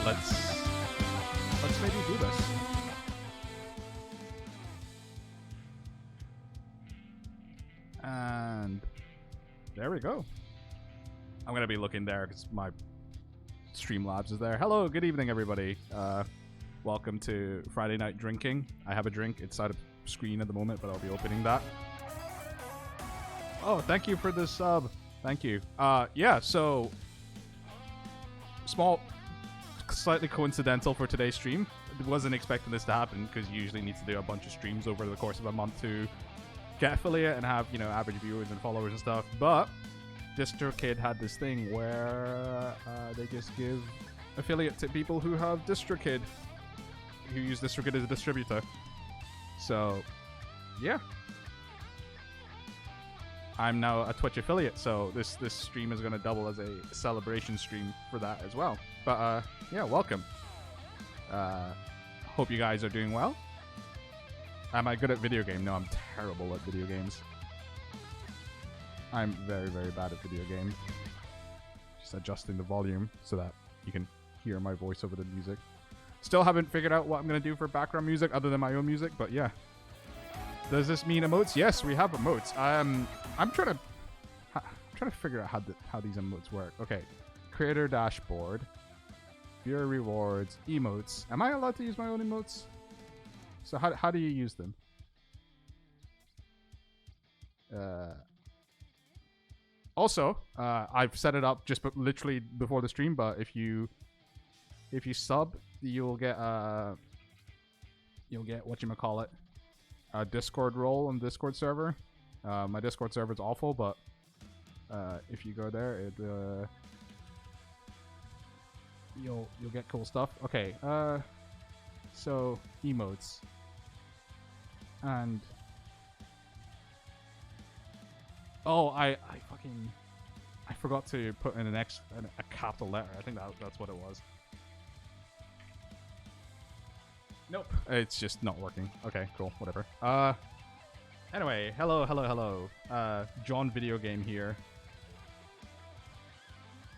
let's maybe do this. And there we go. I'm gonna be looking there because my Streamlabs is there. Hello, good evening, everybody. Welcome to Friday Night Drinking. I have a drink inside a screen at the moment, but I'll be opening that. Oh, thank you for the sub. Thank you. Yeah, so slightly coincidental for today's stream. Wasn't expecting this to happen because you usually need to do a bunch of streams over the course of a month to get affiliate and have, you know, average viewers and followers and stuff. But DistroKid had this thing where they just give affiliate to people who have DistroKid, who use DistroKid as a distributor. So, yeah. I'm now a Twitch affiliate, so this stream is going to double as a celebration stream for that as well. But, yeah, welcome. Hope you guys are doing well. Am I good at video game? No, I'm terrible at video games. I'm very, very bad at video games. Just adjusting the volume so that you can hear my voice over the music. Still haven't figured out what I'm going to do for background music other than my own music, but yeah. Does this mean emotes? Yes, we have emotes. I'm trying to figure out how these emotes work. Okay, creator dashboard, viewer rewards, emotes. Am I allowed to use my own emotes? So how do you use them? Also, I've set it up just literally before the stream. But if you sub, you'll get whatchamacallit, a Discord role on the Discord server. My Discord server is awful, but if you go there, you'll get cool stuff. Okay, so emotes and I forgot to put in a capital letter. I think that's what it was. Nope, it's just not working. Okay, cool, whatever. Anyway, hello. John Video Game here.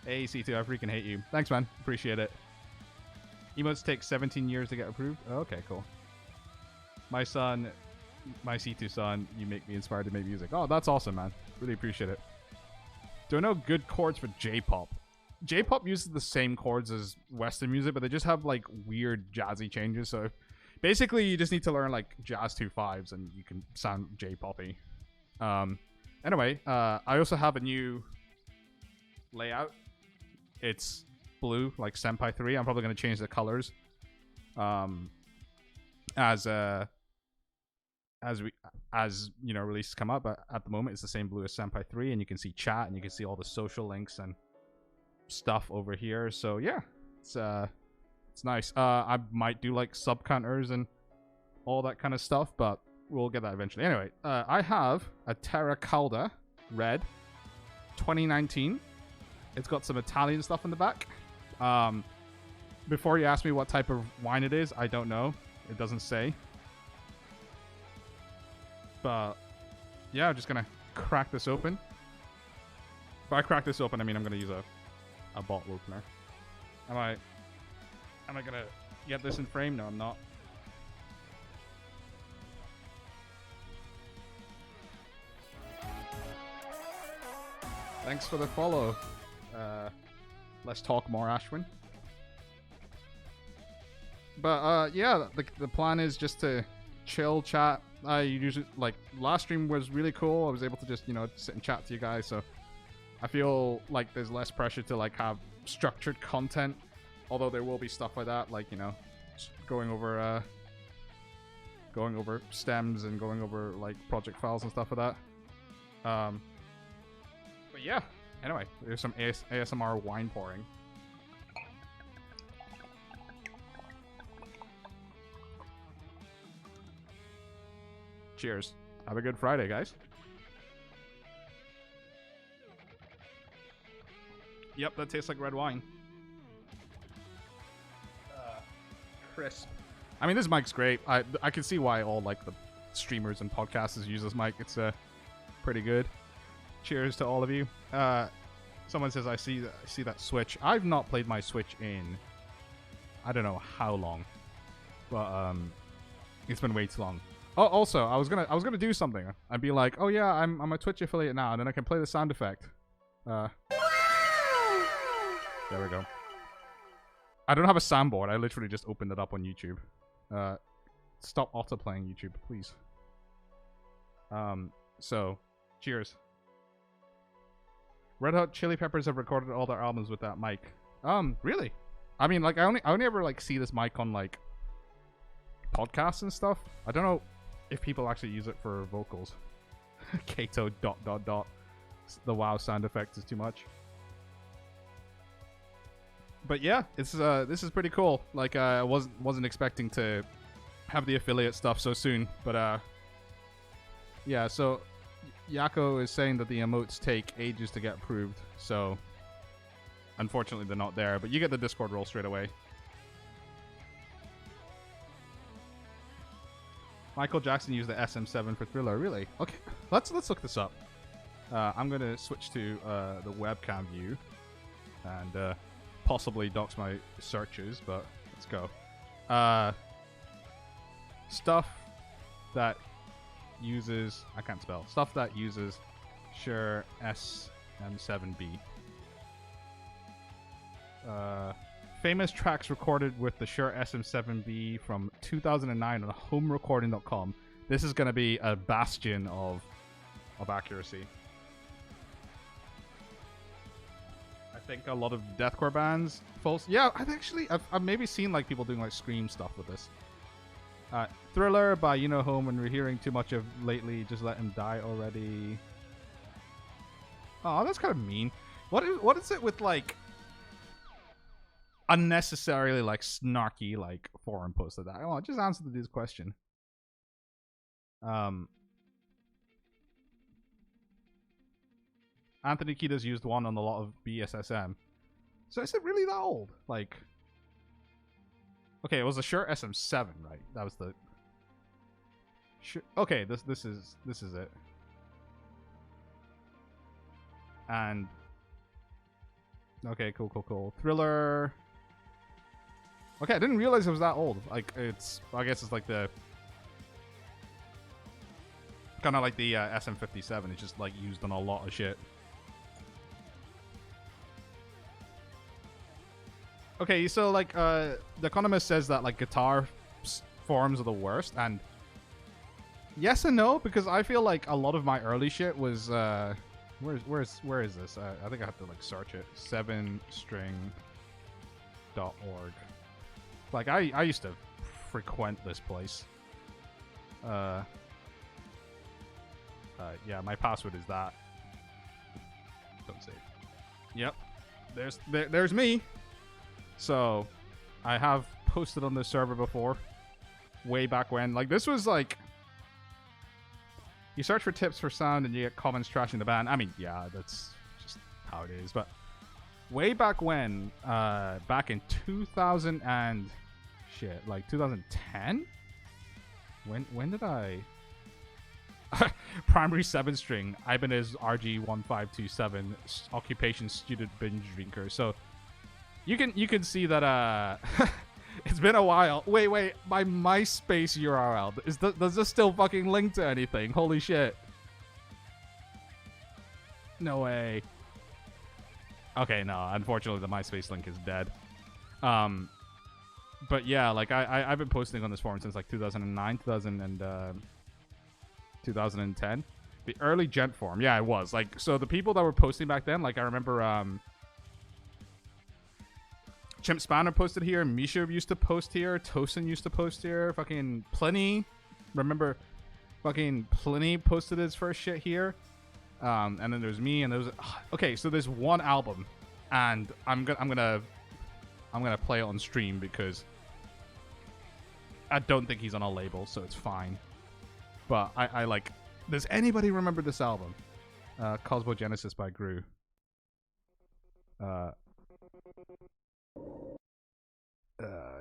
Hey, Sithu, I freaking hate you. Thanks, man. Appreciate it. Emotes take 17 years to get approved. Oh, okay, cool. My Sithu son, you make me inspired to make music. Oh, that's awesome, man. Really appreciate it. Don't know good chords for J-pop. J-pop uses the same chords as Western music, but they just have like weird jazzy changes. So basically, you just need to learn like jazz 2/5s, and you can sound J-poppy. Anyway, I also have a new layout. It's blue, like Senpai 3. I'm probably going to change the colors as you know, releases come up. But at the moment, it's the same blue as Senpai 3, and you can see chat and you can see all the social links and stuff over here. So yeah, it's nice. I might do like sub counters and all that kind of stuff, but we'll get that eventually. Anyway, I have a Terra Calda red 2019. It's got some Italian stuff in the back. Before you ask me what type of wine it is, I don't know. It doesn't say. But yeah, I'm just gonna crack this open. If I crack this open, I mean I'm gonna use a bottle opener. Am I gonna get this in frame? No, I'm not. Thanks for the follow. Let's talk more, Ashwin. But yeah, the plan is just to chill, chat. I usually, like, last stream was really cool. I was able to just, you know, sit and chat to you guys. So I feel like there's less pressure to like have structured content. Although there will be stuff like that, like, you know, going over stems and going over like project files and stuff like that. But yeah. Anyway, there's some ASMR wine pouring. Cheers. Have a good Friday, guys. Yep, that tastes like red wine. Crisp. I mean, this mic's great. I can see why all like the streamers and podcasters use this mic. It's pretty good. Cheers to all of you. Someone says I see that Switch. I've not played my Switch in I don't know how long, but it's been way too long. Oh, also, I was gonna do something. I'd be like, oh yeah, I'm a Twitch affiliate now, and then I can play the sound effect. There we go. I don't have a soundboard. I literally just opened it up on YouTube. Stop autoplaying YouTube, please. So, cheers. Red Hot Chili Peppers have recorded all their albums with that mic. Really? I mean, like, I only ever like see this mic on like podcasts and stuff. I don't know if people actually use it for vocals. Kato ... The wow sound effect is too much. But yeah, this is pretty cool. Like, I wasn't expecting to have the affiliate stuff so soon, but yeah. So Yako is saying that the emotes take ages to get approved, so unfortunately they're not there. But you get the Discord role straight away. Michael Jackson used the SM7 for Thriller. Really? Okay, let's look this up. I'm gonna switch to the webcam view and possibly dox my searches, but let's go. Stuff that uses, I can't spell, stuff that uses Shure SM7B. Famous tracks recorded with the Shure SM7B from 2009 on homerecording.com. This is going to be a bastion of accuracy. I think a lot of deathcore bands false. Yeah, I've maybe seen like people doing like Scream stuff with this. Thriller by You Know Home, and we're hearing too much of lately. Just let him die already. Oh, that's kind of mean. What is it with like unnecessarily like snarky like forum posts like that? Oh, just answer the dude's question. Anthony Kiedis used one on a lot of BSSM. So is it really that old? Like, okay, it was a Shure SM7, right? That was the. Okay, this is it. And okay, cool. Thriller. Okay, I didn't realize it was that old. Like, I guess it's like the kind of like the SM57. It's just like used on a lot of shit. Okay, so like the Economist says that like guitar forms are the worst, and yes and no, because I feel like a lot of my early shit was where is this? I think I have to like search it. 7string.org. Like I used to frequent this place. Yeah, my password is that. Don't save. Yep. There's me. So, I have posted on this server before, way back when. Like, this was like, you search for tips for sound and you get comments trashing the band. I mean, yeah, that's just how it is. But way back when, back in 2000 and shit, like 2010. When did I? Primary 7-string, Ibanez RG1527, occupation student binge drinker. So. You can see that it's been a while. Wait, my MySpace URL. Does this still fucking link to anything? Holy shit. No way. Okay, no, unfortunately the MySpace link is dead. But yeah, like I've been posting on this forum since like 2009, 2010. The early gent forum. Yeah, it was. Like, so the people that were posting back then, like I remember Chimp Spanner posted here. Misha used to post here. Tosin used to post here. Fucking Pliny. Remember, fucking Pliny posted his first shit here. And then there's me, and there's okay. So there's one album, and I'm gonna play it on stream because I don't think he's on a label, so it's fine. But I like. Does anybody remember this album? Cosmogenesis by Gru.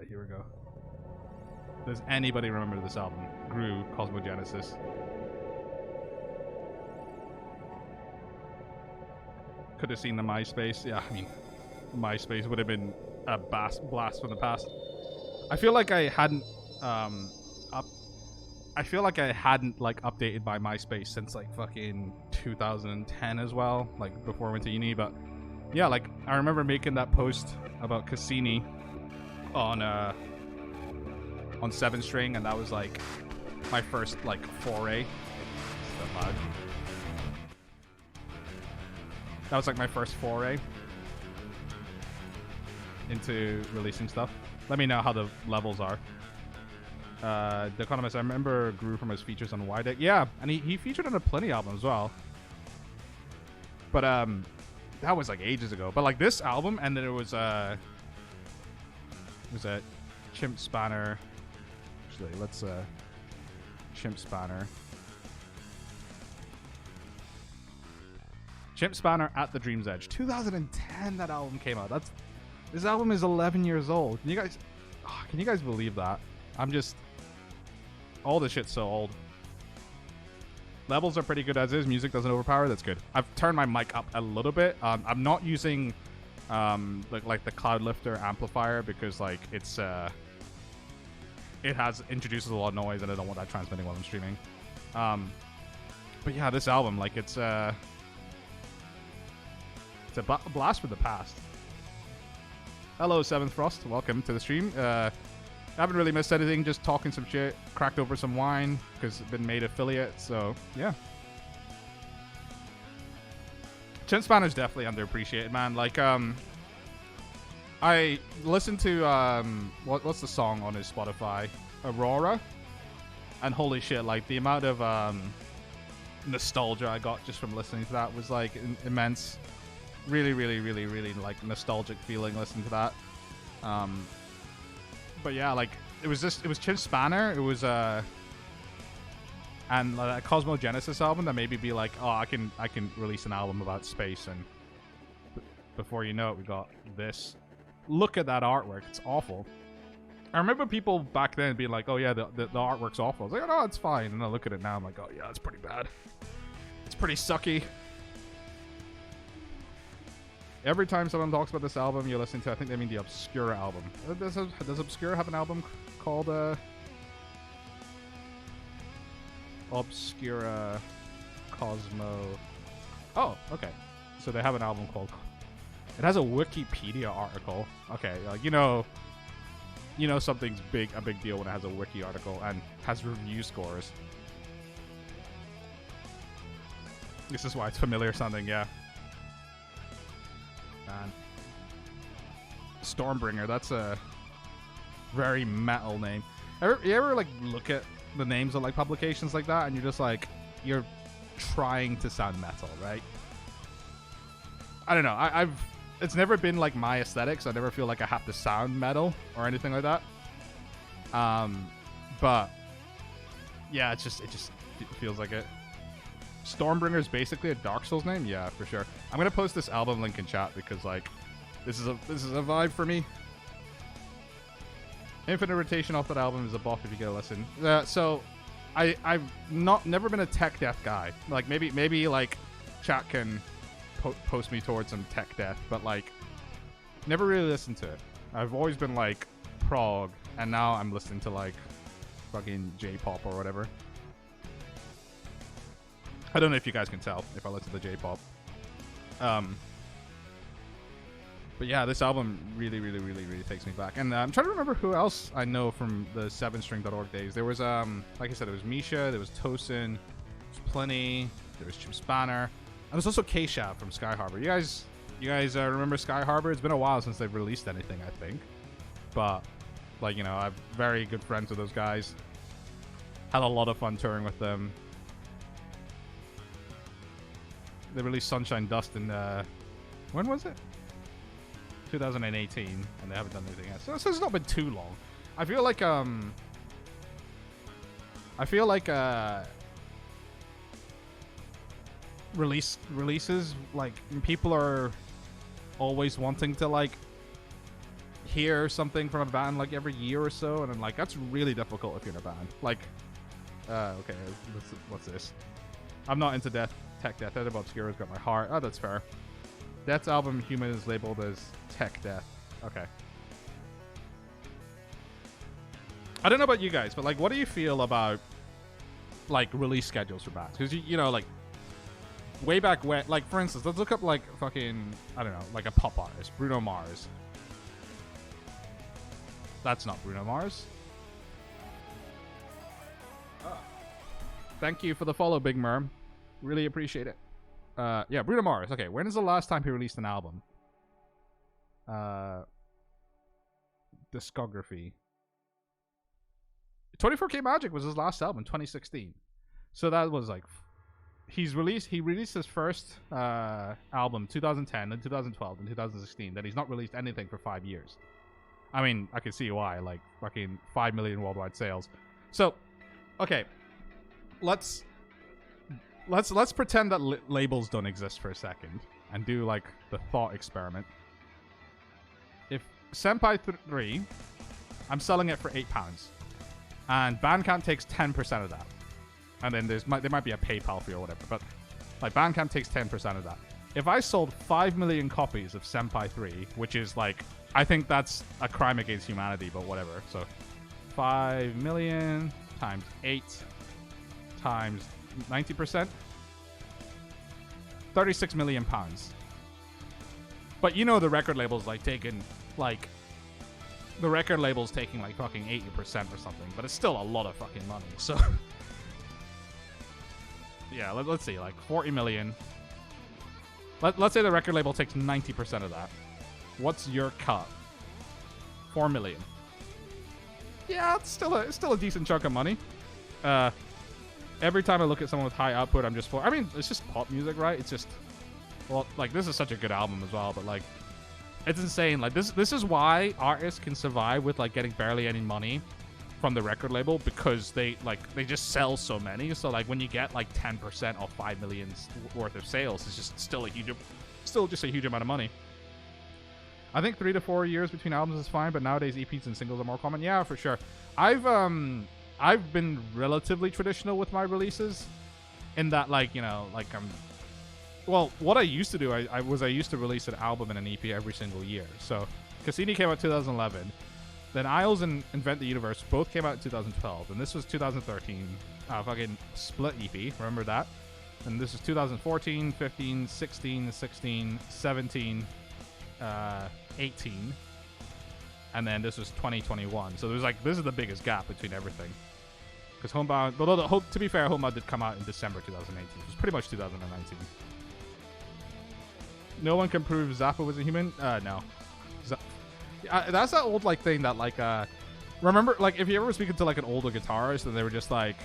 Here we go. Does anybody remember this album? Gru, Cosmogenesis. Could have seen the MySpace. Yeah, I mean, MySpace would have been a blast from the past. I feel like I hadn't I feel like I hadn't like updated my MySpace since like fucking 2010 as well, like before I went to uni. But yeah, like I remember making that post about Cassini on 7-string, and that was like my first like foray. That was like my first foray into releasing stuff. Let me know how the levels are. The Economist, I remember, grew from his features on Wydeck. Yeah, and he featured on a Plenty album as well. But that was like ages ago. But like this album, and then it was a Chimp Spanner. Actually, let's Chimp Spanner. Chimp Spanner at the Dream's Edge. 2010 that album came out. This album is 11 years old. Can you guys believe that? I'm just, all this shit's so old. Levels are pretty good as is. Music doesn't overpower. That's good. I've turned my mic up a little bit. I'm not using like the Cloud Lifter amplifier because like it's it introduces a lot of noise and I don't want that transmitting while I'm streaming. But yeah, this album, like it's a blast from the past. Hello, Seventh Frost. Welcome to the stream. I haven't really missed anything. Just talking some shit. Cracked over some wine because I've been made affiliate. So yeah. Chimp Spanner's definitely underappreciated, man. Like I listened to what's the song on his Spotify? Aurora. And holy shit, like the amount of nostalgia I got just from listening to that was like immense. Really, really, really, really like nostalgic feeling listening to that. But yeah, like it was Chimp Spanner. It was and a Cosmogenesis album that made me be like, oh, I can release an album about space, and before you know it, we got this. Look at that artwork. It's awful. I remember people back then being like, oh yeah, the artwork's awful. I was like, oh no, it's fine. And I look at it now, I'm like, oh yeah, it's pretty bad. It's pretty sucky. Every time someone talks about this album you listen to, I think they mean the Obscura album. Does Obscura have an album called Obscura Cosmo? Oh, okay. So they have an album called... It has a Wikipedia article. Okay, like you know something's a big deal when it has a wiki article and has review scores. This is why it's familiar sounding, yeah. Man. Stormbringer, that's a very metal name. You ever like look at the names of like publications like that and you're just like, you're trying to sound metal, right? I don't know. It's never been like my aesthetic, so I never feel like I have to sound metal or anything like that. But yeah, it just feels like it. Stormbringer is basically a Dark Souls name, yeah, for sure. I'm gonna post this album link in chat because like this is a vibe for me. Infinite Rotation off that album is a bop if you get a listen. So I've never been a tech death guy. Like maybe like chat can post me towards some tech death, but like never really listened to it. I've always been like prog, and now I'm listening to like fucking J-pop or whatever. I don't know if you guys can tell if I listen to J-pop. But yeah, this album really, really, really, really takes me back. And I'm trying to remember who else I know from the 7string.org days. There was, like I said, there was Misha, there was Tosin, there was Plenty, there was Chimp Spanner, and there's also K-Shav from Sky Harbor. You guys remember Sky Harbor? It's been a while since they've released anything, I think. But, like, you know, I'm very good friends with those guys. Had a lot of fun touring with them. They released Sunshine Dust in, when was it? 2018, and they haven't done anything yet. So it's not been too long. I feel like releases, like, people are always wanting to like hear something from a band like every year or so, and I'm like, that's really difficult if you're in a band. Like, okay, what's this? I'm not into tech death. That Obscura's got my heart. Oh, that's fair. Death's album Human is labeled as tech death. Okay. I don't know about you guys, but like, what do you feel about like release schedules for bands? Because you know, like way back when, like for instance, let's look up like fucking, I don't know, like a pop artist, Bruno Mars. That's not Bruno Mars. Oh. Thank you for the follow, Big Merm. Really appreciate it. Yeah, Bruno Mars. Okay, when is the last time he released an album? Discography. 24K Magic was his last album, 2016. So that was like, he released his first album 2010, then 2012, and 2016. Then he's not released anything for 5 years. I mean, I can see why. Like fucking 5 million worldwide sales. So, okay, let's pretend that labels don't exist for a second and do like the thought experiment. If Senpai 3, I'm selling it for £8, and Bandcamp takes 10% of that, and then there might be a PayPal fee or whatever, but like Bandcamp takes 10% of that. If I sold 5 million copies of Senpai 3, which is like, I think that's a crime against humanity, but whatever. So 5 million times 8 times 90%, £36 million. But you know the record label's like taking like, the record label's taking like fucking 80% or something, but it's still a lot of fucking money. So yeah, let's see, like 40 million. Let's say the record label takes 90% of that. What's your cut? 4 million. Yeah, it's still a decent chunk of money. Every time I look at someone with high output, I'm just I mean, it's just pop music, right? It's just, well, like this is such a good album as well, but like, it's insane. Like this is why artists can survive with like getting barely any money from the record label, because they just sell so many. So like when you get like 10% of 5 million worth of sales, it's just still just a huge amount of money. I think 3 to 4 years between albums is fine, but nowadays EPs and singles are more common. Yeah, for sure. I've been relatively traditional with my releases, in that like, you know, like well, what I used to do, I used to release an album and an EP every single year. So Cassini came out 2011, then Isles and Invent the Universe both came out in 2012, and this was 2013. Fucking split EP, remember that? And this is 2014, 15, 16, 16, 17, 18, and then this was 2021. So there's like, this is the biggest gap between everything. Because Homebound, although to be fair, Homebound did come out in December 2018. It was pretty much 2019. No one can prove Zappa was a human? No. That's that old like thing that like remember, like if you ever speaking to like an older guitarist and they're just like,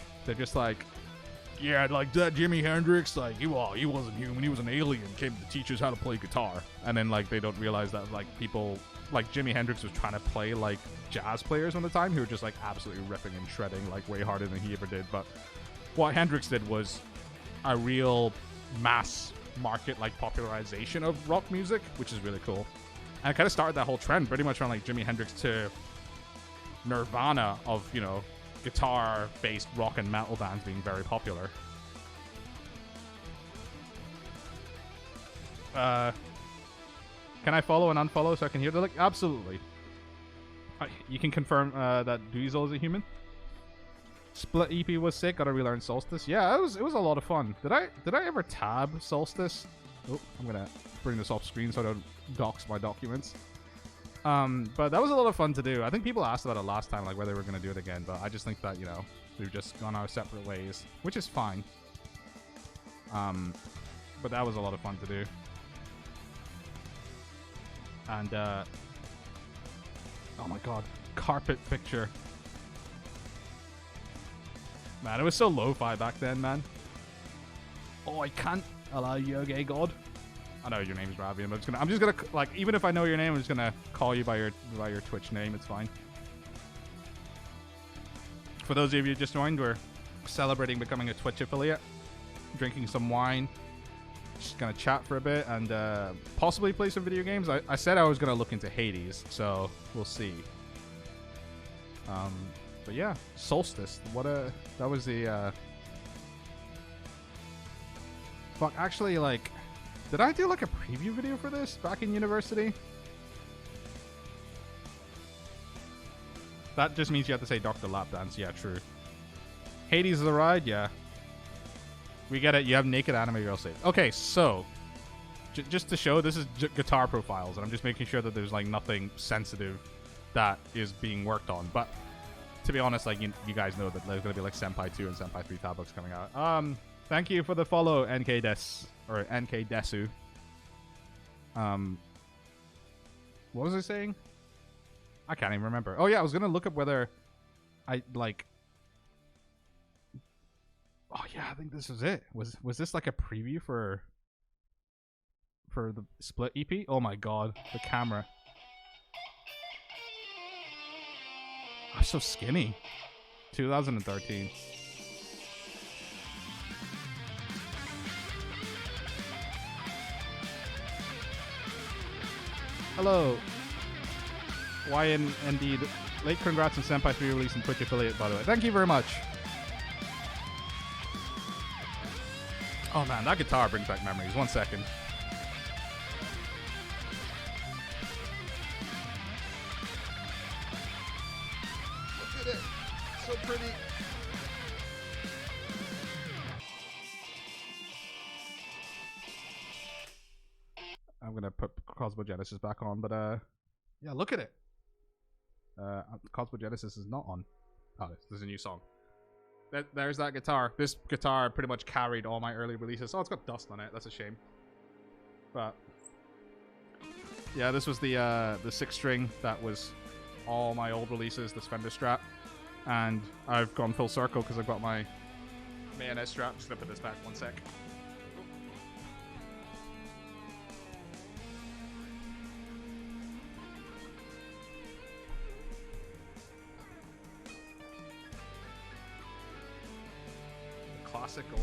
yeah, like that Jimi Hendrix, like he wasn't human, he was an alien, came to teach us how to play guitar. And then like they don't realize that like people like Jimi Hendrix was trying to play like jazz players on the time who were just like absolutely ripping and shredding like way harder than he ever did. But what Hendrix did was a real mass market like popularization of rock music, which is really cool. And it kind of started that whole trend pretty much from like Jimi Hendrix to Nirvana of, you know, guitar based rock and metal bands being very popular. Can I follow and unfollow so I can hear the like? Absolutely. You can confirm that Dweezil is a human. Split EP was sick. Gotta relearn Solstice. Yeah, it was a lot of fun. Did I ever tab Solstice? Oh, I'm gonna bring this off screen so I don't dox my documents. But that was a lot of fun to do. I think people asked about it last time, like whether they were gonna do it again. But I just think that, you know, we've just gone our separate ways, which is fine. But that was a lot of fun to do. And oh my god, carpet picture. Man, it was so lo-fi back then, man. Oh, I can't allow you, okay, God. I know your name's Ravian, but I'm just gonna like, even if I know your name, I'm just gonna call you by your Twitch name. It's fine. For those of you who just joined, we're celebrating becoming a Twitch affiliate, drinking some wine, just gonna chat for a bit, and possibly play some video games. I said I was gonna look into Hades, so we'll see. But yeah, Solstice. That was the fuck. Actually, like, did I do like a preview video for this back in university? That just means you have to say Dr. Lapdance. Yeah, true. Hades is a ride? Yeah. We get it. You have naked anime girl safe. Okay, so just to show, this is guitar profiles, and I'm just making sure that there's like nothing sensitive that is being worked on. But to be honest, like you guys know that there's gonna be like Senpai 2 and Senpai 3 tab books coming out. Thank you for the follow, NK Des or NK Desu. What was I saying? I can't even remember. Oh yeah, I was gonna look up whether I like. Oh yeah, I think this is it. Was this like a preview for the Split EP? Oh my god, the camera. I'm so skinny. 2013. Hello. YN indeed. Late congrats on Senpai 3 release and Twitch affiliate, by the way. Thank you very much. Oh man, that guitar brings back memories. 1 second. Look at it. So pretty. I'm gonna put Cosmogenesis back on, but yeah, look at it. Cosmogenesis is not on. Oh, this is a new song. There's that guitar. This guitar pretty much carried all my early releases. Oh, it's got dust on it. That's a shame. But yeah, this was the 6-string that was all my old releases. This Fender Strat, and I've gone full circle because I've got my mayonnaise Strat. Just gonna put this back 1 sec. Classical.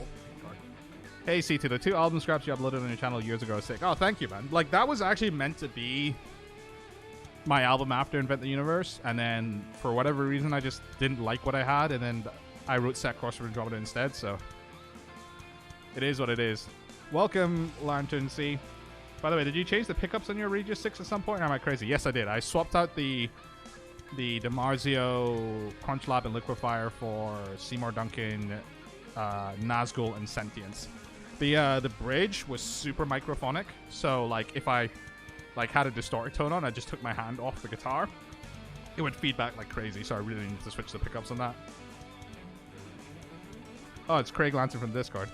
Hey Sithu, the 2 album scraps you uploaded on your channel years ago are sick. Oh, thank you, man. Like, that was actually meant to be my album after Invent the Universe, and then for whatever reason I just didn't like what I had, and then I wrote Set Crossover Andromeda instead, so it is what it is. Welcome, Lantern C. By the way, did you change the pickups on your Regis 6 at some point, or am I crazy? Yes, I did. I swapped out the DiMarzio Crunch Lab and Liquefier for Seymour Duncan, Nazgul, and Sentience. The bridge was super microphonic, so like if I like had a distorted tone on, I just took my hand off the guitar, it would feedback like crazy, so I really needed to switch the pickups on that. Oh, it's Craig Lancer from Discord.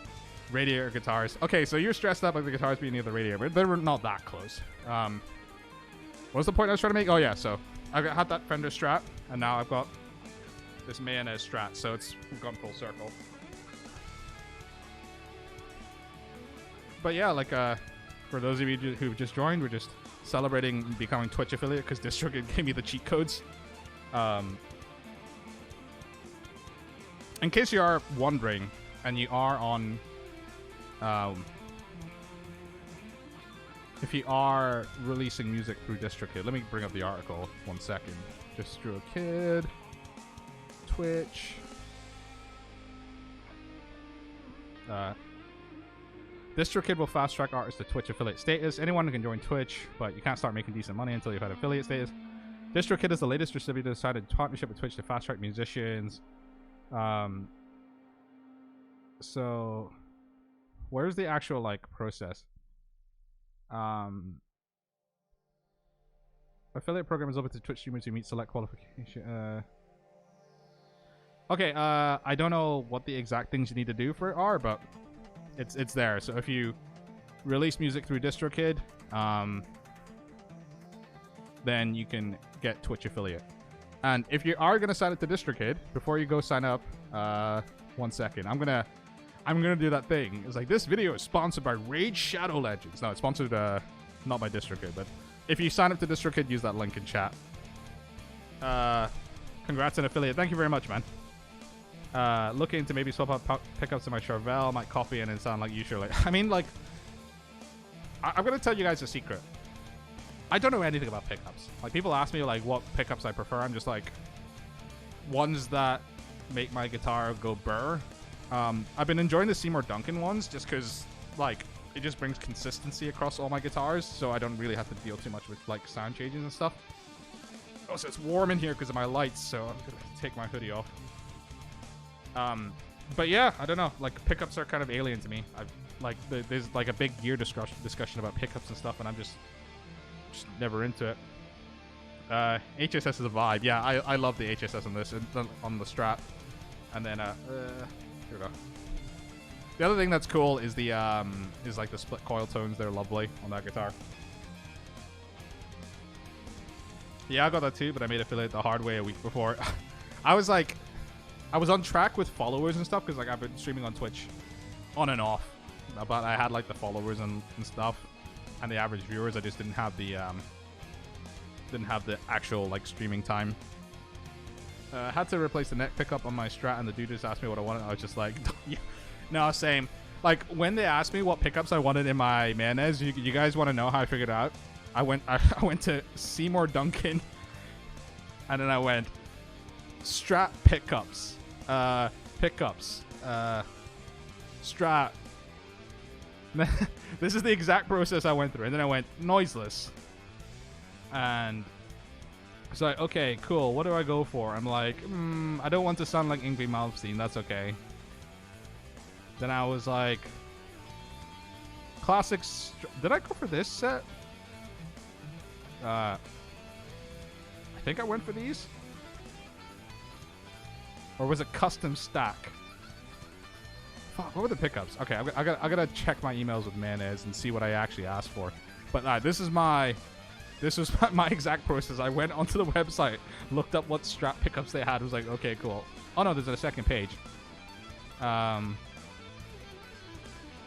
Radiator guitars. Okay, so you're stressed out by the guitars being near the radiator, but they were not that close. What was the point I was trying to make? Oh yeah, so I had that Fender Strat, and now I've got this mayonnaise Strat, so we've gone full circle. But yeah, like for those of you who've just joined, we're just celebrating becoming Twitch affiliate because DistroKid gave me the cheat codes. In case you are wondering, and you are on, if you are releasing music through DistroKid, let me bring up the article 1 second. DistroKid, Twitch. DistroKid will fast-track artists to Twitch affiliate status. Anyone can join Twitch, but you can't start making decent money until you've had affiliate status. DistroKid is the latest distributor to sign a partnership with Twitch to fast-track musicians. So, where's the actual, like, process? Affiliate program is open to Twitch streamers who meet select qualification. Okay, I don't know what the exact things you need to do for it are, but it's there. So if you release music through DistroKid, then you can get Twitch affiliate. And if you are gonna sign up to DistroKid, before you go sign up, 1 second, I'm gonna do that thing. It's like, this video is sponsored by Raid Shadow Legends. No, it's sponsored not by DistroKid, but if you sign up to DistroKid, use that link in chat. Congrats on affiliate. Thank you very much, man. Looking to maybe swap out pickups in my Charvel, might copy and sound like you sure. Like, I mean, like, I'm gonna tell you guys a secret. I don't know anything about pickups. Like, people ask me like what pickups I prefer. I'm just like, ones that make my guitar go burr. I've been enjoying the Seymour Duncan ones just because like it just brings consistency across all my guitars, so I don't really have to deal too much with like sound changes and stuff. Also, it's warm in here because of my lights, so I'm gonna take my hoodie off. But yeah, I don't know. Like, pickups are kind of alien to me. There's like a big gear discussion about pickups and stuff, and I'm just never into it. HSS is a vibe. Yeah, I love the HSS on this, on the Strat. And then here we go. The other thing that's cool is the like the split coil tones. They're lovely on that guitar. Yeah, I got that too, but I made it feel it the hard way a week before. I was on track with followers and stuff because like I've been streaming on Twitch on and off, but I had like the followers and stuff, and the average viewers. I just didn't have the actual like streaming time. Had to replace the neck pickup on my Strat, and the dude just asked me what I wanted. I was just like, no, same. Like when they asked me what pickups I wanted in my mayonnaise, you guys want to know how I figured it out? I went to Seymour Duncan, and then I went Strat pickups, Strat. This is the exact process I went through, and then I went noiseless, and it's like, okay, cool. What do I go for? I'm like, I don't want to sound like Yngwie Malmsteen. That's okay. Then I was like, classics. Did I go for this set? I think I went for these, or was it custom stack? Fuck, what were the pickups? Okay, I gotta check my emails with mayonnaise and see what I actually asked for. But this was my exact process. I went onto the website, looked up what Strat pickups they had. Was like, okay, cool. Oh no, there's a second page.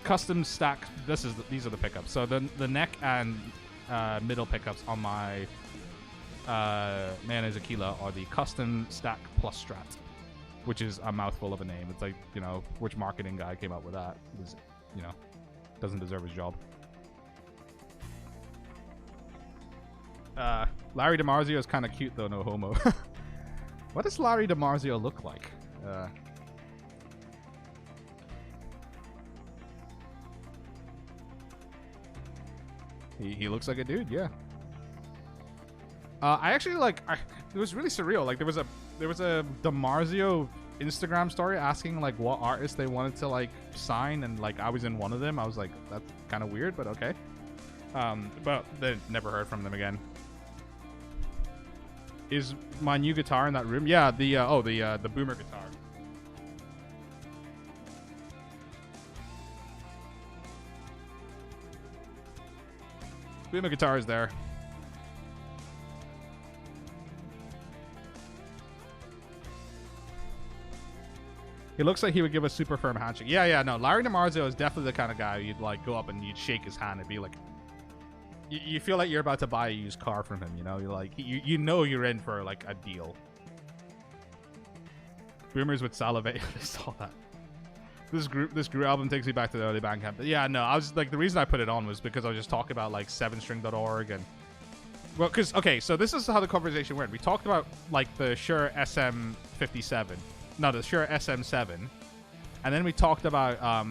Custom stack. These are the pickups. So the neck and middle pickups on my Mayonnaise Aquila are the custom stack plus Strat, which is a mouthful of a name. It's like, you know, which marketing guy came up with that? You know, doesn't deserve his job. Larry DiMarzio is kind of cute though, no homo. What does Larry DiMarzio look like? He looks like a dude, yeah. I actually it was really surreal. Like there was a DiMarzio Instagram story asking like what artists they wanted to like sign, and like I was in one of them. I was like, that's kind of weird, but okay. But then never heard from them again. Is my new guitar in that room? Yeah, the Boomer guitar. Boomer guitar is there. He looks like he would give a super firm handshake. Yeah, no. Larry DiMarzio is definitely the kind of guy you'd like go up and you'd shake his hand and be like, you feel like you're about to buy a used car from him, you know? You're like, you know you're in for like a deal. Boomers would salivate. I saw that. This group album takes me back to the early Bandcamp. Yeah, no, I was like, the reason I put it on was because I was just talking about like 7string.org and, well, because, okay, so this is how the conversation went. We talked about like the Shure SM57, no, the Shure SM7, and then we talked about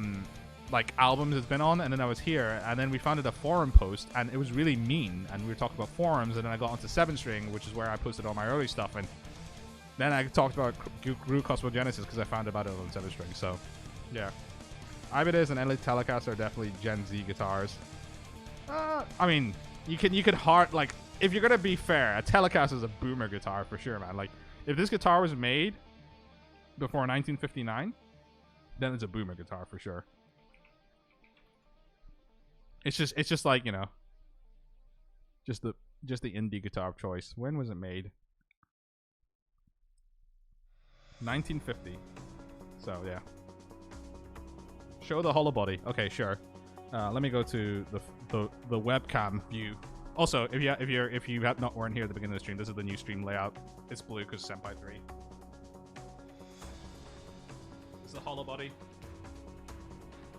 like albums it's been on, and then I was here, and then we found a forum post, and it was really mean, and we were talking about forums, and then I got onto 7string, which is where I posted all my early stuff, and then I talked about Gru Cosmogenesis because I found about it on 7string. So yeah, Ibanez and LA Telecaster are definitely Gen Z guitars. I mean, you could hard, like, if you're gonna be fair, a Telecaster is a boomer guitar for sure, man. Like, if this guitar was made before 1959, then it's a boomer guitar for sure. It's just like, you know, just the indie guitar of choice. When was it made? 1950. So yeah. Show the hollow body. Okay, sure. Let me go to the webcam view. Also, if you have not weren't here at the beginning of the stream, this is the new stream layout. It's blue because Senpai 3. This is the hollow body.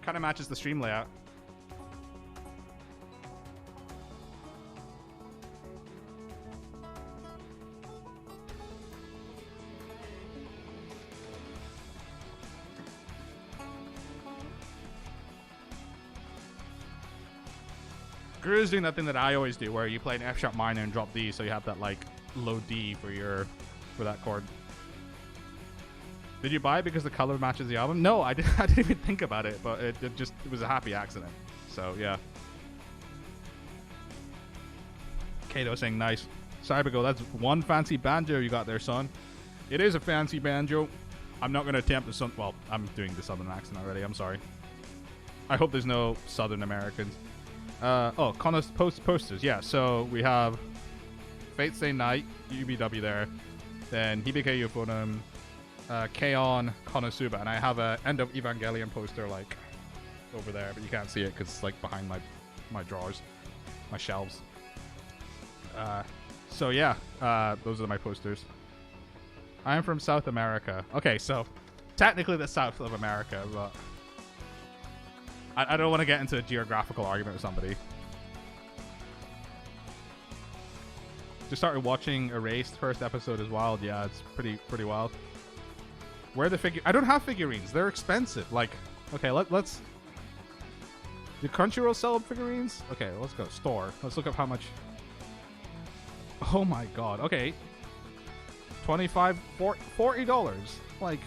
Kind of matches the stream layout. Gru's doing that thing that I always do, where you play an F sharp minor and drop D, so you have that like low D for that chord. Did you buy it because the color matches the album? No, I didn't even think about it, but it was a happy accident. So yeah. Kato saying nice. Cybergo, that's one fancy banjo you got there, son. It is a fancy banjo. I'm not going to attempt the well, I'm doing the southern accent already. I'm sorry. I hope there's no southern Americans. Oh, Connors posters. Yeah, so we have Fate Stay Night, UBW there. Then Hibike Euphonum, K-On, Konosuba. And I have a End of Evangelion poster, like, over there. But you can't see it because it's, like, behind my drawers. My shelves. So, yeah. Those are my posters. I am from South America. Okay, so technically the South of America, but I don't want to get into a geographical argument with somebody. Just started watching Erased. First episode is wild. Yeah, it's pretty wild. Where are the figure? I don't have figurines. They're expensive. Like, okay, let's. Do Crunchyroll sell figurines? Okay, let's go store. Let's look up how much. Oh my god. Okay. $25, $40. Like,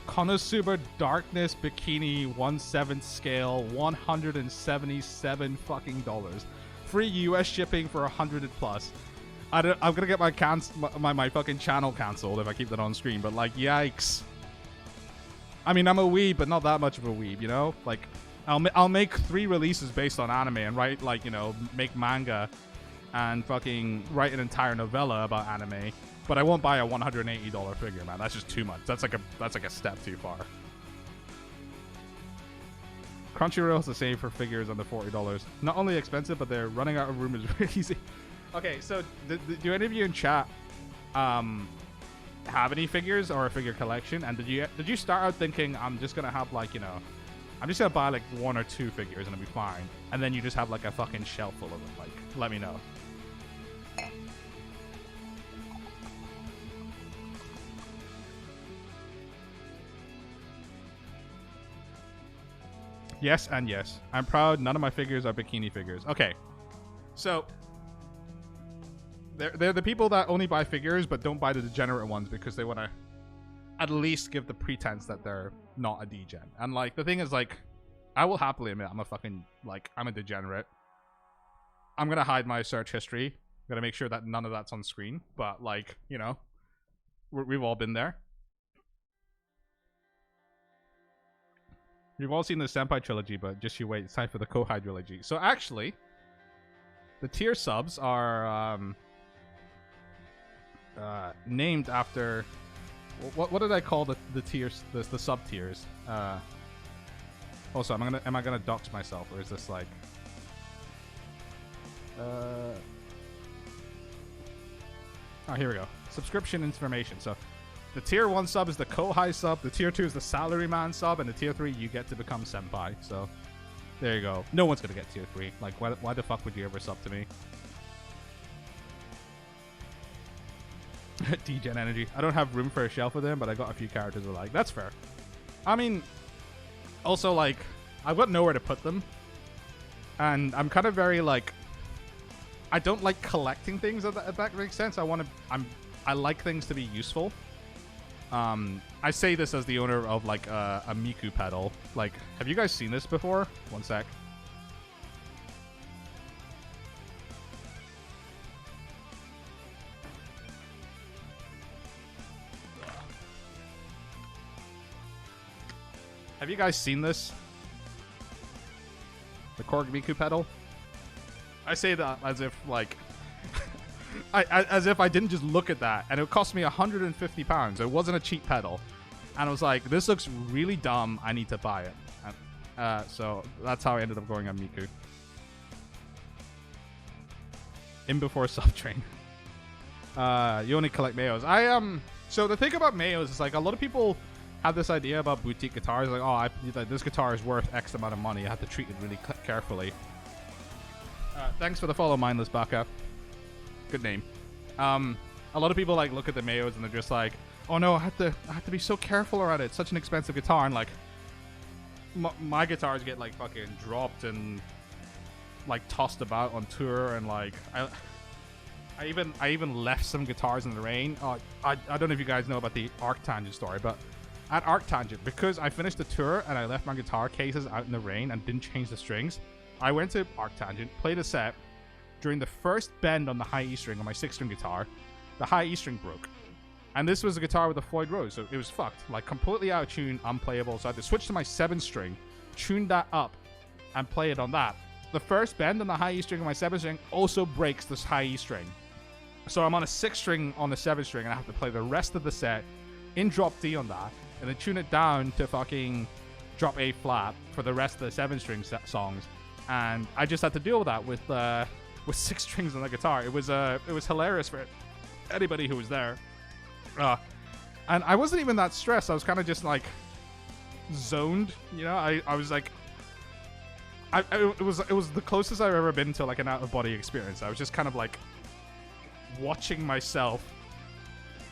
Konosuba Darkness Bikini 1/7 scale, $177 fucking dollars. Free US shipping for 100 plus. I'm gonna get my fucking channel cancelled if I keep that on screen. But like, yikes. I mean, I'm a weeb, but not that much of a weeb, you know. Like, I'll make 3 releases based on anime and write, like, you know, make manga and fucking write an entire novella about anime, but I won't buy a $180 figure, man. That's just too much. That's like a step too far. Crunchyroll's the same for figures under $40. Not only expensive, but they're running out of room is really easy. Okay, so do any of you in chat have any figures or a figure collection? And did you start out thinking I'm just gonna have, like, you know, I'm just gonna buy like 1 or 2 figures and it'll be fine, and then you just have like a fucking shelf full of them? Like, let me know. Yes and yes. I'm proud. None of my figures are bikini figures. Okay. So, they're the people that only buy figures but don't buy the degenerate ones because they want to at least give the pretense that they're not a degen. And, like, the thing is, like, I will happily admit I'm a degenerate. I'm going to hide my search history. I'm going to make sure that none of that's on screen. But, like, you know, we've all been there. You've all seen the Senpai trilogy, but just you wait. It's time for the Kohai trilogy. So actually, the tier subs are named after what did I call the tiers? The sub tiers. Also, am I gonna dox myself, or is this like? Oh, here we go. Subscription information. So, the tier 1 sub is the Kohai sub, the tier 2 is the Salaryman sub, and the tier 3 you get to become Senpai. So, there you go. No one's gonna get tier 3. Like, why the fuck would you ever sub to me? Degen energy. I don't have room for a shelf with them, but I got a few characters I like. That's fair. I mean, also, like, I've got nowhere to put them. And I'm kind of very, like, I don't like collecting things, if that makes sense. I like things to be useful. I say this as the owner of, like, a Miku pedal. Like, have you guys seen this before? One sec. Have you guys seen this? The Korg Miku pedal? I say that as if, like... as if I didn't just look at that, and it cost me £150. It wasn't a cheap pedal, and I was like, "This looks really dumb. I need to buy it." And, so that's how I ended up going on Miku. In before Subtrain. You only collect Mayos. So the thing about Mayos is, like, a lot of people have this idea about boutique guitars, like, oh, this guitar is worth X amount of money. I have to treat it really carefully. Thanks for the follow, Mindless Baka. Good name. A lot of people, like, look at the Mayos and they're just like, oh no, I have to be so careful around it. It's such an expensive guitar. And, like, my guitars get, like, fucking dropped and like tossed about on tour, and like I even left some guitars in the rain. I don't know if you guys know about the Arctangent story, but at Arctangent, because I finished the tour and I left my guitar cases out in the rain and didn't change the strings, I went to Arctangent, played a set. During the first bend on the high E string on my 6-string guitar, the high E string broke. And this was a guitar with a Floyd Rose, so it was fucked. Like, completely out of tune, unplayable. So I had to switch to my 7-string, tune that up, and play it on that. The first bend on the high E string on my 7-string also breaks this high E string. So I'm on a 6-string on the 7-string, and I have to play the rest of the set in drop D on that, and then tune it down to fucking drop A flat for the rest of the 7-string songs. And I just had to deal with that with 6 strings on the guitar. It was hilarious for anybody who was there. And I wasn't even that stressed. I was kind of just like zoned, you know. I was like, it was the closest I've ever been to like an out of body experience. I was just kind of like watching myself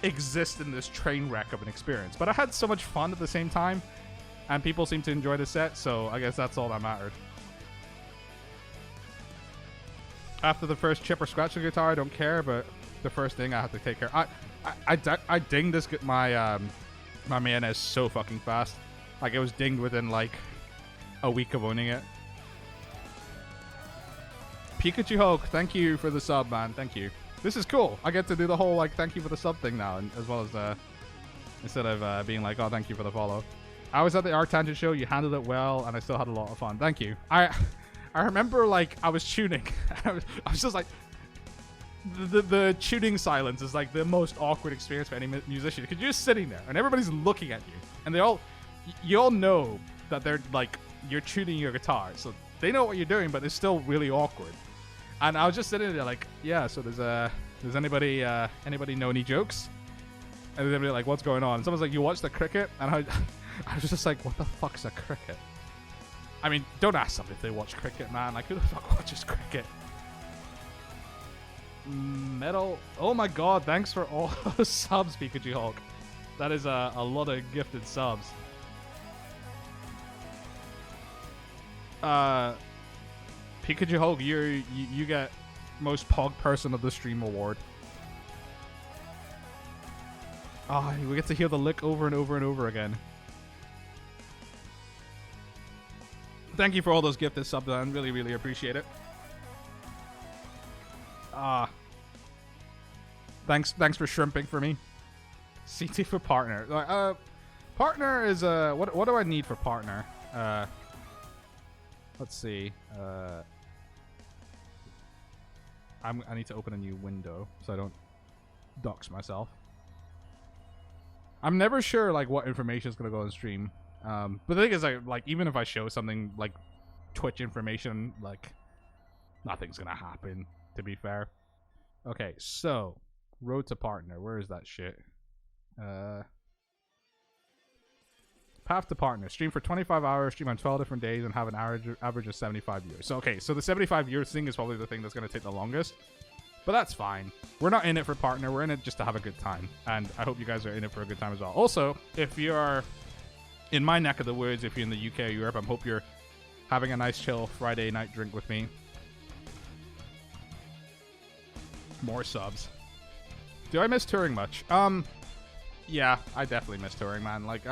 exist in this train wreck of an experience. But I had so much fun at the same time, and people seemed to enjoy the set. So I guess that's all that mattered. After the first chip or scratch of the guitar, I don't care, but the first thing I have to take care. I dinged this my mayonnaise so fucking fast. Like, it was dinged within like a week of owning it. Pikachu Hulk, thank you for the sub, man. Thank you. This is cool. I get to do the whole like thank you for the sub thing now, and as well as instead of being like, oh, thank you for the follow. I was at the Arctangent show. You handled it well, and I still had a lot of fun. Thank you. I remember, like, I was tuning. I was just like, the tuning silence is like the most awkward experience for any musician, because you're just sitting there and everybody's looking at you, and you all know that they're like, you're tuning your guitar, so they know what you're doing, but it's still really awkward. And I was just sitting there like, yeah, so does anybody know any jokes? And everybody like, what's going on? And someone's like, you watch the cricket? And I was just like, what the fuck's a cricket? I mean, don't ask them if they watch cricket, man. Like, who the fuck watches cricket? Metal. Oh my god, thanks for all those subs, Pikachu Hulk. That is a lot of gifted subs. Pikachu Hulk, you get most pog person of the stream award. Oh, we get to hear the lick over and over and over again. Thank you for all those gifted subs, man. Really, really appreciate it. Thanks for shrimping for me. CT for partner. Partner is what do I need for partner? Let's see. I need to open a new window so I don't dox myself. I'm never sure like what information is gonna go on stream. But the thing is, like even if I show something like Twitch information, like nothing's gonna happen, to be fair. Okay, so road to partner. Where is that shit? Path to partner. Stream for 25 hours, stream on 12 different days, and have an average of 75 years. So, okay, so the 75 years thing is probably the thing that's going to take the longest. But that's fine. We're not in it for partner. We're in it just to have a good time. And I hope you guys are in it for a good time as well. Also, if you're in my neck of the woods, if you're in the UK or Europe, I hope you're having a nice chill Friday night drink with me. More subs. Do I miss touring much? Yeah, I definitely miss touring, man. Like,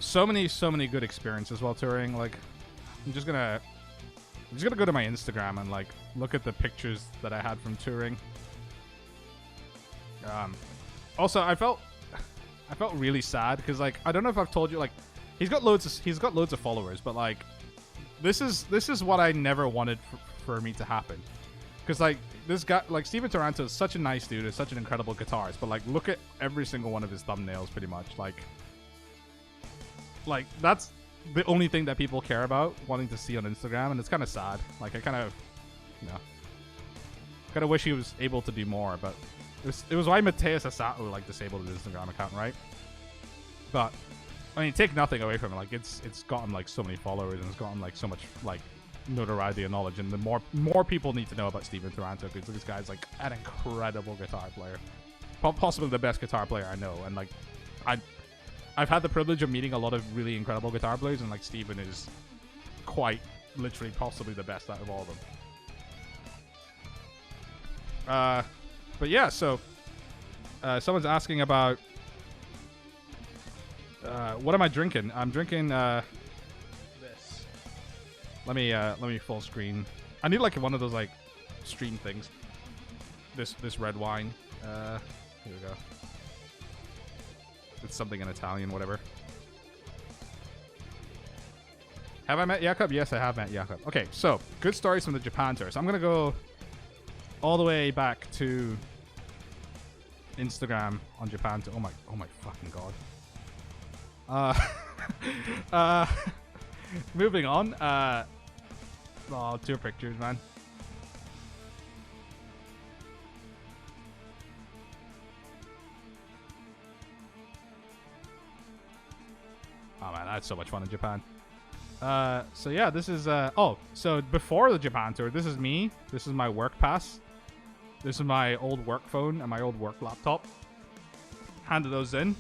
so many good experiences while touring. Like, I'm just gonna go to my Instagram and like look at the pictures that I had from touring. Also, I felt really sad because like I don't know if I've told you, like he's got loads of followers, but like this is what I never wanted for me to happen. Because like this guy, like Steven Taranto, is such a nice dude, is such an incredible guitarist, but like look at every single one of his thumbnails, pretty much. Like that's the only thing that people care about, wanting to see on Instagram, and it's kind of sad. Like I kind of, you know, kind of wish he was able to do more, but it was why Mateus Asato like disabled his Instagram account, right? But I mean, take nothing away from it. Like it's gotten like so many followers and it's gotten like so much like notoriety and knowledge, and the more people need to know about Steven Taranto, because this guy's like an incredible guitar player, possibly the best guitar player I know. And like I've had the privilege of meeting a lot of really incredible guitar players, and like Steven is quite literally possibly the best out of all of them. But yeah, so someone's asking about what am I drinking? I'm drinking this. Let me full screen. I need like one of those like stream things. This red wine. Here we go. It's something in Italian, whatever. Have I met Jakob? Yes, I have met Jakob. Okay, so good stories from the Japan tour. So I'm gonna go all the way back to Instagram on Japan tour. Oh my fucking god. Moving on. Oh, tour pictures, man. Oh man, that's so much fun in Japan. So yeah, this is so before the Japan tour, this is me. This is my work pass. This is my old work phone and my old work laptop. Handed those in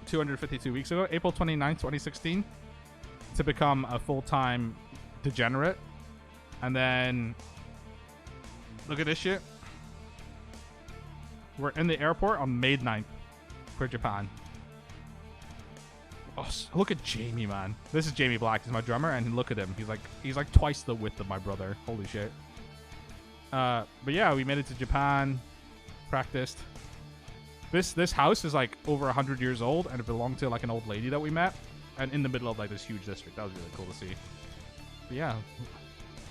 252 weeks ago, April 29th, 2016, to become a full-time degenerate. And then look at this shit. We're in the airport on May 9th for Japan. Oh, look at Jamie, man. This is Jamie Black. He's my drummer, and look at him. He's like twice the width of my brother. Holy shit. But yeah, we made it to Japan. Practiced. This house is like over 100 years old, and it belonged to like an old lady that we met, and in the middle of like this huge district. That was really cool to see. But yeah,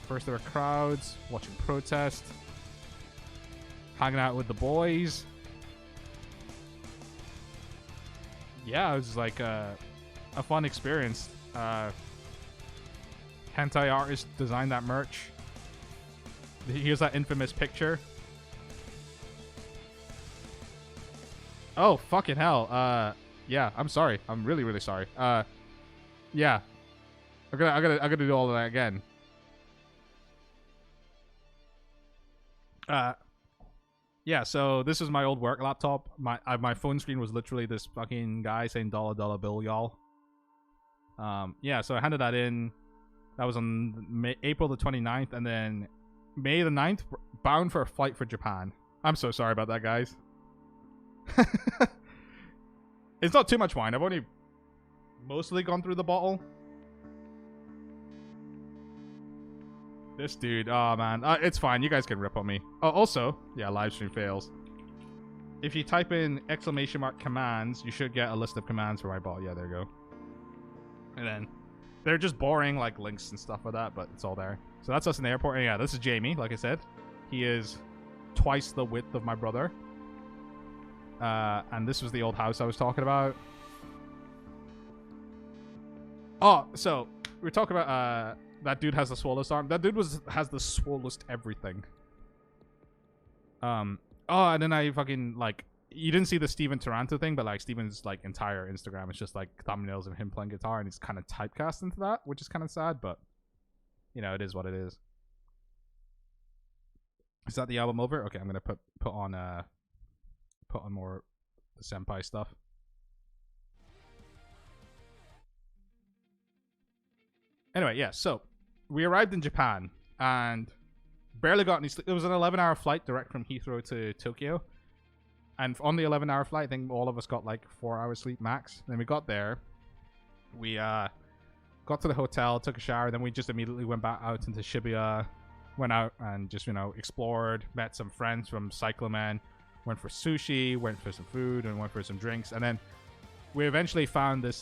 first there were crowds watching protest, hanging out with the boys. Yeah, it was like a fun experience. Hentai artist designed that merch. Here's that infamous picture. Oh, fucking hell. Yeah, I'm sorry. I'm really, really sorry. Yeah. I gotta do all of that again. Yeah, so this is my old work laptop. My phone screen was literally this fucking guy saying dollar bill, y'all. Yeah, so I handed that in. That was on April the 29th, and then May the 9th, bound for a flight for Japan. I'm so sorry about that, guys. It's not too much wine. I've only mostly gone through the bottle. This dude, oh man, it's fine. You guys can rip on me. Oh, also, yeah, live stream fails. If you type in !commands, you should get a list of commands for my bot. Yeah, there you go. And then they're just boring like links and stuff like that, but it's all there. So that's us in the airport. And yeah, this is Jamie. Like I said, he is twice the width of my brother. And this was the old house I was talking about. Oh, so we were talking about that dude has the swollest arm. That dude has the swollest everything. Oh, and then I fucking like, you didn't see the Steven Taranto thing, but like Steven's like entire Instagram is just like thumbnails of him playing guitar, and he's kind of typecast into that, which is kind of sad, but you know, it is what it is. Is that the album over? Okay, I'm gonna put on more the senpai stuff. Anyway, yeah, so we arrived in Japan and barely got any sleep. It was an 11-hour flight direct from Heathrow to Tokyo. And on the 11-hour flight, I think all of us got like 4 hours sleep max. Then we got there. We got to the hotel, took a shower, then we just immediately went back out into Shibuya. Went out and just, you know, explored, met some friends from Cyclamen, went for sushi, went for some food, and went for some drinks. And then we eventually found this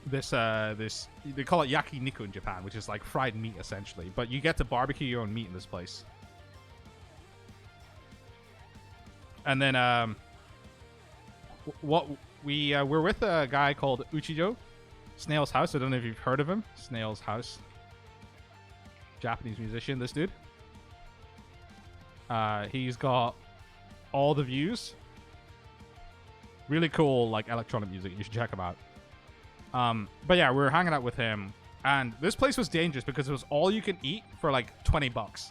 they call it yakiniku in Japan, which is like fried meat essentially, but you get to barbecue your own meat in this place. And then we're with a guy called Uchijo, Snail's House. I don't know if you've heard of him. Snail's House, Japanese musician, this dude. He's got all the views. Really cool, like electronic music. You should check him out. But yeah, we were hanging out with him, and this place was dangerous because it was all you can eat for like $20.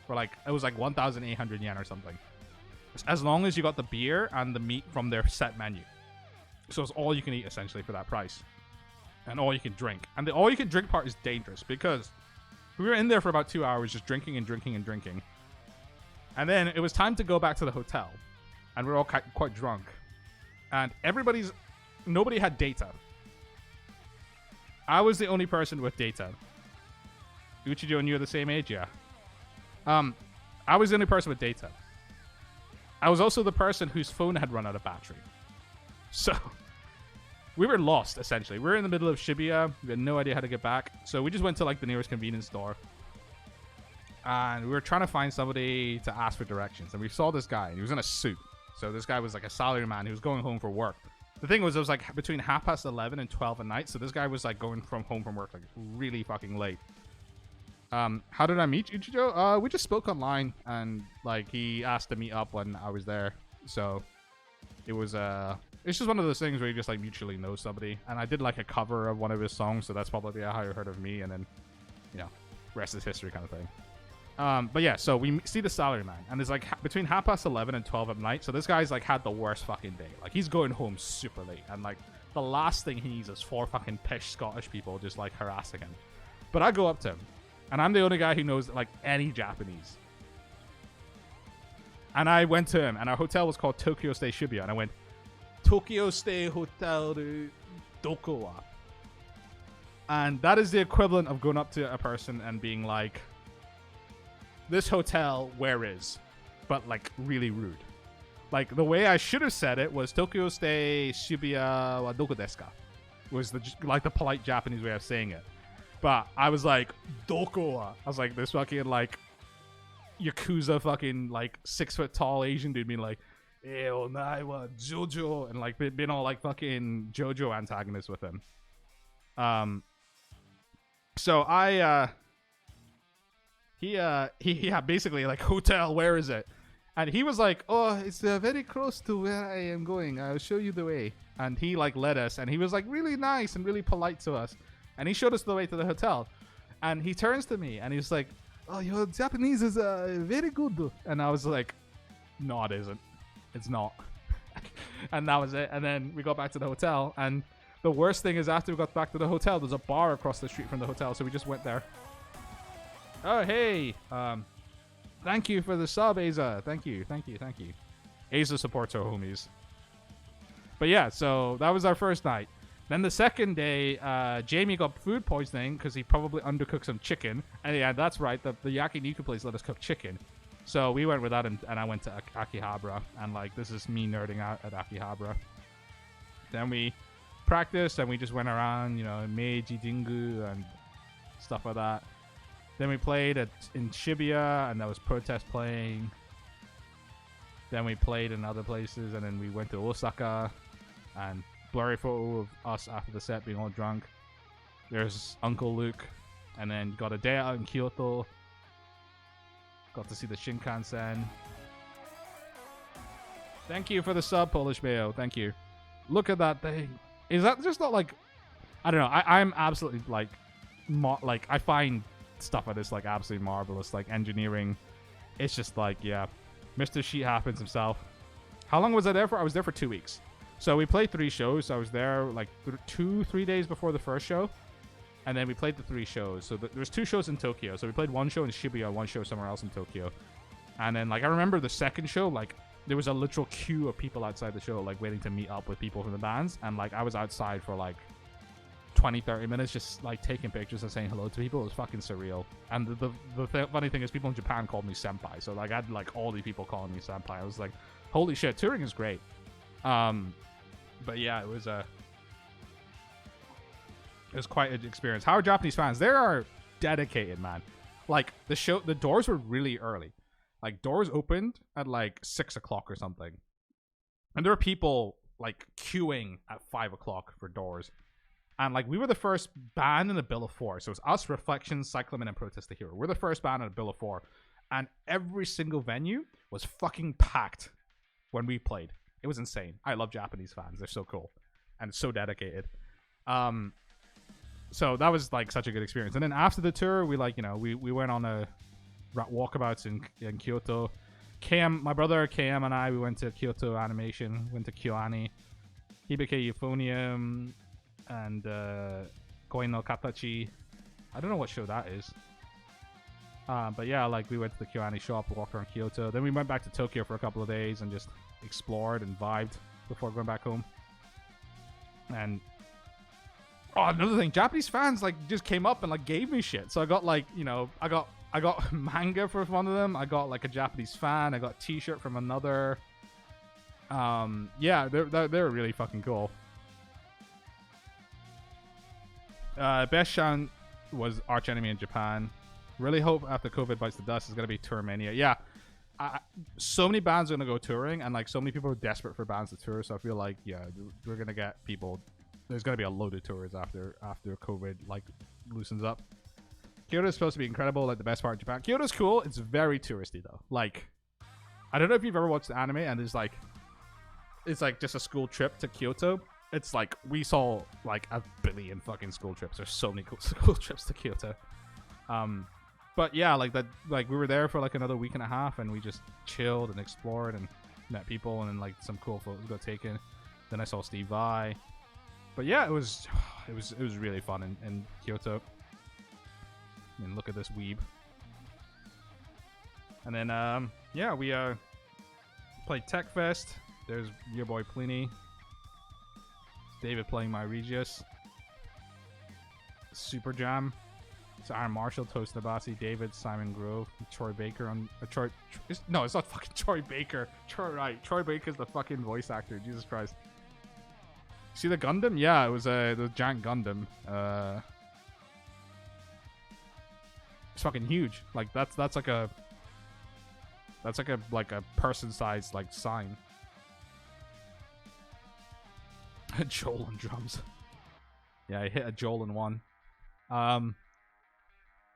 For like, it was like 1,800 yen or something. As long as you got the beer and the meat from their set menu. So it's all you can eat essentially for that price. and all you can drink. And the all you can drink part is dangerous because we were in there for about 2 hours just drinking and drinking and drinking. And then it was time to go back to the hotel. And we were all quite drunk. And nobody had data. I was the only person with data. Uchijo and you are the same age, yeah. I was the only person with data. I was also the person whose phone had run out of battery. So, we were lost, essentially. We were in the middle of Shibuya. We had no idea how to get back. So, we just went to, like, the nearest convenience store. And we were trying to find somebody to ask for directions. And we saw this guy. And he was in a suit. So, this guy was, like, a salaryman who was going home for work. The thing was, it was, like, between 11:30 and 12 at night. So, this guy was, like, going home from work, like, really fucking late. How did I meet Uchijo? We just spoke online, and like he asked to meet up when I was there. So it was it's just one of those things where you just like mutually know somebody. And I did like a cover of one of his songs, so that's probably how you heard of me. And then, you know, rest is history kind of thing. But yeah, so we see the salaryman, and it's like between 11:30 and 12 at night. So this guy's like had the worst fucking day. Like he's going home super late, and like the last thing he needs is 4 fucking pish Scottish people just like harassing him. But I go up to him. And I'm the only guy who knows, like, any Japanese. And I went to him, and our hotel was called Tokyo Stay Shibuya. And I went, Tokyo Stay Hotel Doko wa? And that is the equivalent of going up to a person and being like, this hotel, where is? But, like, really rude. Like, the way I should have said it was, Tokyo Stay Shibuya wa doko desu ka? Was the polite Japanese way of saying it. But I was like, Doko wa? I was like, this fucking, like, Yakuza fucking, like, 6 foot tall Asian dude being like, onai wa Jojo. And, like, being all, like, fucking Jojo antagonist with him. So he basically, like, hotel, where is it? And he was like, oh, it's very close to where I am going. I'll show you the way. And he, like, led us. And he was, like, really nice and really polite to us. And he showed us the way to the hotel. And he turns to me and he's like, oh, your Japanese is very good. And I was like, no, it isn't. It's not. And that was it. And then we got back to the hotel. And the worst thing is after we got back to the hotel, there's a bar across the street from the hotel. So we just went there. Oh, hey. Thank you for the sub, Aza. Thank you. Aza supports our homies. But yeah, so that was our first night. Then the second day, Jamie got food poisoning because he probably undercooked some chicken. And yeah, that's right. The yakiniku place let us cook chicken. So we went with that, and I went to Akihabara. And like, this is me nerding out at Akihabara. Then we practiced, and we just went around, you know, Meiji Jingu and stuff like that. Then we played in Shibuya, and there was protest playing. Then we played in other places, and then we went to Osaka, and blurry photo of us after the set being all drunk. There's Uncle Luke, and then got a day out in Kyoto. Got to see the Shinkansen. Thank you for the sub, Polish Mayo. Thank you. Look at that thing. Is that just not like, I don't know. I'm absolutely like I find stuff like this like absolutely marvelous. Like engineering, it's just like, yeah, Mr. Sheet happens himself. How long was I there for? I was there for 2 weeks. So we played 3 shows. I was there like 2-3 days before the first show. And then we played the 3 shows. So there was 2 shows in Tokyo. So we played 1 show in Shibuya, 1 show somewhere else in Tokyo. And then like I remember the second show, like there was a literal queue of people outside the show, like waiting to meet up with people from the bands. And like I was outside for like 20-30 minutes just like taking pictures and saying hello to people. It was fucking surreal. And the funny thing is people in Japan called me senpai. So like I had like all these people calling me senpai. I was like, holy shit, touring is great. But yeah, it was quite an experience. How are Japanese fans? They are dedicated, man. Like the doors were really early. Like doors opened at like 6 o'clock or something, and there were people like queuing at 5 o'clock for doors. And like we were the first band in a bill of 4. So it was us, Reflections, Cyclamen, and Protest the Hero. We're the first band in a bill of 4, and every single venue was fucking packed when we played. It was insane. I love Japanese fans. They're so cool and so dedicated. So that was like such a good experience. And then after the tour, we like, you know, we went on a walkabouts in Kyoto. My brother KM and I, we went to Kyoto Animation, went to Kyoani, Hibike Euphonium, and Koi no Katachi. I don't know what show that is. But yeah, like we went to the Kyoani shop, walked around Kyoto. Then we went back to Tokyo for a couple of days and just explored and vibed before going back home. And oh, another thing, Japanese fans like just came up and like gave me shit. So I got like, you know, I got manga for one of them. I got like a Japanese fan. I got a t-shirt from another. Yeah, they're really fucking cool. Best Shan was arch enemy in Japan. Really hope after COVID bites the dust is gonna be tour mania. Yeah, so many bands are gonna go touring, and like so many people are desperate for bands to tour. So I feel like yeah, we're gonna get people. There's gonna be a load of tours after COVID like loosens up. Kyoto is supposed to be incredible, like the best part of Japan. Kyoto's cool. It's very touristy though. Like, I don't know if you've ever watched the anime, and it's like just a school trip to Kyoto. It's like we saw like a billion fucking school trips. There's so many cool school trips to Kyoto. But yeah, like that, like we were there for like another week and a half, and we just chilled and explored and met people, and then like some cool photos got taken. Then I saw Sithu Aye. But yeah, it was really fun in Kyoto. I mean, look at this weeb. And then yeah, we played Tech Fest. There's your boy Pliny. David playing my Regius. Super Jam. It's Aaron Marshall, Toast Nabasi, David, Simon Grove, Troy Baker on no, it's not fucking Troy Baker. Troy Baker's the fucking voice actor. Jesus Christ. See the Gundam? Yeah, it was the giant Gundam. It's fucking huge. Like that's like a person-sized like sign. Joel on drums. Yeah, I hit a Joel in one.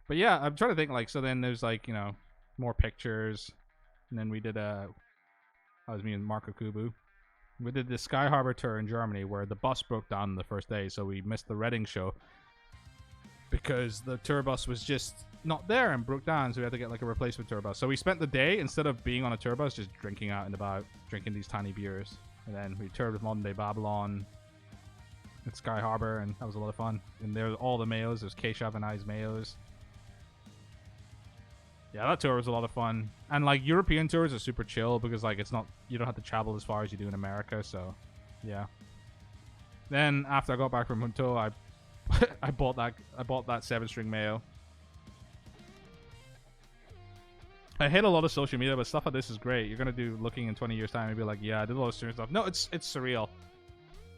But yeah, I'm trying to think, like, so then there's, like, you know, more pictures. And then we did that was me and Marco Kubu. We did the Sky Harbor tour in Germany where the bus broke down the first day, so we missed the Reading show. Because the tour bus was just not there and broke down, so we had to get, like, a replacement tour bus. So we spent the day, instead of being on a tour bus, just drinking out and about, drinking these tiny beers. And then we toured with Modern Day Babylon at Sky Harbor, and that was a lot of fun. And there was all the Mayos. There's Keshav and I's Mayos. Yeah, that tour was a lot of fun. And like European tours are super chill because like it's not, you don't have to travel as far as you do in America, so yeah. Then after I got back from Hunto, I bought that 7-string Mayo. I hate a lot of social media, but stuff like this is great. You're gonna do looking in 20 years time and be like, yeah, I did a lot of serious stuff. No, it's surreal.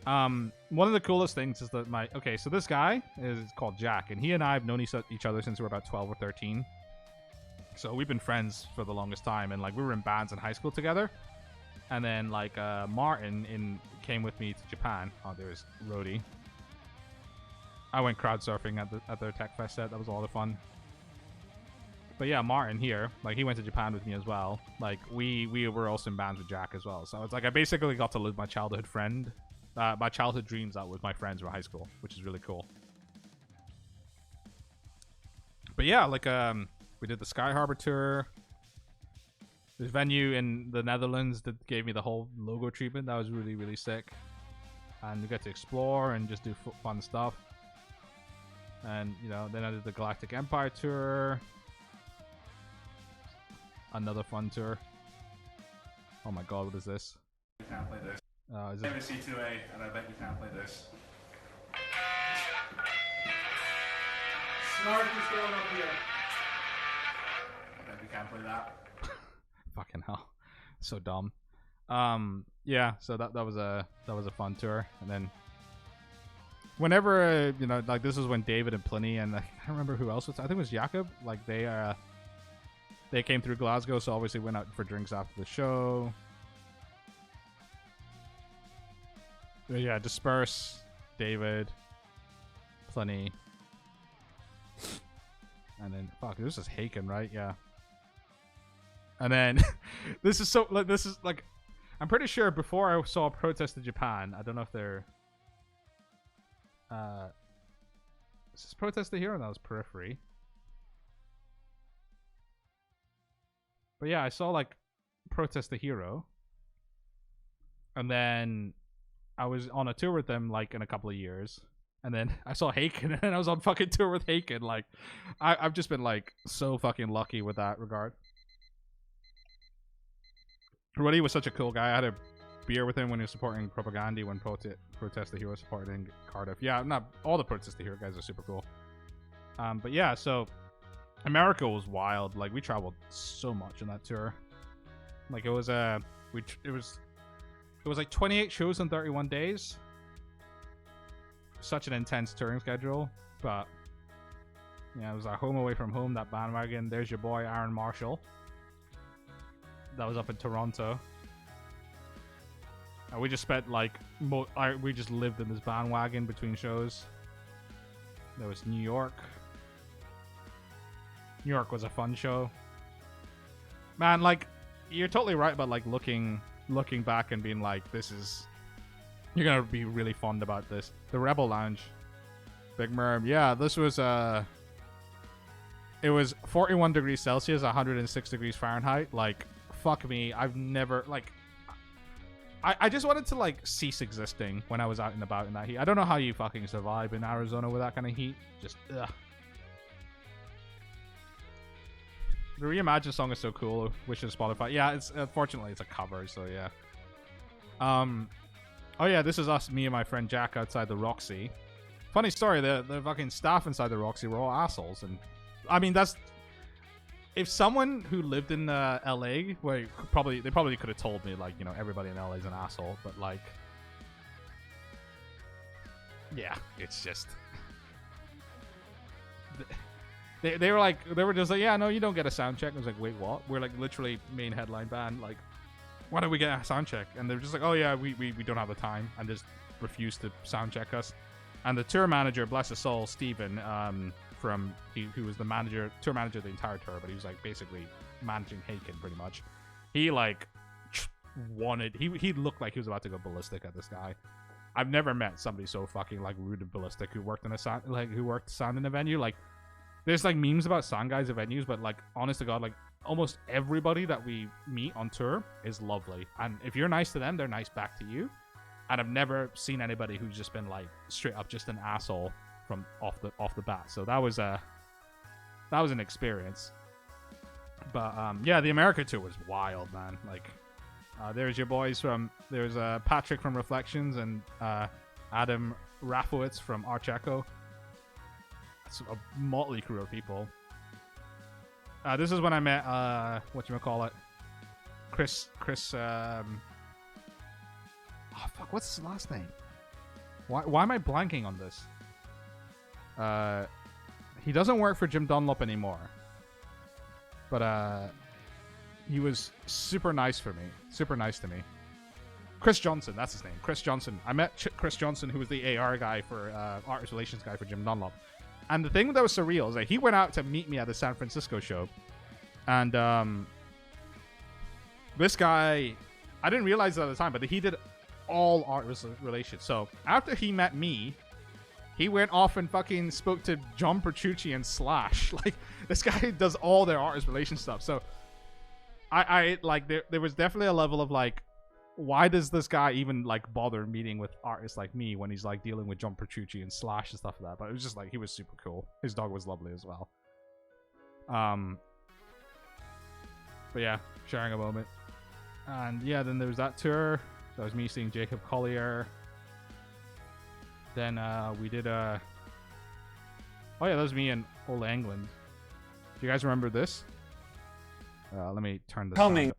One of the coolest things is that so this guy is called Jack, and he and I have known each other since we were about 12 or 13. So we've been friends for the longest time, and like we were in bands in high school together. And then like Martin came with me to Japan. Oh, there's Rody. I went crowd surfing at their Tech Fest set. That was a lot of fun. But yeah, Martin here, like he went to Japan with me as well. Like we were also in bands with Jack as well. So it's like I basically got to live my childhood dreams out with my friends from high school, which is really cool. But yeah, like we did the Sky Harbor tour. There's a venue in the Netherlands that gave me the whole logo treatment. That was really, really sick. And we got to explore and just do fun stuff. And, you know, then I did the Galactic Empire tour. Another fun tour. Oh my god, what is this? You can't play this. Is I'm it? a Sithu Aye, and I bet you can't play this. Snark is going up here. I bet you can't play that. Fucking hell, so dumb. Yeah, so that was a fun tour. And then whenever you know, like this was when David and Pliny and I can't remember who else was. I think it was Jakob. Like they came through Glasgow, so obviously went out for drinks after the show. But yeah, Disperse, David, Pliny, and then fuck, this is Haken, right? Yeah. And then this is like I'm pretty sure before I saw a protest in Japan, I don't know if they're is this protest the hero? That was Periphery. But yeah, I saw like Protest the Hero. And then I was on a tour with them like in a couple of years. And then I saw Haken, and I was on fucking tour with Haken. Like, I've just been like so fucking lucky with that regard. Ruddy was such a cool guy. I had a beer with him when he was supporting Propaganda when Protest the Hero supporting Cardiff. Yeah, not all the Protest the Hero guys are super cool. But yeah, so America was wild. Like, we traveled so much on that tour. Like, it was it was like 28 shows in 31 days. Such an intense touring schedule, but yeah, it was our home away from home, that bandwagon. There's your boy Aaron Marshall. That was up in Toronto. And we just spent like we just lived in this bandwagon between shows. There was New York. New York was a fun show. Man, like, you're totally right about like looking back and being like, this is, you're gonna be really fond about this. The Rebel Lounge, Big Merm. Yeah, this was it was 41 degrees Celsius, 106 degrees Fahrenheit. Like, fuck me, I've never, like, I just wanted to like cease existing when I was out and about in that heat. I don't know how you fucking survive in Arizona with that kind of heat. Just ugh. The Reimagine song is so cool, which is Spotify. Yeah, it's unfortunately it's a cover, so yeah. Oh yeah, this is us, me and my friend Jack outside the Roxy. Funny story, the fucking staff inside the Roxy were all assholes, and I mean that's, if someone who lived in LA, well, they probably could have told me, like, you know, everybody in LA is an asshole, but like, yeah, it's just they were just like, yeah, no, you don't get a sound check. I was like, wait, what? We're like literally main headline band, like, why don't we get a sound check? And they're just like, oh yeah, we don't have the time, and just refused to sound check us. And the tour manager, bless his soul, Steven, who was the tour manager the entire tour, but he was like basically managing Haken pretty much. He like he looked like he was about to go ballistic at this guy. I've never met somebody so fucking like rude and ballistic who worked sound in a venue. Like, there's like memes about sound guys at venues, but like, honest to God, like almost everybody that we meet on tour is lovely, and if you're nice to them, they're nice back to you. And I've never seen anybody who's just been like straight up just an asshole from off the bat. So that was an experience. But yeah, the America tour was wild, man. Like, there's your boys there's Patrick from Reflections and Adam Rafowitz from Arch Echo. It's a motley crew of people. This is when I met whatchamacallit, Chris oh fuck, what's his last name? Why am I blanking on this? He doesn't work for Jim Dunlop anymore. But he was super nice to me. Chris Johnson, that's his name. Chris Johnson. I met Chris Johnson, who was the AR guy for artist relations guy for Jim Dunlop. And the thing that was surreal is that he went out to meet me at the San Francisco show. And this guy, I didn't realize it at the time, but he did all art relations. So after he met me, he went off and fucking spoke to John Petrucci and Slash. Like, this guy does all their artist relations stuff. So I like, there was definitely a level of like, why does this guy even like bother meeting with artists like me when he's like dealing with John Petrucci and Slash and stuff like that? But it was just like, he was super cool. His dog was lovely as well. But yeah, sharing a moment. And yeah, then there was that tour. That was me seeing Jacob Collier. Then we did oh yeah, that was me in Old England. Do you guys remember this? Let me turn this coming.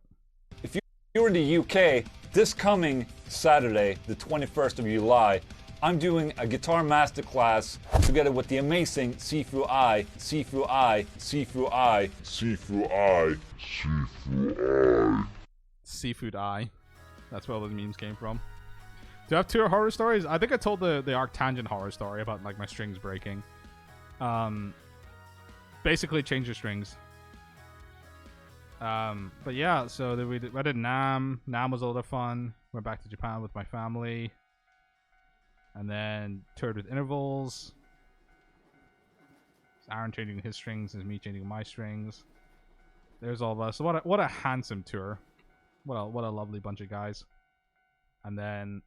If you're in the UK, this coming Saturday, the 21st of July, I'm doing a guitar masterclass together with the amazing Sithu Aye. Sithu Aye. Sithu Aye. Sithu Aye. Sithu Aye. Seafood Eye. That's where all those memes came from. Do I have two horror stories? I think I told the Arctangent horror story about like my strings breaking. Basically change your strings. But yeah, so I did Nam. Nam was a lot of fun. Went back to Japan with my family. And then toured with Intervals. It's Aaron changing his strings and me changing my strings. There's all of us. So what a handsome tour. What a lovely bunch of guys. And then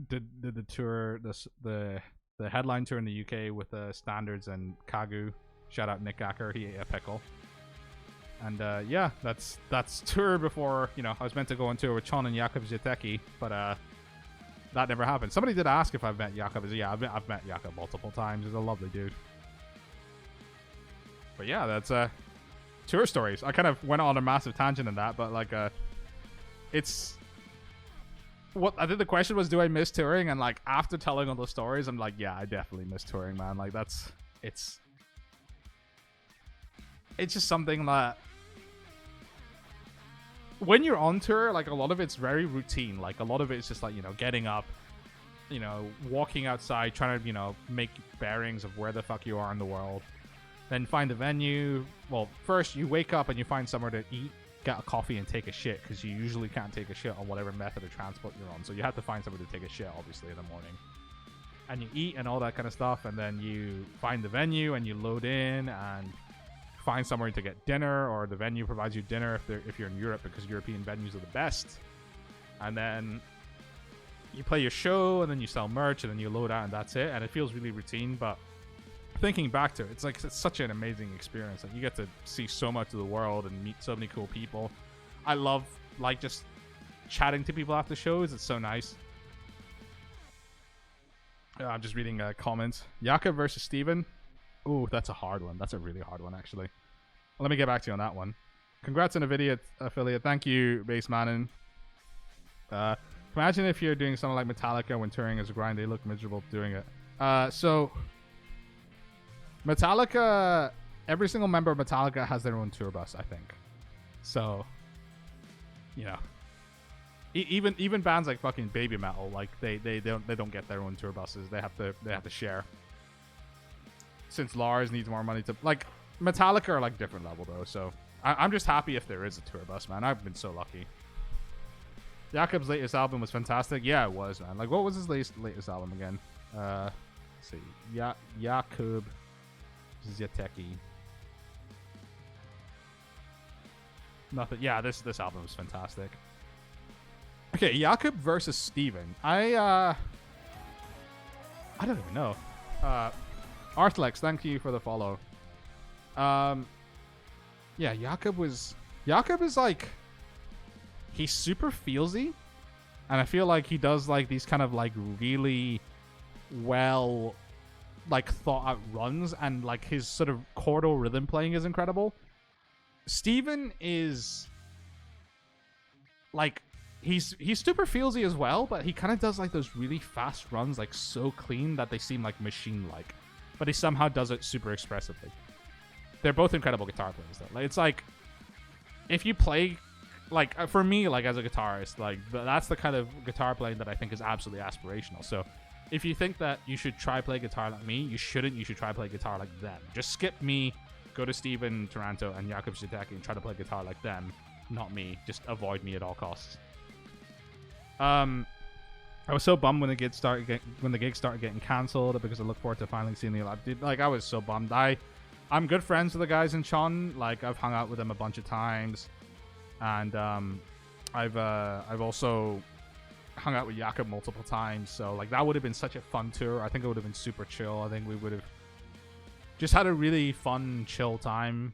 did the tour, the the headline tour in the UK with Standards and Kagu. Shout out Nick Acker, he ate a pickle. And yeah, that's tour before, you know, I was meant to go on tour with Chon and Jakub Zietecki, but that never happened. Somebody did ask if I've met Jakub. Yeah, I've met Jakub multiple times. He's a lovely dude. But yeah, that's tour stories. I kind of went on a massive tangent in that, but like it's what I think the question was, do I miss touring? And like after telling all those stories, I'm like, yeah, I definitely miss touring, man. Like it's just something that when you're on tour, like a lot of it's very routine. Like a lot of it's just like, you know, getting up, you know, walking outside, trying to, you know, make bearings of where the fuck you are in the world. Then find the venue. Well, first you wake up and you find somewhere to eat, get a coffee, and take a shit, because you usually can't take a shit on whatever method of transport you're on. So you have to find somewhere to take a shit, obviously, in the morning. And you eat and all that kind of stuff, and then you find the venue and you load in and find somewhere to get dinner, or the venue provides you dinner if you're in Europe, because European venues are the best. And then you play your show, and then you sell merch, and then you load out, and that's it. And it feels really routine, but thinking back to it, it's like it's such an amazing experience. Like you get to see so much of the world and meet so many cool people. I love like just chatting to people after shows. It's so nice. I'm just reading comments. Jakub versus Steven. Ooh, that's a hard one. That's a really hard one, actually. Let me get back to you on that one. Congrats on a video affiliate. Thank you, Base Manon. Imagine if you're doing something like Metallica when touring as a grind. They look miserable doing it. So Metallica, every single member of Metallica has their own tour bus, I think. So, you know, even bands like fucking Baby Metal, like they don't get their own tour buses. They have to share. Since Lars needs more money to, like, Metallica are like different level though. So I'm just happy if there is a tour bus, man. I've been so lucky. Jakub's latest album was fantastic. Yeah, it was, man. Like, what was his latest album again? Let's see, Jakub Zietecki. Nothing. Yeah, this album was fantastic. Okay, Jakub versus Steven. I don't even know. Arthlex, thank you for the follow. Yeah, Jakub is like, he's super feelsy, and I feel like he does like these kind of like really well like thought out runs, and like his sort of chordal rhythm playing is incredible. Steven is like, he's super feelsy as well, but he kind of does like those really fast runs, like so clean that they seem like machine-like, but he somehow does it super expressively. They're both incredible guitar players though. Like, it's like, if you play, like, for me, like as a guitarist, like that's the kind of guitar playing that I think is absolutely aspirational. So if you think that you should try play guitar like me, you shouldn't. You should try play guitar like them. Just skip me, go to Steven Taranto and Jakub Zietecki and try to play guitar like them, not me. Just avoid me at all costs. I was so bummed when the gig started getting cancelled, because I look forward to finally seeing the live. Dude, like, I was so bummed. I'm good friends with the guys in Chon. Like, I've hung out with them a bunch of times, and I've also hung out with Jakub multiple times. So like, that would have been such a fun tour. I think it would have been super chill. I think we would have just had a really fun, chill time,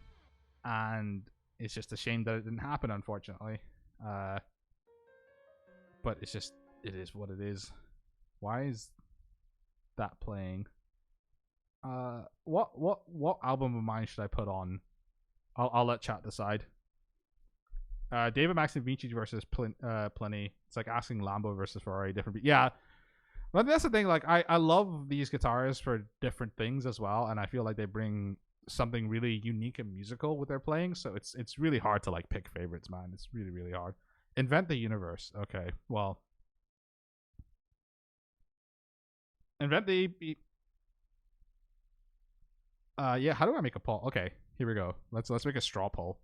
and it's just a shame that it didn't happen, unfortunately. But it's just, it is what it is. Why is that playing? What album of mine should I put on? I'll let chat decide. David Maximovici versus Plenty. It's like asking Lambo versus Ferrari. Different. Yeah, but that's the thing. Like, I love these guitarists for different things as well, and I feel like they bring something really unique and musical with their playing. So it's really hard to like pick favorites, man. It's really, really hard. Invent the Universe. Okay, well, invent the. Yeah. How do I make a poll? Okay, here we go. Let's make a straw poll.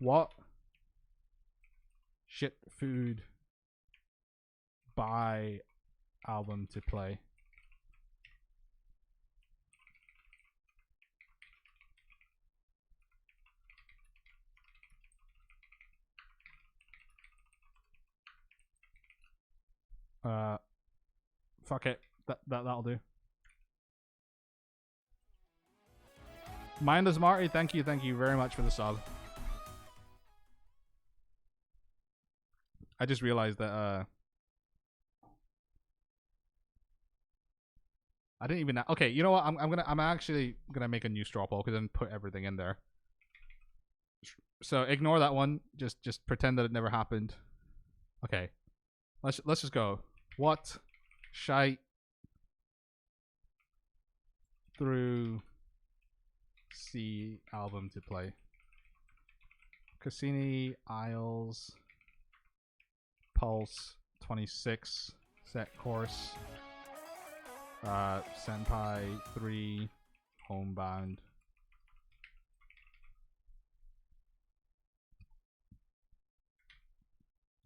What shit food buy album to play? Fuck it. That'll do. Mindless Marty, thank you very much for the sub. I just realized that I didn't even. Okay, you know what? I'm actually gonna make a new straw poll because I didn't put everything in there. So ignore that one. Just pretend that it never happened. Okay, let's just go. What shite through C album to play? Cassini, Isles, Pulse, 26, set course. Senpai 3, Homebound.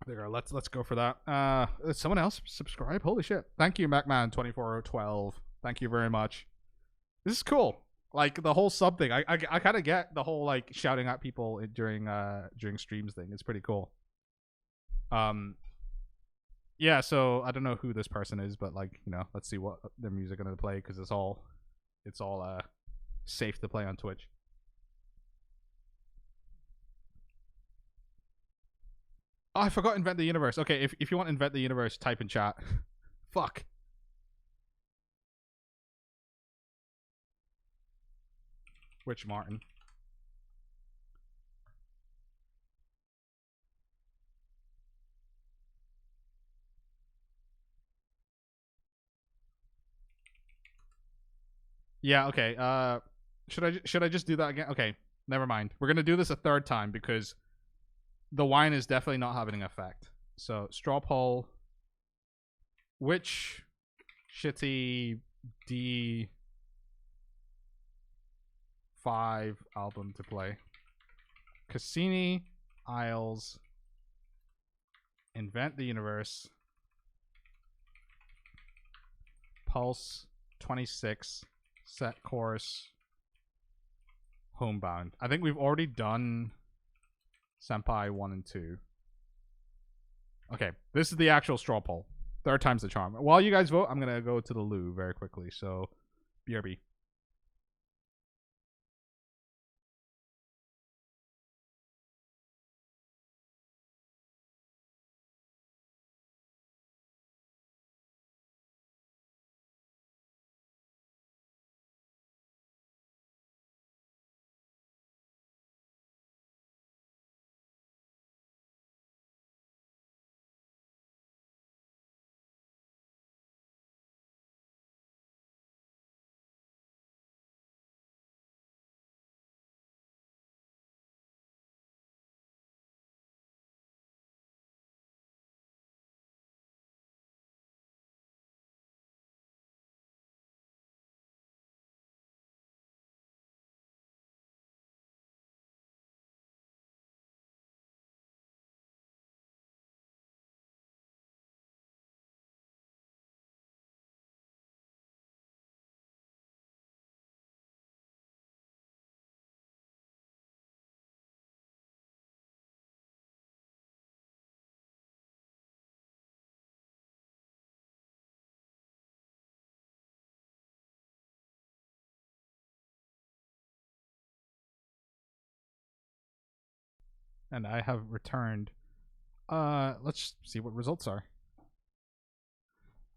There, let's go for that. Someone else subscribe? Holy shit! Thank you, MacMan2412. Thank you very much. This is cool. Like the whole sub thing. I kind of get the whole like shouting at people during streams thing. It's pretty cool. Yeah, so I don't know who this person is, but like, you know, let's see what their music are gonna play because it's all safe to play on Twitch. Oh, I forgot Invent the Universe. Okay, if you want Invent the Universe, type in chat. Fuck. Which Martin? Yeah, okay. Should I just do that again? Okay, never mind. We're gonna do this a third time because the wine is definitely not having an effect. So straw poll. Which shitty D5 album to play? Cassini, Isles, Invent the Universe, Pulse 26. Set course, Homebound. I think we've already done Senpai 1 and 2. Okay, this is the actual straw poll. Third time's the charm. While you guys vote, I'm gonna go to the loo very quickly. So, BRB. And I have returned. Let's see what results are.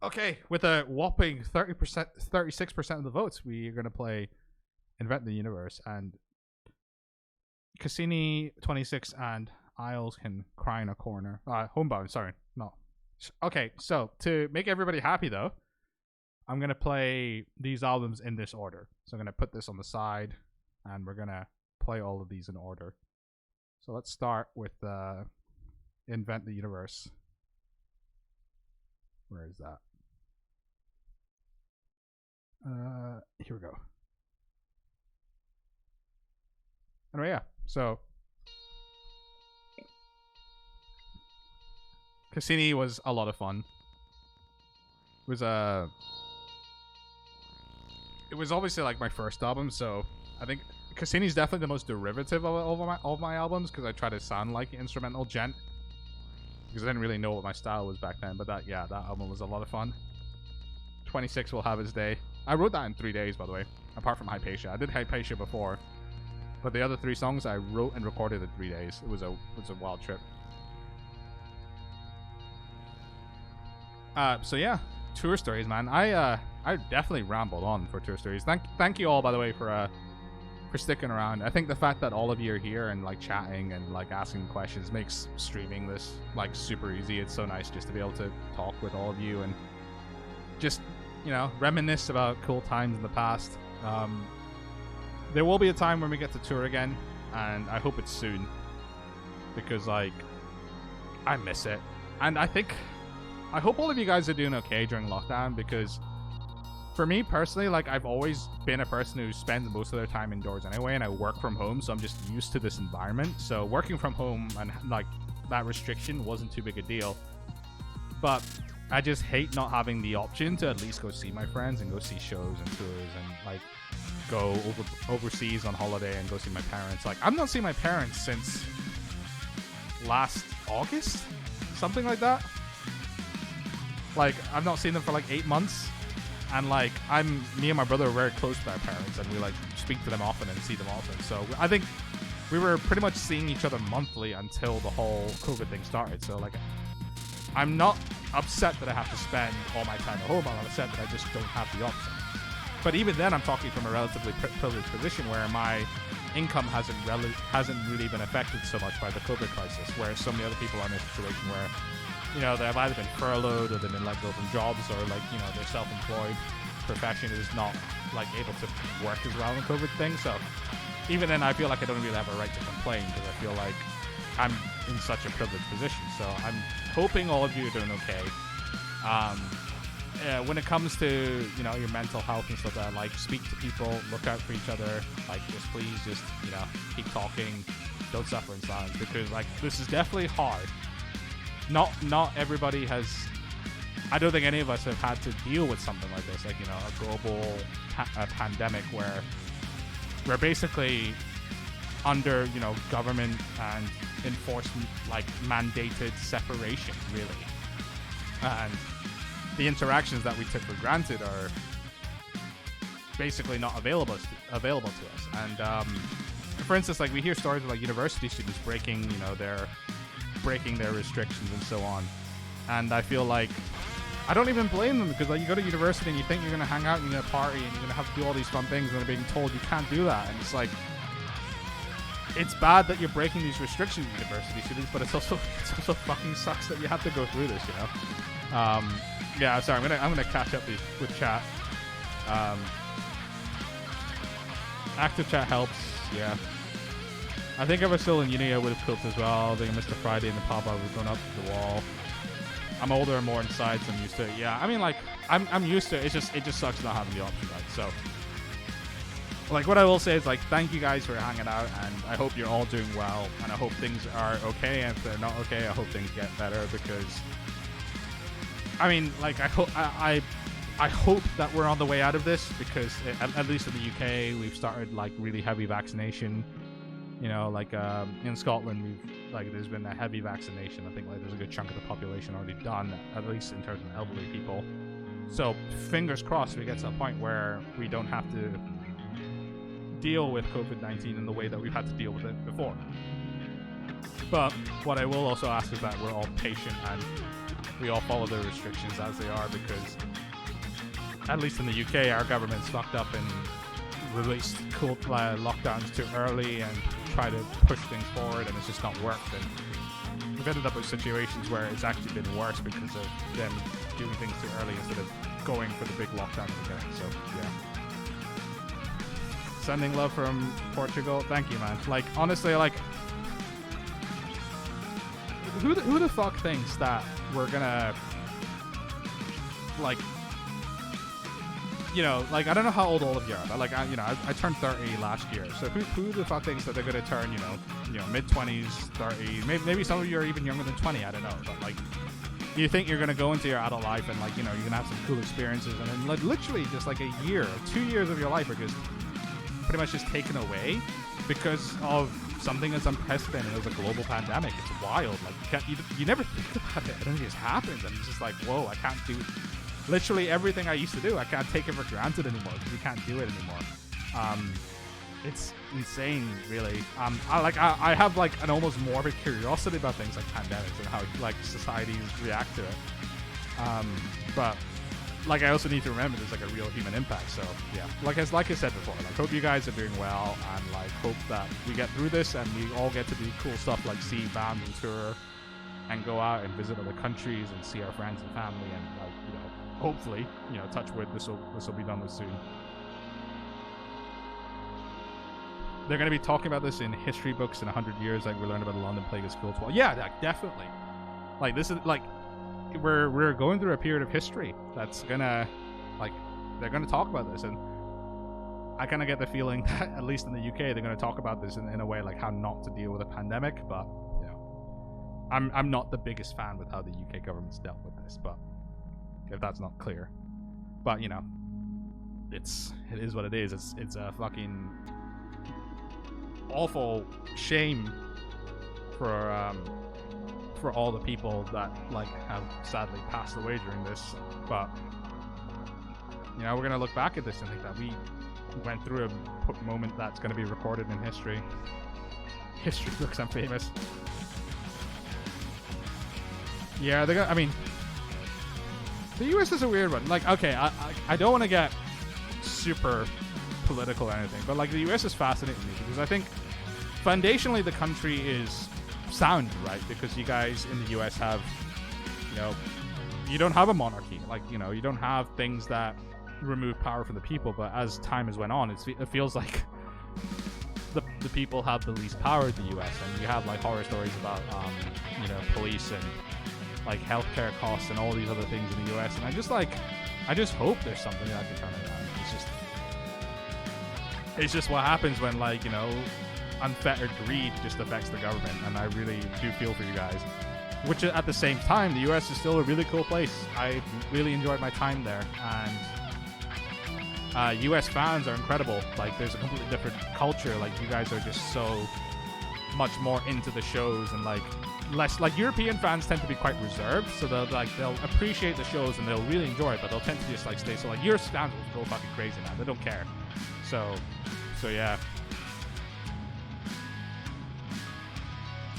Okay, with a whopping 30%, 36% of the votes, we are gonna play Invent the Universe, and Cassini 26 and Isles can cry in a corner. Homebound, sorry, no. Okay, so to make everybody happy though, I'm gonna play these albums in this order. So I'm gonna put this on the side, and we're gonna play all of these in order. So let's start with Invent the Universe. Where is that? Here we go. Anyway, yeah. So Cassini was a lot of fun. It was obviously like my first album, so I think Cassini's definitely the most derivative of my albums because I try to sound like an instrumental gent because I didn't really know what my style was back then. But that album was a lot of fun. 26 will have his day. I wrote that in 3 days, by the way, apart from Hypatia. I did Hypatia before, but the other 3 songs I wrote and recorded in 3 days. It was a wild trip. So yeah, tour stories, man. I definitely rambled on for tour stories. Thank you all, by the way, for sticking around. I think the fact that all of you are here and like chatting and like asking questions makes streaming this like super easy. It's so nice just to be able to talk with all of you and just, you know, reminisce about cool times in the past. There will be a time when we get to tour again, and I hope it's soon, because like I miss it. And I hope all of you guys are doing okay during lockdown, because for me personally, like, I've always been a person who spends most of their time indoors anyway, and I work from home, so I'm just used to this environment. So working from home and like that restriction wasn't too big a deal. But I just hate not having the option to at least go see my friends and go see shows and tours and like go overseas on holiday and go see my parents. Like, I've not seen my parents since last August, something like that. Like, I've not seen them for like 8 months. And like, me and my brother are very close to our parents, and we like speak to them often and see them often. So I think we were pretty much seeing each other monthly until the whole COVID thing started. So like, I'm not upset that I have to spend all my time at home. I'm upset that I just don't have the option. But even then, I'm talking from a relatively privileged position where my income hasn't really been affected so much by the COVID crisis, where so many other people are in a situation where, you know, they've either been furloughed or they've been let go from jobs, or like, you know, their self-employed profession is not like able to work as well in the COVID thing. So even then, I feel like I don't really have a right to complain, because I feel like I'm in such a privileged position. So I'm hoping all of you are doing okay. When it comes to, you know, your mental health and stuff, that, like, speak to people, look out for each other, like, just please just, you know, keep talking, don't suffer in silence, because like, this is definitely hard. Not everybody has. I don't think any of us have had to deal with something like this, like, you know, a global pandemic where we're basically under, you know, government and enforced, like, mandated separation, really. And the interactions that we took for granted are basically not available to us. And for instance, like, we hear stories of like university students breaking their restrictions and so on. And I feel like I don't even blame them, because like, you go to university and you think you're going to hang out and you're going to party and you're going to have to do all these fun things, and they're being told you can't do that. And it's like, it's bad that you're breaking these restrictions, university students, but it also fucking sucks that you have to go through this, you know. Yeah, sorry, I'm gonna catch up with chat. Active chat helps, yeah. I think if I was still in uni, I would have cooked as well. I think I missed a Friday in the pub. I was going up to the wall. I'm older and more inside, so I'm used to it. Yeah, I mean, like, I'm used to it. It just sucks not having the option, right? So, like, what I will say is, like, thank you guys for hanging out, and I hope you're all doing well, and I hope things are okay. And if they're not okay, I hope things get better, because, I mean, like, I hope that we're on the way out of this, because at least in the UK, we've started like really heavy vaccination. You know, like in Scotland, there's been a heavy vaccination. I think like there's a good chunk of the population already done, at least in terms of elderly people. So fingers crossed we get to a point where we don't have to deal with COVID-19 in the way that we've had to deal with it before. But what I will also ask is that we're all patient and we all follow the restrictions as they are, because at least in the UK, our government's fucked up and released cool lockdowns too early and try to push things forward, and it's just not worked. And we've ended up with situations where it's actually been worse because of them doing things too early instead of going for the big lockdown again. So yeah. Sending love from Portugal. Thank you, man. Like, honestly, like, who the fuck thinks that we're gonna, like, you know, like, I don't know how old all of you are, but like, I turned 30 last year. So who the fuck thinks that they're gonna turn, you know, mid-20s, 30? Maybe some of you are even younger than 20. I don't know, but like, you think you're gonna go into your adult life and like, you know, you're gonna have some cool experiences, and then like literally just like a year, 2 years of your life are just pretty much just taken away because of something as unprecedented as a global pandemic. It's wild. Like, you never think about it, and then it just happens, and it's just like, whoa, I can't do literally everything I used to do, I can't take it for granted anymore because you can't do it anymore. It's insane, really. I have like an almost morbid curiosity about things like pandemics and how like societies react to it. But like I also need to remember there's like a real human impact. So yeah, like I said before, like hope you guys are doing well, and like hope that we get through this and we all get to do cool stuff like see bands and tour and go out and visit other countries and see our friends and family, and like, you know, hopefully, you know, touch wood, this will be done with soon. They're going to be talking about this in history books in 100 years, like we learned about the London Plague of School 12. Yeah, like, definitely. Like, this is, like, we're going through a period of history that's gonna, like, they're going to talk about this, and I kind of get the feeling that, at least in the UK, they're going to talk about this in a way, like, how not to deal with a pandemic, but, you know, I'm not the biggest fan with how the UK government's dealt with this, but, if that's not clear. But, you know, it is what it is. It's a fucking awful shame for all the people that like have sadly passed away during this, but you know, we're gonna look back at this and think that we went through a moment that's gonna be recorded in history books. I'm famous. Yeah, I mean, the US is a weird one. Like, okay, I don't want to get super political or anything, but like the US is fascinating me because I think foundationally the country is sound, right? Because you guys in the US have, you know, you don't have a monarchy, like, you know, you don't have things that remove power from the people, but as time has went on, it feels like the people have the least power in the US, and you have like horror stories about you know, police and like healthcare costs and all these other things in the US, and I just hope there's something that can turn it around. It's just what happens when, like, you know, unfettered greed just affects the government, and I really do feel for you guys. Which, at the same time, the US is still a really cool place. I really enjoyed my time there, and US fans are incredible. Like, there's a completely different culture. Like, you guys are just so much more into the shows, and like less, like, European fans tend to be quite reserved, so they'll appreciate the shows and they'll really enjoy it, but they'll tend to just like stay. So like, US fans will go fucking crazy, man. They don't care. So yeah.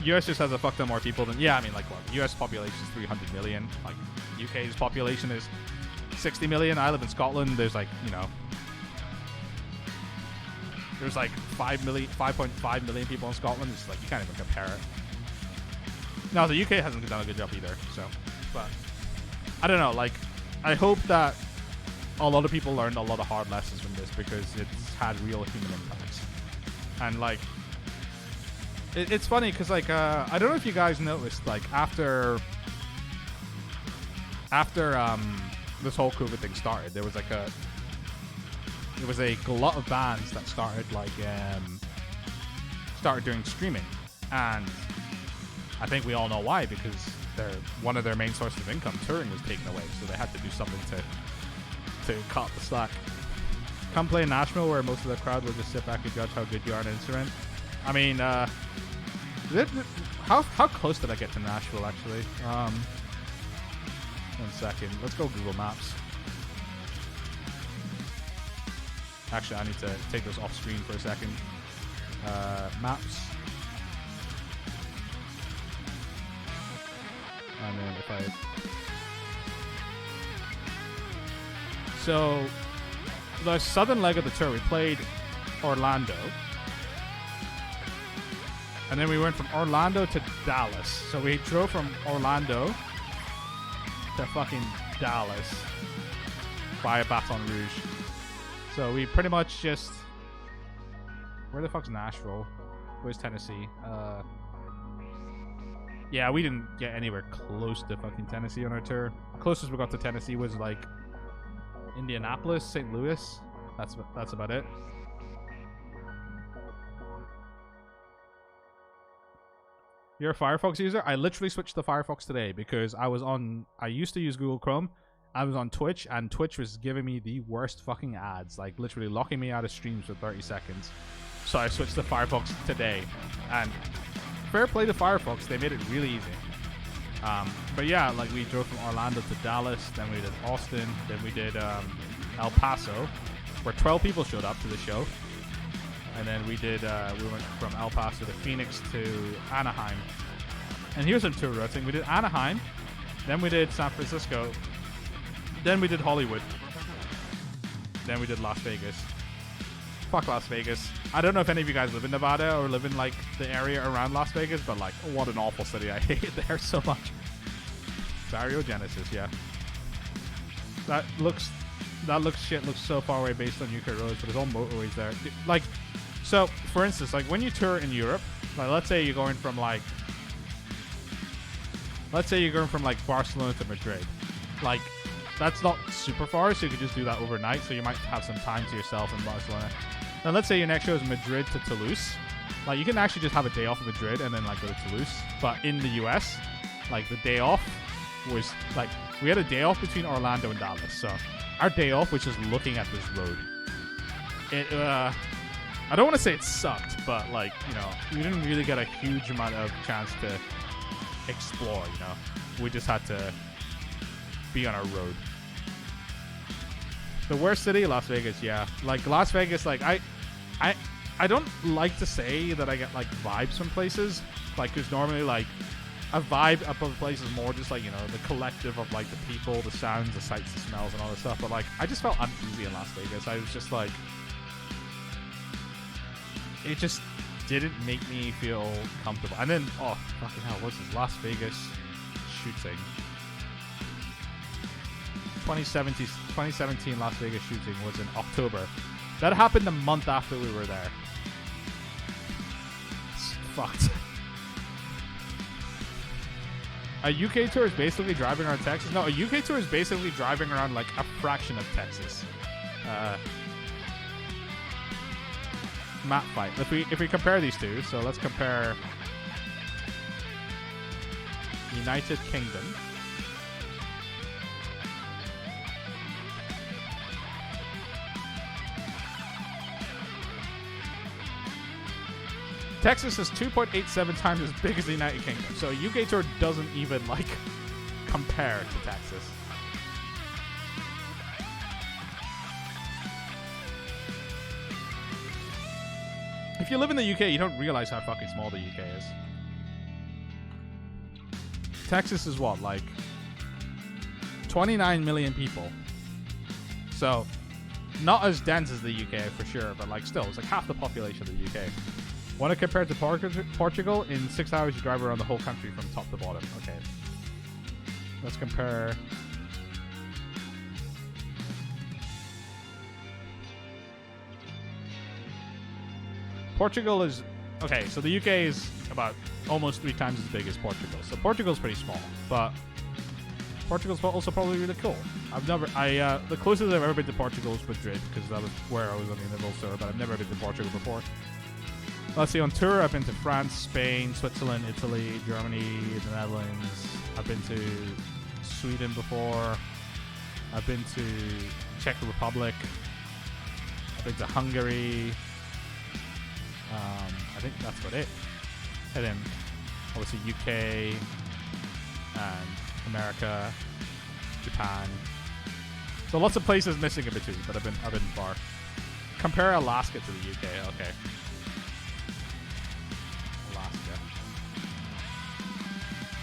US just has a fuck ton more people than, yeah, I mean, like, what, US population is 300 million, like, UK's population is 60 million, I live in Scotland, there's like, you know, there's like 5.5 million people in Scotland, it's like, you can't even compare it. No, the UK hasn't done a good job either, so, but, I don't know, like, I hope that a lot of people learned a lot of hard lessons from this, because it's had real human impacts. And like, it's funny because like I don't know if you guys noticed, like after this whole COVID thing started, there was like a lot of bands that started doing streaming, and I think we all know why, because one of their main sources of income, touring, was taken away, so they had to do something to cut the slack. Come play in Nashville, where most of the crowd will just sit back and judge how good you are on an instrument. I mean, how close did I get to Nashville, actually? 1 second. Let's go Google Maps. Actually, I need to take this off screen for a second. Maps. And then if I... So, the southern leg of the tour, we played Orlando. And then we went from Orlando to Dallas. So we drove from Orlando to fucking Dallas via Baton Rouge. So we pretty much just... Where the fuck's Nashville? Where's Tennessee? Yeah, we didn't get anywhere close to fucking Tennessee on our tour. Closest we got to Tennessee was like Indianapolis, St. Louis. That's about it. You're a Firefox user? I literally switched to Firefox today because I used to use Google Chrome. I was on Twitch, and Twitch was giving me the worst fucking ads, like literally locking me out of streams for 30 seconds. So I switched to Firefox today, and fair play to Firefox, they made it really easy. But yeah, like we drove from Orlando to Dallas, then we did Austin, then we did El Paso, where 12 people showed up to the show. And then we went from El Paso to Phoenix to Anaheim. And here's some tour routing. We did Anaheim, then we did San Francisco, then we did Hollywood, then we did Las Vegas. Fuck Las Vegas. I don't know if any of you guys live in Nevada or live in like the area around Las Vegas, but like, what an awful city. I hate it there so much. Barriogenesis, yeah. That looks so far away based on UK roads, but there's all motorways there. Like, so for instance, like when you tour in Europe, like let's say you're going from Barcelona to Madrid. Like, that's not super far, so you could just do that overnight, so you might have some time to yourself in Barcelona. Now let's say your next show is Madrid to Toulouse. Like, you can actually just have a day off in Madrid and then like go to Toulouse. But in the US, like the day off was like, we had a day off between Orlando and Dallas. So our day off was just looking at this road. I don't want to say it sucked, but like, you know, we didn't really get a huge amount of chance to explore, you know. We just had to be on our road. The worst city, Las Vegas, yeah. Like Las Vegas, like I don't like to say that I get like vibes from places, like, because normally like a vibe up of a place is more just like, you know, the collective of like the people, the sounds, the sights, the smells, and all this stuff. But like, I just felt uneasy in Las Vegas. I was just like, it just didn't make me feel comfortable. And then, oh fucking hell, what's this? Las Vegas shooting. 2017 Las Vegas shooting was in October. That happened a month after we were there. It's fucked. A UK tour is basically driving around Texas. No, a UK tour is basically driving around like a fraction of Texas. Map fight. If we compare these two, so let's compare United Kingdom. Texas is 2.87 times as big as the United Kingdom, so a UK tour doesn't even like compare to Texas. If you live in the UK, you don't realize how fucking small the UK is. Texas is what, like 29 million people. So not as dense as the UK for sure, but like still, it's like half the population of the UK. Want to compare it to Portugal? In 6 hours, you drive around the whole country from top to bottom. Okay. Let's compare. Portugal is... Okay, so the UK is about almost 3 times as big as Portugal. So Portugal's pretty small, but Portugal's also probably really cool. The closest I've ever been to Portugal is Madrid, because that was where I was on the individual tour, but I've never been to Portugal before. Let's see, on tour, I've been to France, Spain, Switzerland, Italy, Germany, the Netherlands. I've been to Sweden before. I've been to Czech Republic. I've been to Hungary. I think that's about it. And then, obviously, UK and America, Japan. So lots of places missing in between, but I've been far. Compare Alaska to the UK. Okay.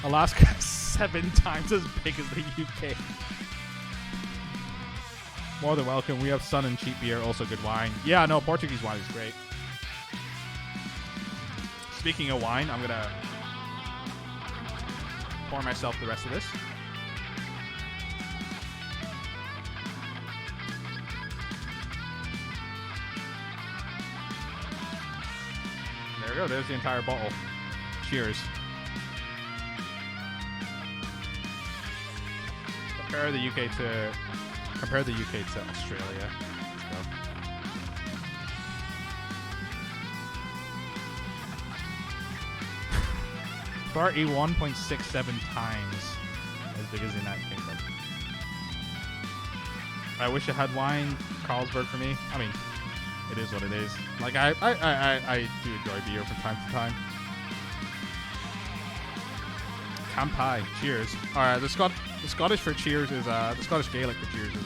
Alaska is 7 times as big as the UK. More than welcome. We have sun and cheap beer, also good wine. Yeah, no, Portuguese wine is great. Speaking of wine, I'm gonna pour myself the rest of this. There we go. There's the entire bottle. Cheers. Compare the UK to Australia. Let's go. Far 1.67 times as big as the United Kingdom. I wish I had wine. Carlsberg for me. I mean, it is what it is. Like I do enjoy beer from time to time. Kampai. Cheers. Alright, the Scottish for cheers is the Scottish Gaelic for cheers is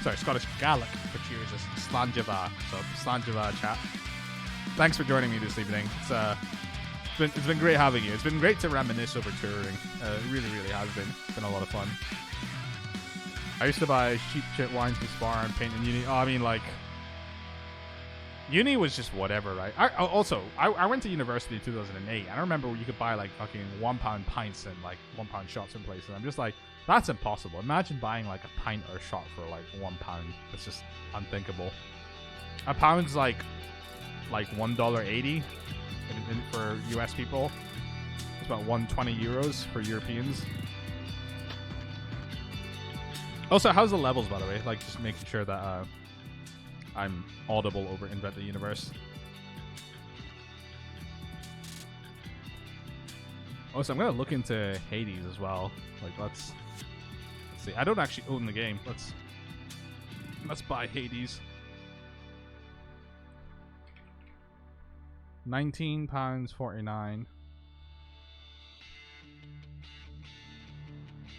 sorry, Scottish Gaelic for cheers is Slanjava. So Slanjava chat. Thanks for joining me this evening. It's been great having you. It's been great to reminisce over touring. It really, really has been. It's been a lot of fun. I used to buy cheap shit wines from Spar and paint in uni. Oh, I mean, like, uni was just whatever, right? I went to university in 2008, and I remember you could buy like fucking £1 pints and like £1 shots in places. I'm just like, that's impossible. Imagine buying like a pint or a shot for like £1. It's just unthinkable. A pound's like $1.80 for US people. It's about 120 euros for Europeans. Also, how's the levels, by the way? Like, just making sure that I'm audible over Invent the Universe. Also, I'm gonna look into Hades as well. Like, let's see. I don't actually own the game. Let's buy Hades. £19.49.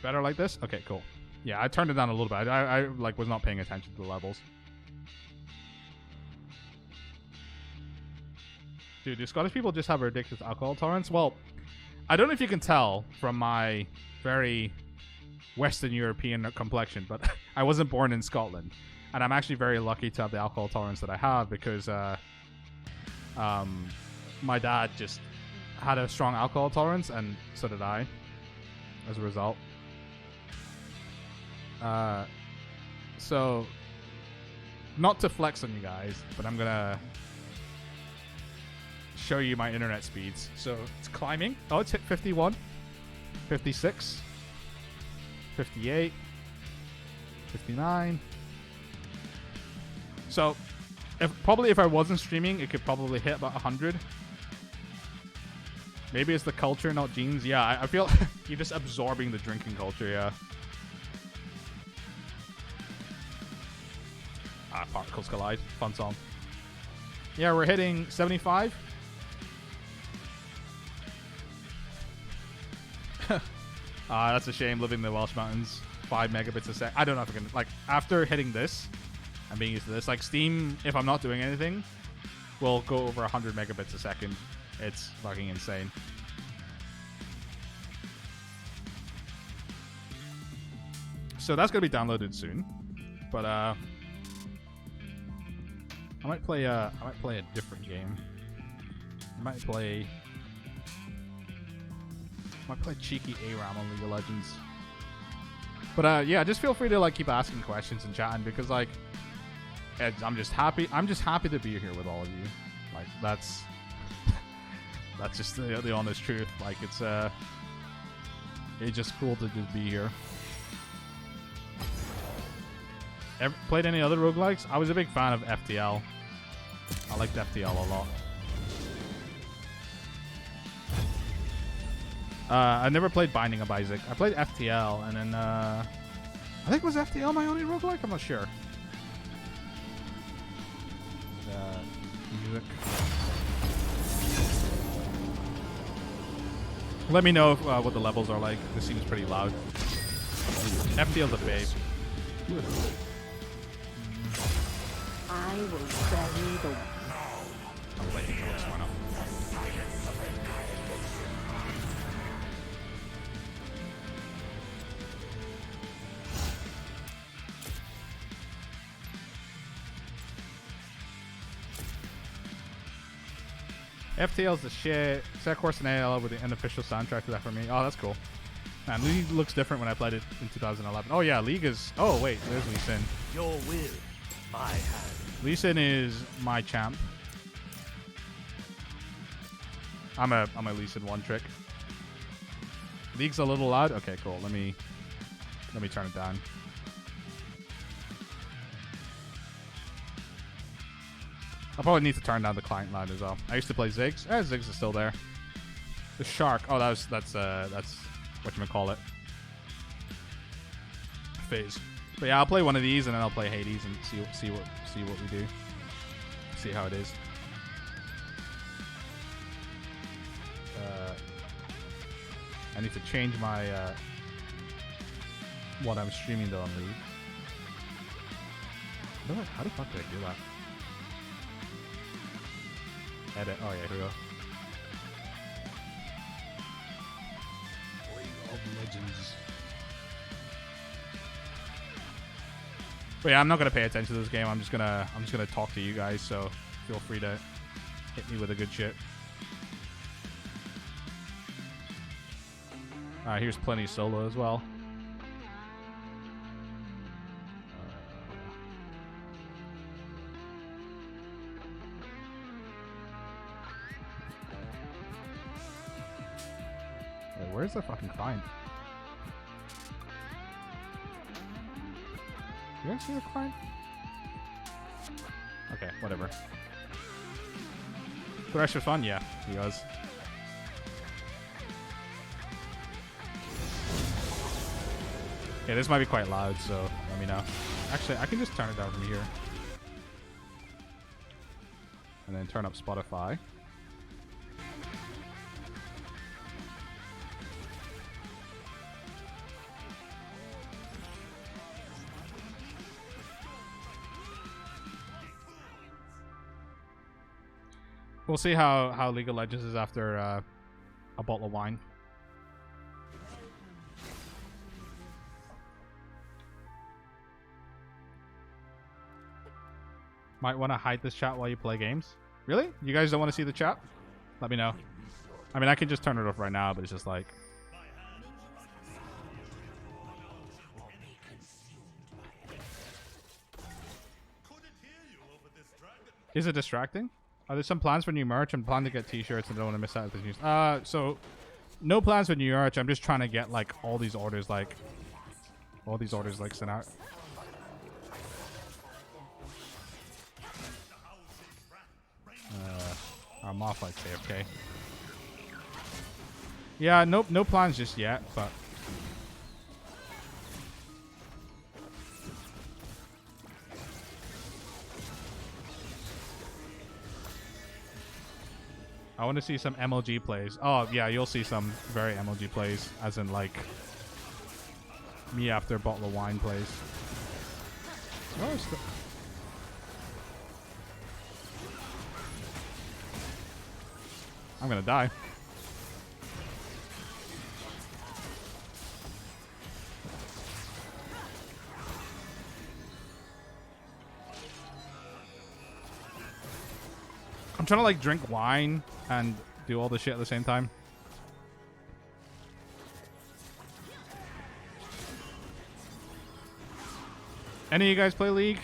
Better like this? Okay, cool. Yeah, I turned it down a little bit. I like was not paying attention to the levels. Dude, do Scottish people just have a ridiculous alcohol tolerance? Well, I don't know if you can tell from my very Western European complexion, but I wasn't born in Scotland. And I'm actually very lucky to have the alcohol tolerance that I have because my dad just had a strong alcohol tolerance, and so did I, as a result. So, not to flex on you guys, but I'm gonna show you my internet speeds. So, it's climbing. Oh, it's hit 51, 56, 58, 59. So, if I wasn't streaming, it could probably hit about 100. Maybe it's the culture, not genes. Yeah, I feel you're just absorbing the drinking culture, yeah. Particles Collide. Fun song. Yeah, we're hitting 75. That's a shame, living in the Welsh Mountains. 5 megabits a sec. I don't know if I can, like, after hitting this, I'm being used to this. Like, Steam, if I'm not doing anything, will go over 100 megabits a second. It's fucking insane. So that's gonna be downloaded soon. But I might play a different game. I might play cheeky ARAM on League of Legends. But yeah, just feel free to like keep asking questions and chatting, because like I'm just happy to be here with all of you. Like that's just the honest truth. Like it's just cool to just be here. Ever played any other roguelikes? I was a big fan of FTL. I liked FTL a lot. I never played Binding of Isaac. I played FTL, and then I think was FTL my only roguelike? I'm not sure. Music. Let me know what the levels are like. This seems pretty loud. FTL's a babe. I will bury the... I'm waiting for this one up. FTL's the shit. Set course in AL with the unofficial soundtrack to that for me. Oh, that's cool. Man, League looks different when I played it in 2011. Oh yeah, League is... Oh wait, there's Lee Sin. Your will, my hand. Lee Sin is my champ. I'm a Lee Sin one trick. League's a little loud. Okay, cool. Let me turn it down. I'll probably need to turn down the client loud as well. I used to play Ziggs. Ziggs is still there. The Shark. Oh, that's whatchamacallit. Phase. But yeah, I'll play one of these and then I'll play Hades and see what we do. See how it is. need to change my what I'm streaming though on League. How the fuck did I do that? Edit. Oh yeah, here we go. League of Legends. But yeah, I'm not gonna pay attention to this game. I'm just gonna talk to you guys. So feel free to hit me with a good shit. Here's plenty solo as well. Wait, where's the fucking client? You guys see the client? Okay, whatever. Thresh was fun? Yeah, he was. Okay, this might be quite loud, so let me know. Actually, I can just turn it down from here. And then turn up Spotify. We'll see how League of Legends is after a bottle of wine. Might want to hide this chat while you play games. Really? You guys don't want to see the chat? Let me know. I mean, I can just turn it off right now, but it's just like... Is it distracting? Are there some plans for new merch? I'm planning to get t-shirts and don't want to miss out on the news. So no plans for new merch. I'm just trying to get like all these orders like sent out. I'm off like AFK. Yeah, no plans just yet, but I want to see some MLG plays. Oh yeah, you'll see some very MLG plays, as in like me after a bottle of wine plays. Oh, I'm gonna die. I'm trying to like drink wine and do all the shit at the same time. Any of you guys play League?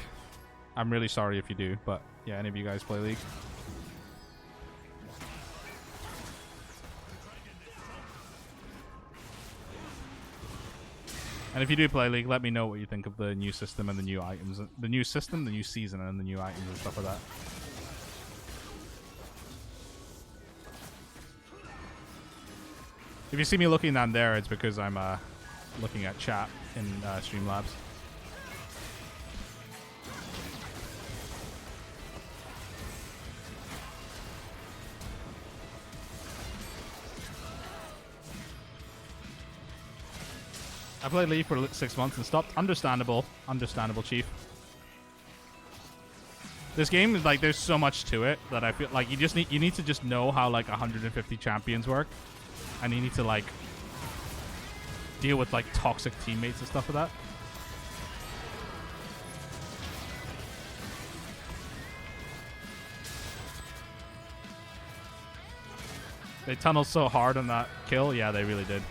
I'm really sorry if you do, but yeah, any of you guys play League? And if you do play League, let me know what you think of the new system and the new items. The new system, the new season, and the new items and stuff like that. If you see me looking down there, it's because I'm looking at chat in Streamlabs. I played League for 6 months and stopped. Understandable. Understandable, Chief. This game is like, there's so much to it that I feel like you need to just know how like 150 champions work. And you need to like deal with like toxic teammates and stuff like that. They tunneled so hard on that kill. Yeah, they really did.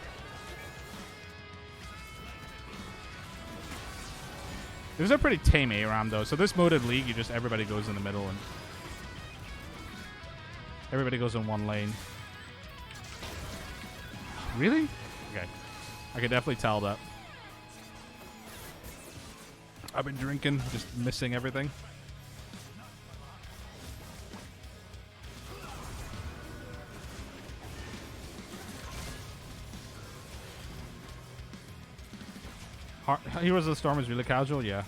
It was a pretty tame ARAM though. So this mode of League, everybody goes in the middle and everybody goes in one lane. Really? Okay. I could definitely tell that. I've been drinking, just missing everything. Heroes of the Storm is really casual, yeah.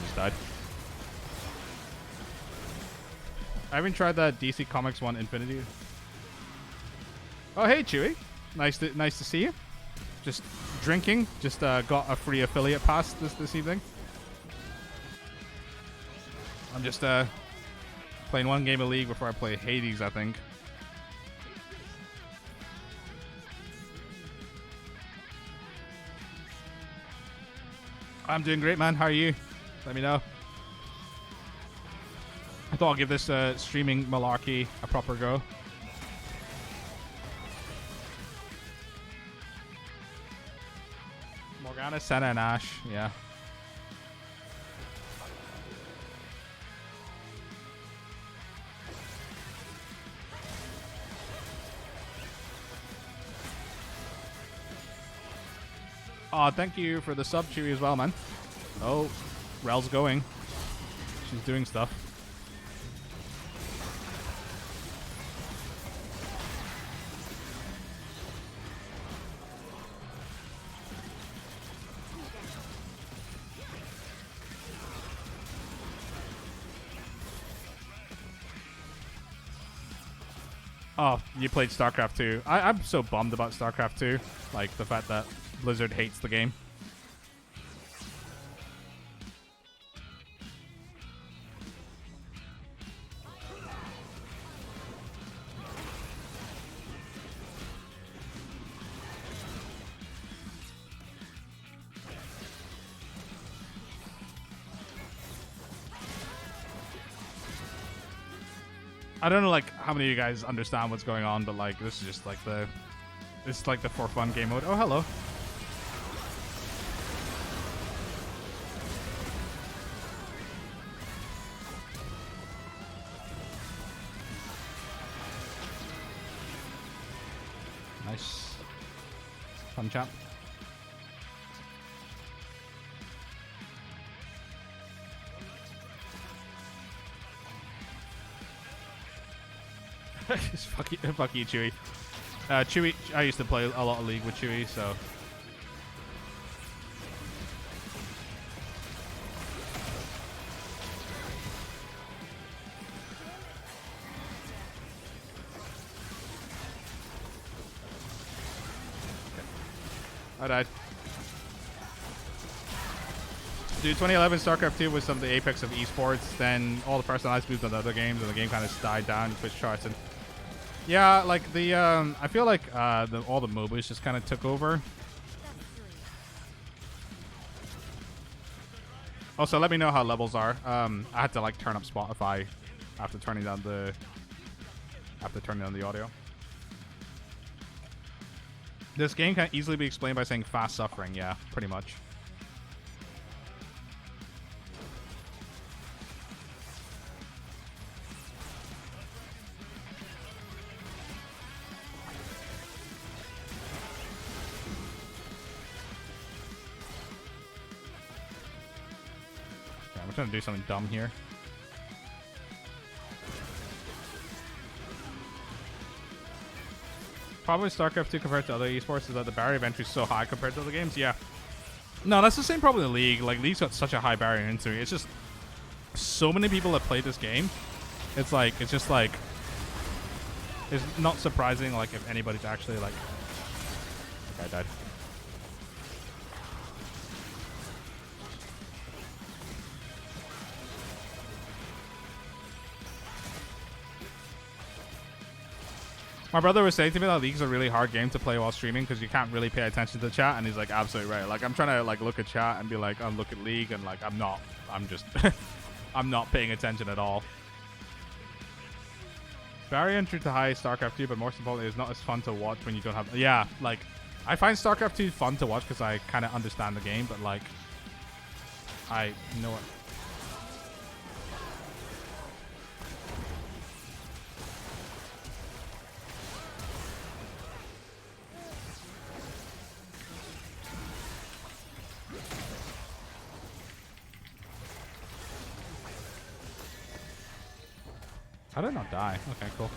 just died. I haven't tried that DC Comics 1 Infinity. Oh, hey, Chewy. Nice to see you. Just drinking. Just got a free affiliate pass this evening. I'm just playing one game of League before I play Hades, I think. I'm doing great, man. How are you? Let me know. I thought I'll give this streaming malarkey a proper go. Morgana, Senna, and Ashe. Yeah. Aw, thank you for the sub, Chewy, as well, man. Oh, Rel's going. She's doing stuff. Oh, you played StarCraft 2. I'm so bummed about StarCraft 2. Like, the fact that Blizzard hates the game. I don't know, like, how many of you guys understand what's going on, but, like, this is just, like, the for fun game mode. Oh, hello. Nice. Fun chat. fuck you, Chewy. Chewy, I used to play a lot of League with Chewy, so. I died. Dude, 2011 StarCraft 2 was some of the apex of esports. Then all the personalized moved on the other games, and the game kind of died down in Twitch charts. And yeah, like the I feel like all the MOBAs just kind of took over. Also, let me know how levels are. I had to like turn up Spotify after turning down the audio. This game can easily be explained by saying fast suffering. Yeah, pretty much. Okay, I'm trying to do something dumb here. Probably StarCraft 2 compared to other esports is that the barrier of entry is so high compared to other games. Yeah. No, that's the same problem in League. Like, League's got such a high barrier to entry. It's just so many people that play this game. It's just like, it's not surprising, like, if anybody's actually, like... Okay, I died. My brother was saying to me that League's a really hard game to play while streaming because you can't really pay attention to the chat, and he's like, absolutely right. Like, I'm trying to like look at chat and be like, oh, look at League, and like, I'm not. I'm just, I'm not paying attention at all. Barrier entry to high StarCraft 2, but most importantly, it's not as fun to watch when you don't have. Yeah, like, I find StarCraft 2 fun to watch because I kind of understand the game, but like, I know it. How did I not die? Okay, cool.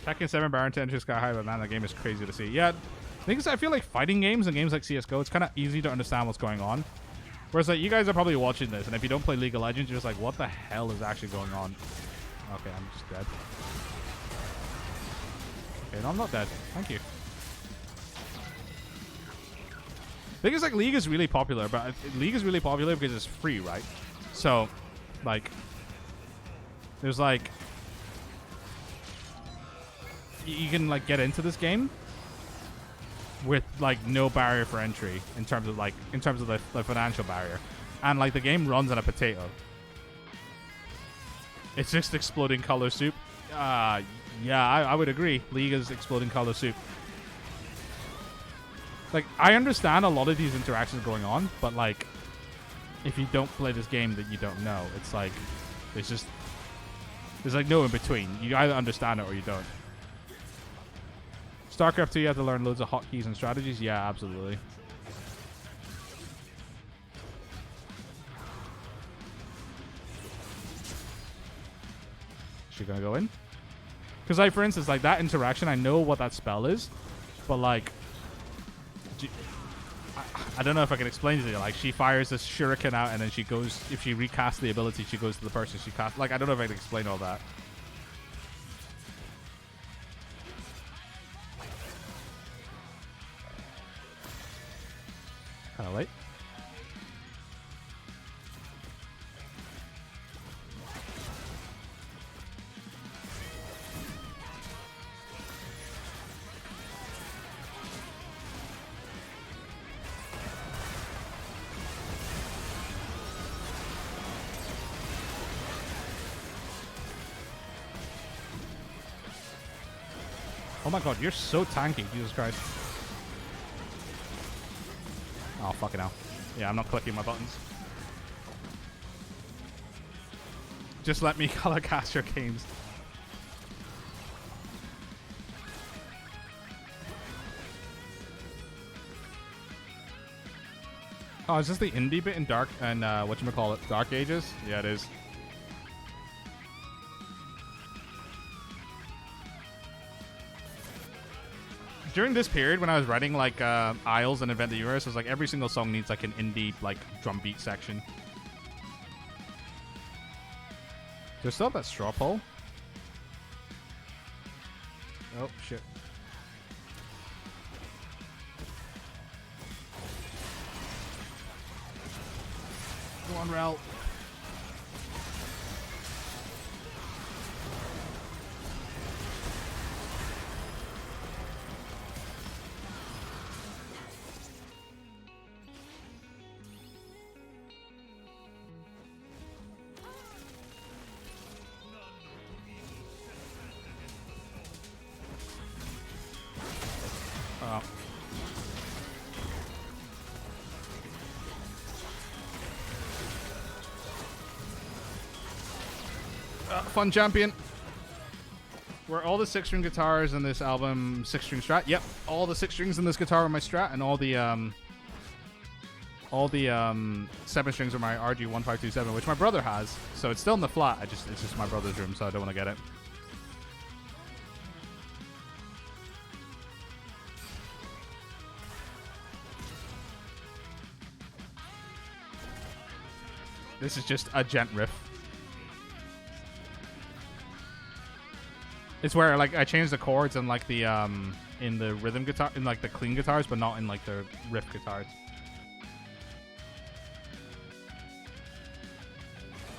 Tekken 7 Baron 10 just got high, but man, the game is crazy to see. Yeah, thing is, I feel like fighting games and games like CS:GO, it's kind of easy to understand what's going on. Whereas like you guys are probably watching this, and if you don't play League of Legends, you're just like, what the hell is actually going on? Okay, I'm just dead. Okay, no, I'm not dead. Thank you. Thing is, like, League is really popular, but League is really popular because it's free, right? So, like, there's like, you can like get into this game with like no barrier for entry in terms of the financial barrier, and like the game runs on a potato. It's just exploding color soup. Yeah, I would agree. League is exploding color soup. Like, I understand a lot of these interactions going on, but like, if you don't play this game, that you don't know. It's like, there's like no in between. You either understand it or you don't. StarCraft 2, you have to learn loads of hotkeys and strategies. Yeah, absolutely. Is she gonna go in? Because, like, for instance, like that interaction, I know what that spell is, but like, I don't know if I can explain it to you. Like, she fires this shuriken out, and then she goes, if she recasts the ability, she goes to the person she cast. Like, I don't know if I can explain all that. Kind of late. Oh my god, you're so tanky, Jesus Christ. Oh, fucking hell. Yeah, I'm not clicking my buttons. Just let me color cast your games. Oh, is this the indie bit in Dark and whatchamacallit, Dark Ages? Yeah, it is. During this period, when I was writing like Isles and Event the Universe, it was like every single song needs like an indie like drum beat section. There's still that straw poll. Oh shit! Go on, Rel. Fun champion. Were all the 6-string guitars in this album 6-string strat? Yep, all the 6 strings in this guitar are my strat, and all the 7 strings are my RG1527, which my brother has. So it's still in the flat. It's just my brother's room, so I don't want to get it. This is just a gent riff. It's where like I changed the chords and like the in the rhythm guitar, in like the clean guitars, but not in like the riff guitars.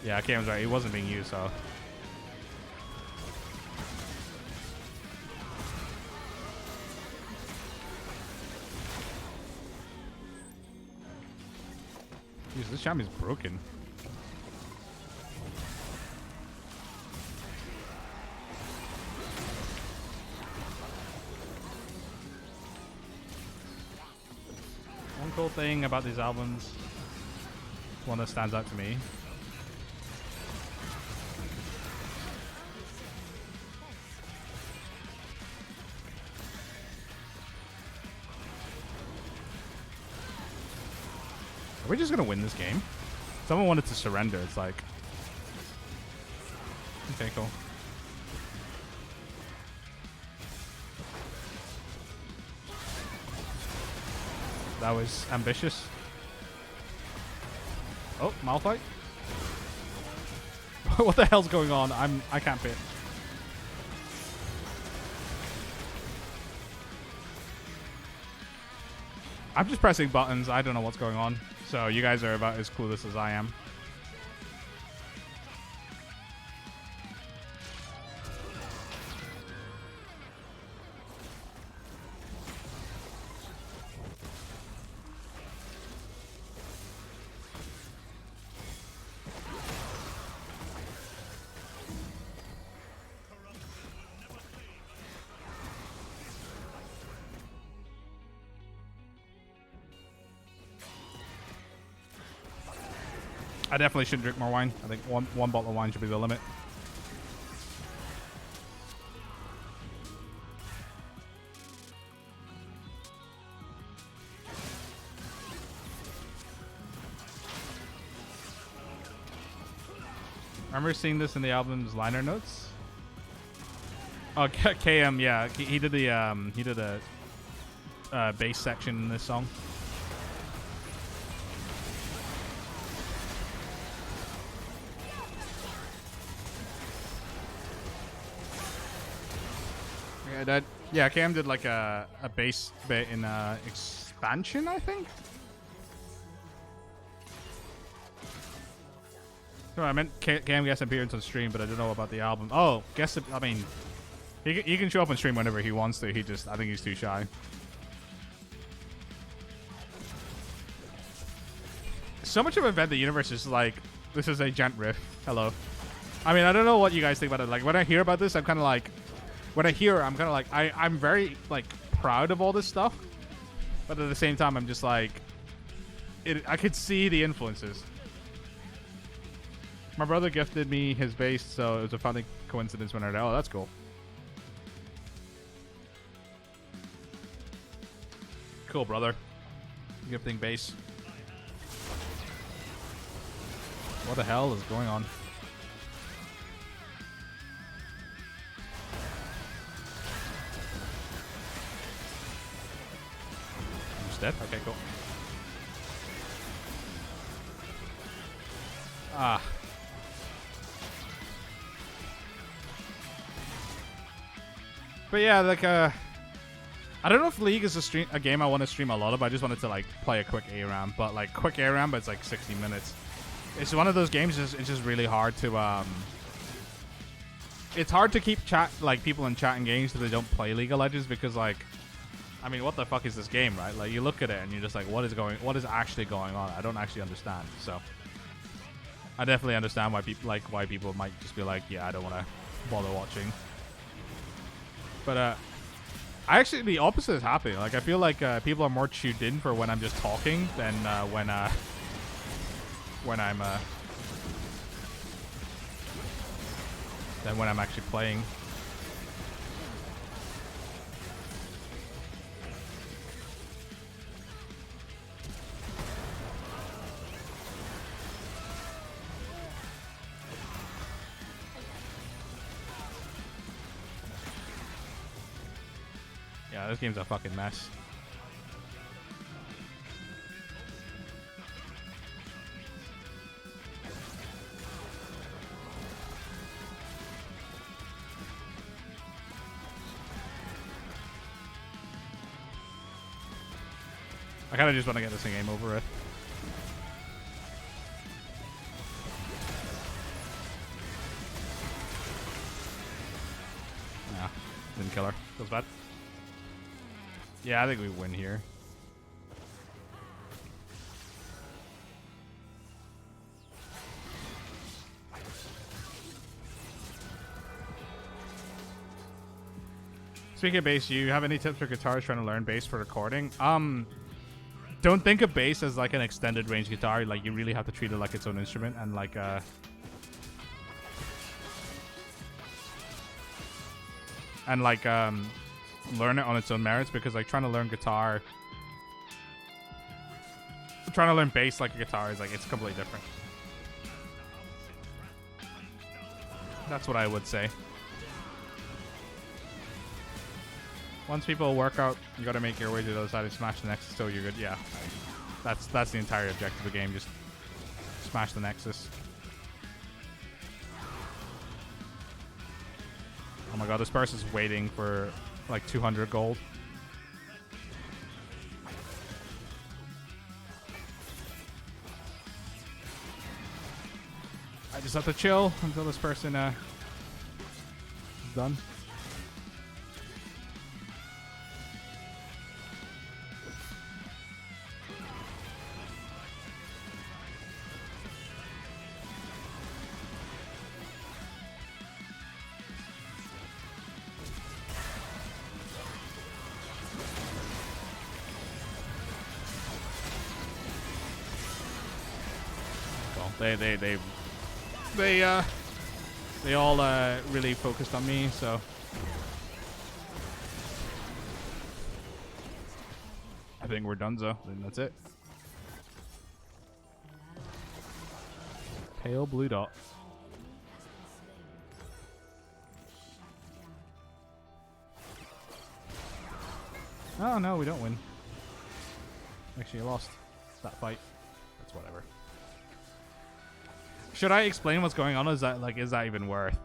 Yeah, Cam was right. He wasn't being used, so. Jeez, this champion's broken. One cool thing about these albums, one that stands out to me, are we just gonna win this game? Someone wanted to surrender. It's like, okay, cool. That was ambitious. Oh, Malphite. What the hell's going on? I can't pit. I'm just pressing buttons. I don't know what's going on. So you guys are about as clueless as I am. I definitely shouldn't drink more wine. I think one bottle of wine should be the limit. Remember seeing this in the album's liner notes? Oh, KM, yeah, he did the bass section in this song. Yeah, KM did like a bass bit in Expansion, I think. No, I meant KM guest appearance on stream, but I don't know about the album. Oh, guess I mean, he can show up on stream whenever he wants to. I think he's too shy. So much of Event the Universe is like, this is a gent riff. Hello. I mean, I don't know what you guys think about it. Like when I hear about this, I'm kind of like. When I hear it, I'm kind of like, I'm very, like, proud of all this stuff. But at the same time, I'm just like, I could see the influences. My brother gifted me his bass, so it was a funny coincidence when I heard it. Oh, that's cool. Cool, brother. Gifting bass. What the hell is going on? Dead? Okay, cool. Ah. But yeah, like I don't know if League is a game I want to stream a lot of. I just wanted to like play a quick ARAM, but like quick ARAM, but it's like 60 minutes. It's one of those games. It's just really hard to It's hard to keep people in chat engaged so they don't play League of Legends because like. I mean, what the fuck is this game, right? Like, you look at it and you're just like, what is actually going on? I don't actually understand. So, I definitely understand why people might just be like, yeah, I don't want to bother watching. But, I actually, the opposite is happening. Like, I feel like people are more tuned in for when I'm just talking than when I'm, than when I'm actually playing. Yeah, this game's a fucking mess. I kind of just want to get this game over with. Nah, didn't kill her. Feels bad. Yeah, I think we win here. Speaking of bass, do you have any tips for guitarists trying to learn bass for recording? Don't think of bass as like an extended range guitar. Like you really have to treat it like its own instrument and like learn it on its own merits, because like trying to learn bass like a guitar is like, it's completely different. That's what I would say. Once people work out, you gotta make your way to the other side and smash the Nexus till you're good. Yeah. That's the entire objective of the game. Just smash the Nexus. Oh my god, this person's waiting for like 200 gold. I just have to chill until this person is done. They all really focused on me, so I think we're donezo. Then that's it. Pale blue dot. Oh no, we don't win. Actually, I lost that fight. That's whatever. Should I explain what's going on? Is that even worth?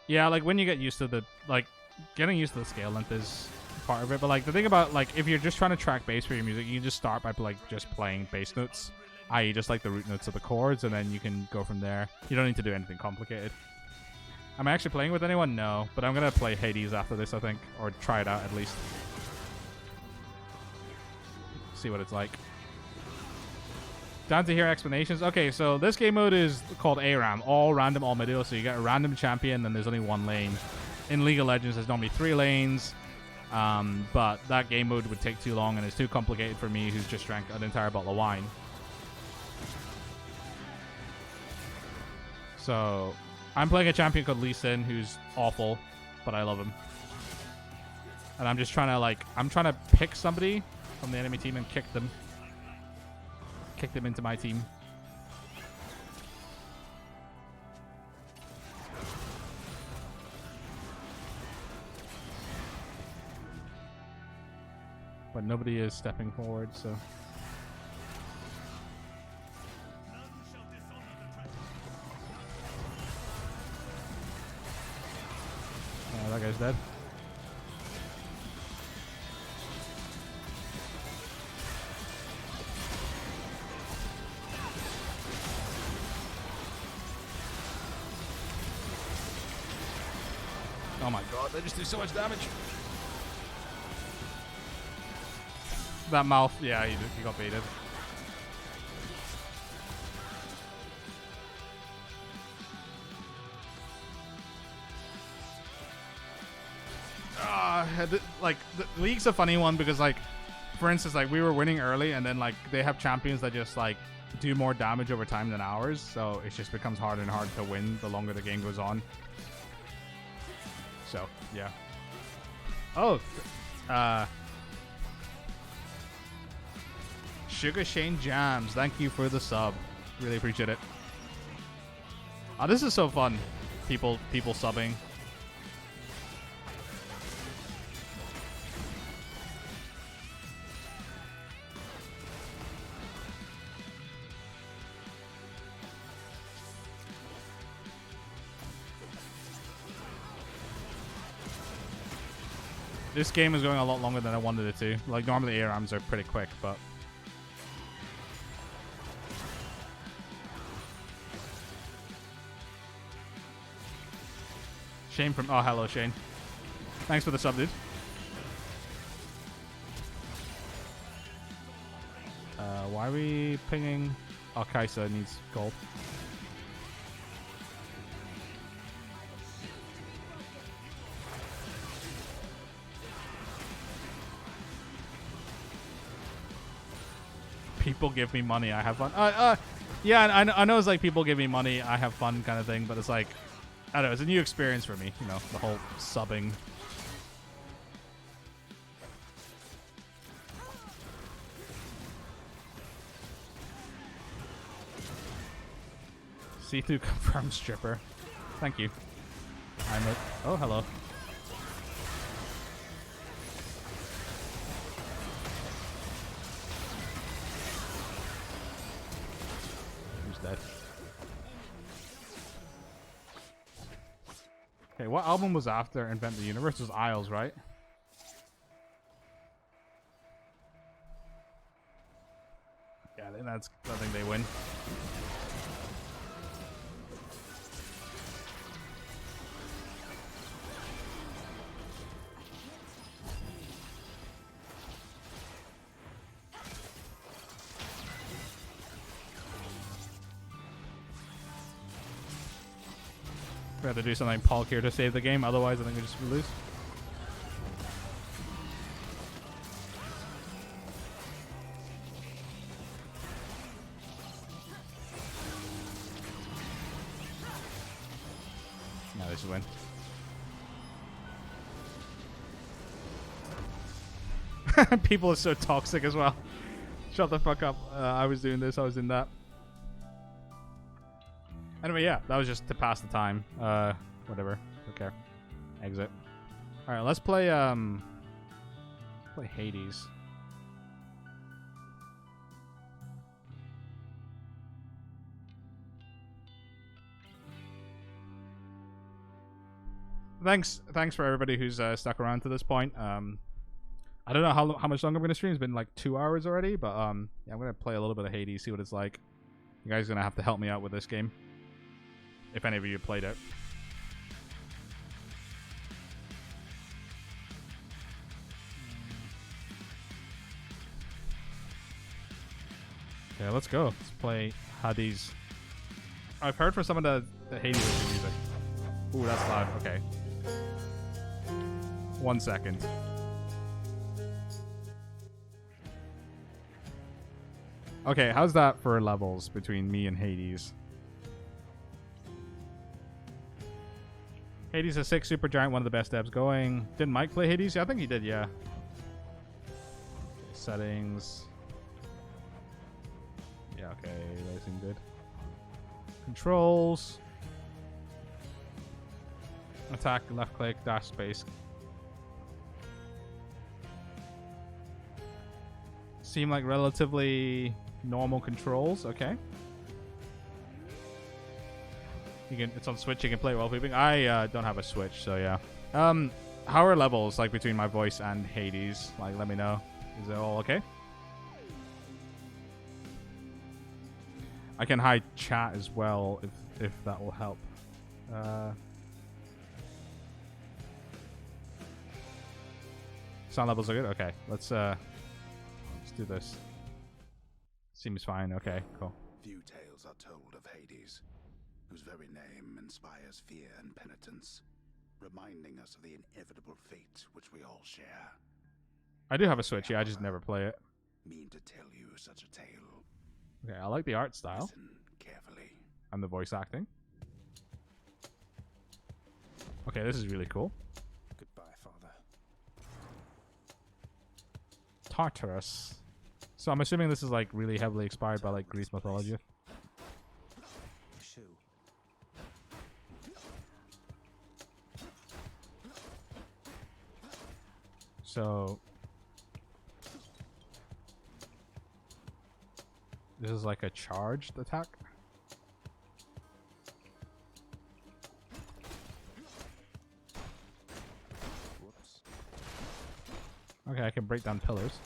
Yeah, like when you get used to the getting used to the scale length is part of it. But like the thing about if you're just trying to track bass for your music, you just start by just playing bass notes. I.e. just like the root notes of the chords, and then you can go from there. You don't need to do anything complicated. Am I actually playing with anyone? No, but I'm going to play Hades after this, I think. Or try it out, at least. See what it's like. Down to hear explanations. Okay, so this game mode is called ARAM. All random, all middle. So you get a random champion, and there's only one lane. In League of Legends, there's normally 3 lanes. But that game mode would take too long, and it's too complicated for me, who's just drank an entire bottle of wine. So, I'm playing a champion called Lee Sin, who's awful, but I love him. And I'm just trying to, I'm trying to pick somebody from the enemy team and kick them. Kick them into my team. But nobody is stepping forward, so... that guy's dead. Oh my god, they just do so much damage. That mouth, yeah, he got baited. The League's a funny one because, for instance, we were winning early, and then, they have champions that just, do more damage over time than ours, so it just becomes harder and harder to win the longer the game goes on. So, yeah. Oh, Sugar Shane Jams, thank you for the sub. Really appreciate it. Oh, this is so fun. People subbing. This game is going a lot longer than I wanted it to. Normally ARAMs are pretty quick, but... Shane from... Oh, hello, Shane. Thanks for the sub, dude. Why are we pinging... Oh, Kaisa needs gold. People give me money, I have fun. Yeah, I know it's people give me money, I have fun kind of thing, but it's I don't know, it's a new experience for me, the whole subbing. Sithu confirmed stripper. Thank you. Oh, hello. Who's dead? Okay, what album was after Invent the Universe? It was Isles, right? Yeah, I think they win. We have to do something Paul here to save the game, otherwise I think we just lose. No, they should win. People are so toxic as well. Shut the fuck up. I was doing this, I was in that. Anyway, yeah, that was just to pass the time. Whatever. Don't care. Exit. Alright, let's play Hades. Thanks for everybody who's stuck around to this point. I don't know how much longer I'm gonna stream. It's been like 2 hours already, but yeah, I'm gonna play a little bit of Hades, see what it's like. You guys are gonna have to help me out with this game, if any of you played it. Okay, let's go. Let's play Hades. I've heard from some of the Hades music. Ooh, that's loud. Okay. 1 second. Okay, how's that for levels between me and Hades? Hades is 6 Supergiant, one of the best devs going. Didn't Mike play Hades? Yeah, I think he did, yeah. Settings. Yeah, okay, they seem good. Controls. Attack, left click, dash space. Seem like relatively normal controls, okay. It's on Switch, you can play it while pooping. I don't have a Switch, so yeah. How are levels like between my voice and Hades? Like, let me know. Is it all okay? I can hide chat as well if that will help. Sound levels are good? Okay, let's do this. Seems fine, okay, cool. Few tales are told of Hades, whose very name inspires fear and penitence, reminding us of the inevitable fate which we all share. I do have a Switch, yeah, I just never play it. Mean to tell you such a tale. Okay, I like the art style. Listen carefully. And the voice acting. Okay, this is really cool. Goodbye, Father. Tartarus. So I'm assuming this is like really heavily inspired by like Greek mythology. So this is like a charged attack. Whoops. Okay, I can break down pillars.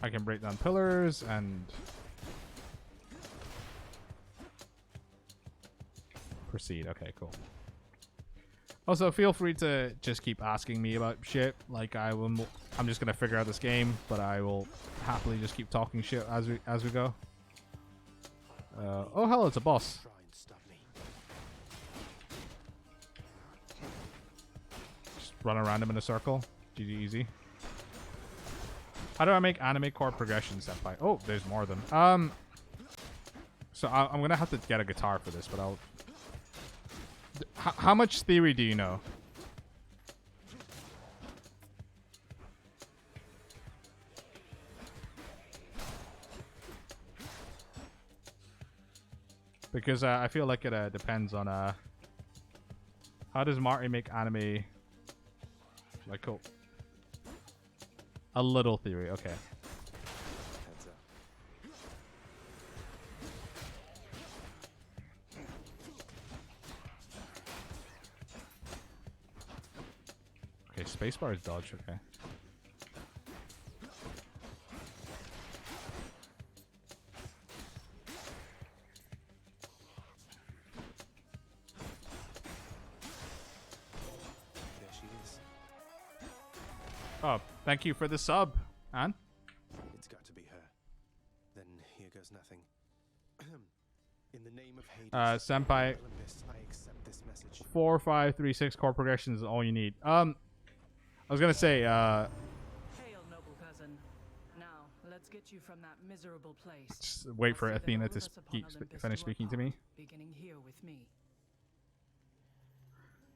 I can break down pillars and proceed. Okay, cool. Also, feel free to just keep asking me about shit. Like I'm just gonna figure out this game, but I will happily just keep talking shit as we go. Oh, hello, it's a boss. Just run around him in a circle. GG easy. How do I make anime chord progression, senpai? Oh, there's more of them. So I'm gonna have to get a guitar for this, but I'll. How much theory do you know? Because I feel like it depends on how does Marty make anime like cool. A little theory, okay. Heads up. Okay, spacebar is dodge, okay. There she is. Oh, thank you for the sub, Anne. It's got to be her. Then here goes nothing. In the name of Hades, Senpai, Olympus, I accept this message. 4, 5, 3, 6 chord progression is all you need. I was gonna say, Hail, noble cousin. Now, let's get you from that miserable place. just wait for I'll see that Athena all to of us upon Olympus finish do our speaking to me. part, beginning here with me.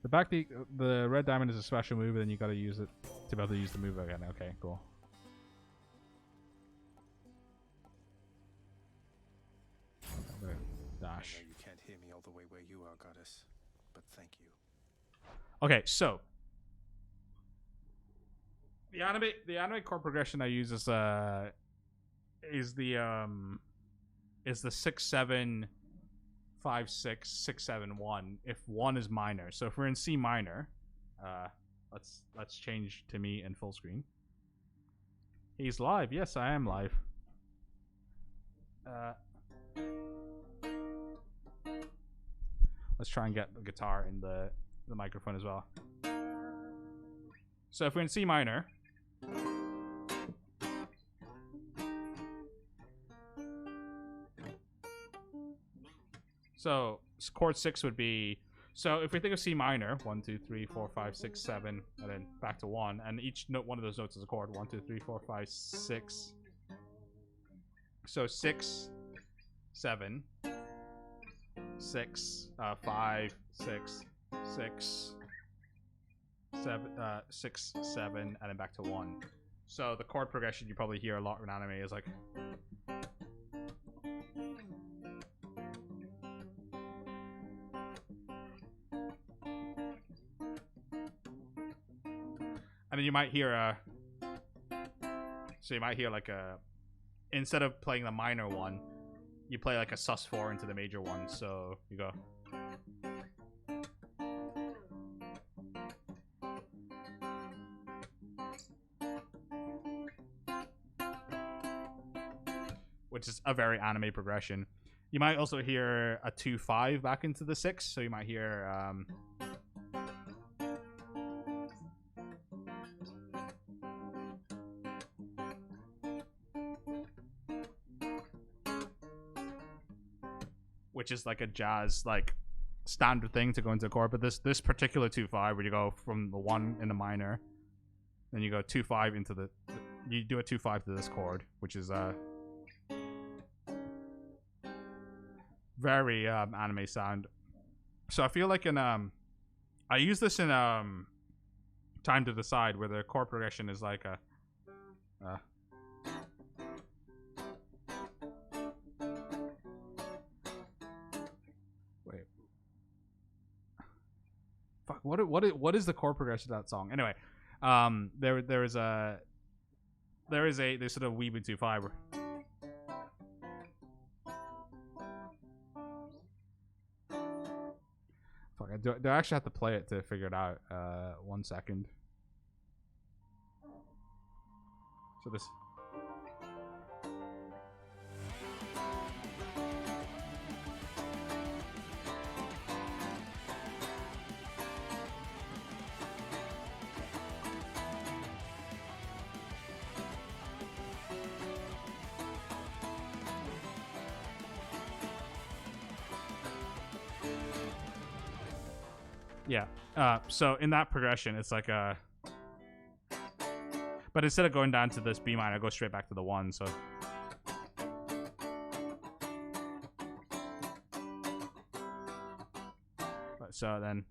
The red diamond is a special move, and then you gotta use it to be able to use the move again. Okay, cool. I'm gonna I dash. know you can't hear me all the way where you are, goddess, but thank you. Okay, so the anime chord progression I use is the 6 7 5 6 6 7 1 if 1 is minor. So if we're in C minor, let's change to me in full screen. He's live. Yes, I am live. Let's try and get the guitar in the microphone as well. So if we're in C minor, so chord 6 would be, so if we think of C minor, 1 2 3 4 5 6 7, and then back to 1, and each note, one of those notes is a chord. 1 2 3 4 5 6. So 6 7 6 5 6 6 7 6 7, and then back to 1. So the chord progression you probably hear a lot in anime is like, and then you might hear so you might hear like instead of playing the minor one, you play like a sus4 into the major one. So you go, which is a very anime progression. You might also hear a 2-5 back into the 6, so you might hear which is like a jazz like standard thing to go into a chord. But this particular 2-5, where you go from the 1 in the minor, then you go 2-5 into the you do a 2-5 to this chord, which is very anime sound. So I feel like in I use this in Time to Decide, where the chord progression is like a wait, fuck, what is the chord progression of that song anyway? There's sort of weebly 2-5 where, fuck, do I actually have to play it to figure it out? 1 second. So this. Yeah. So in that progression, it's like a. But instead of going down to this B minor, I go straight back to the 1. So. So then.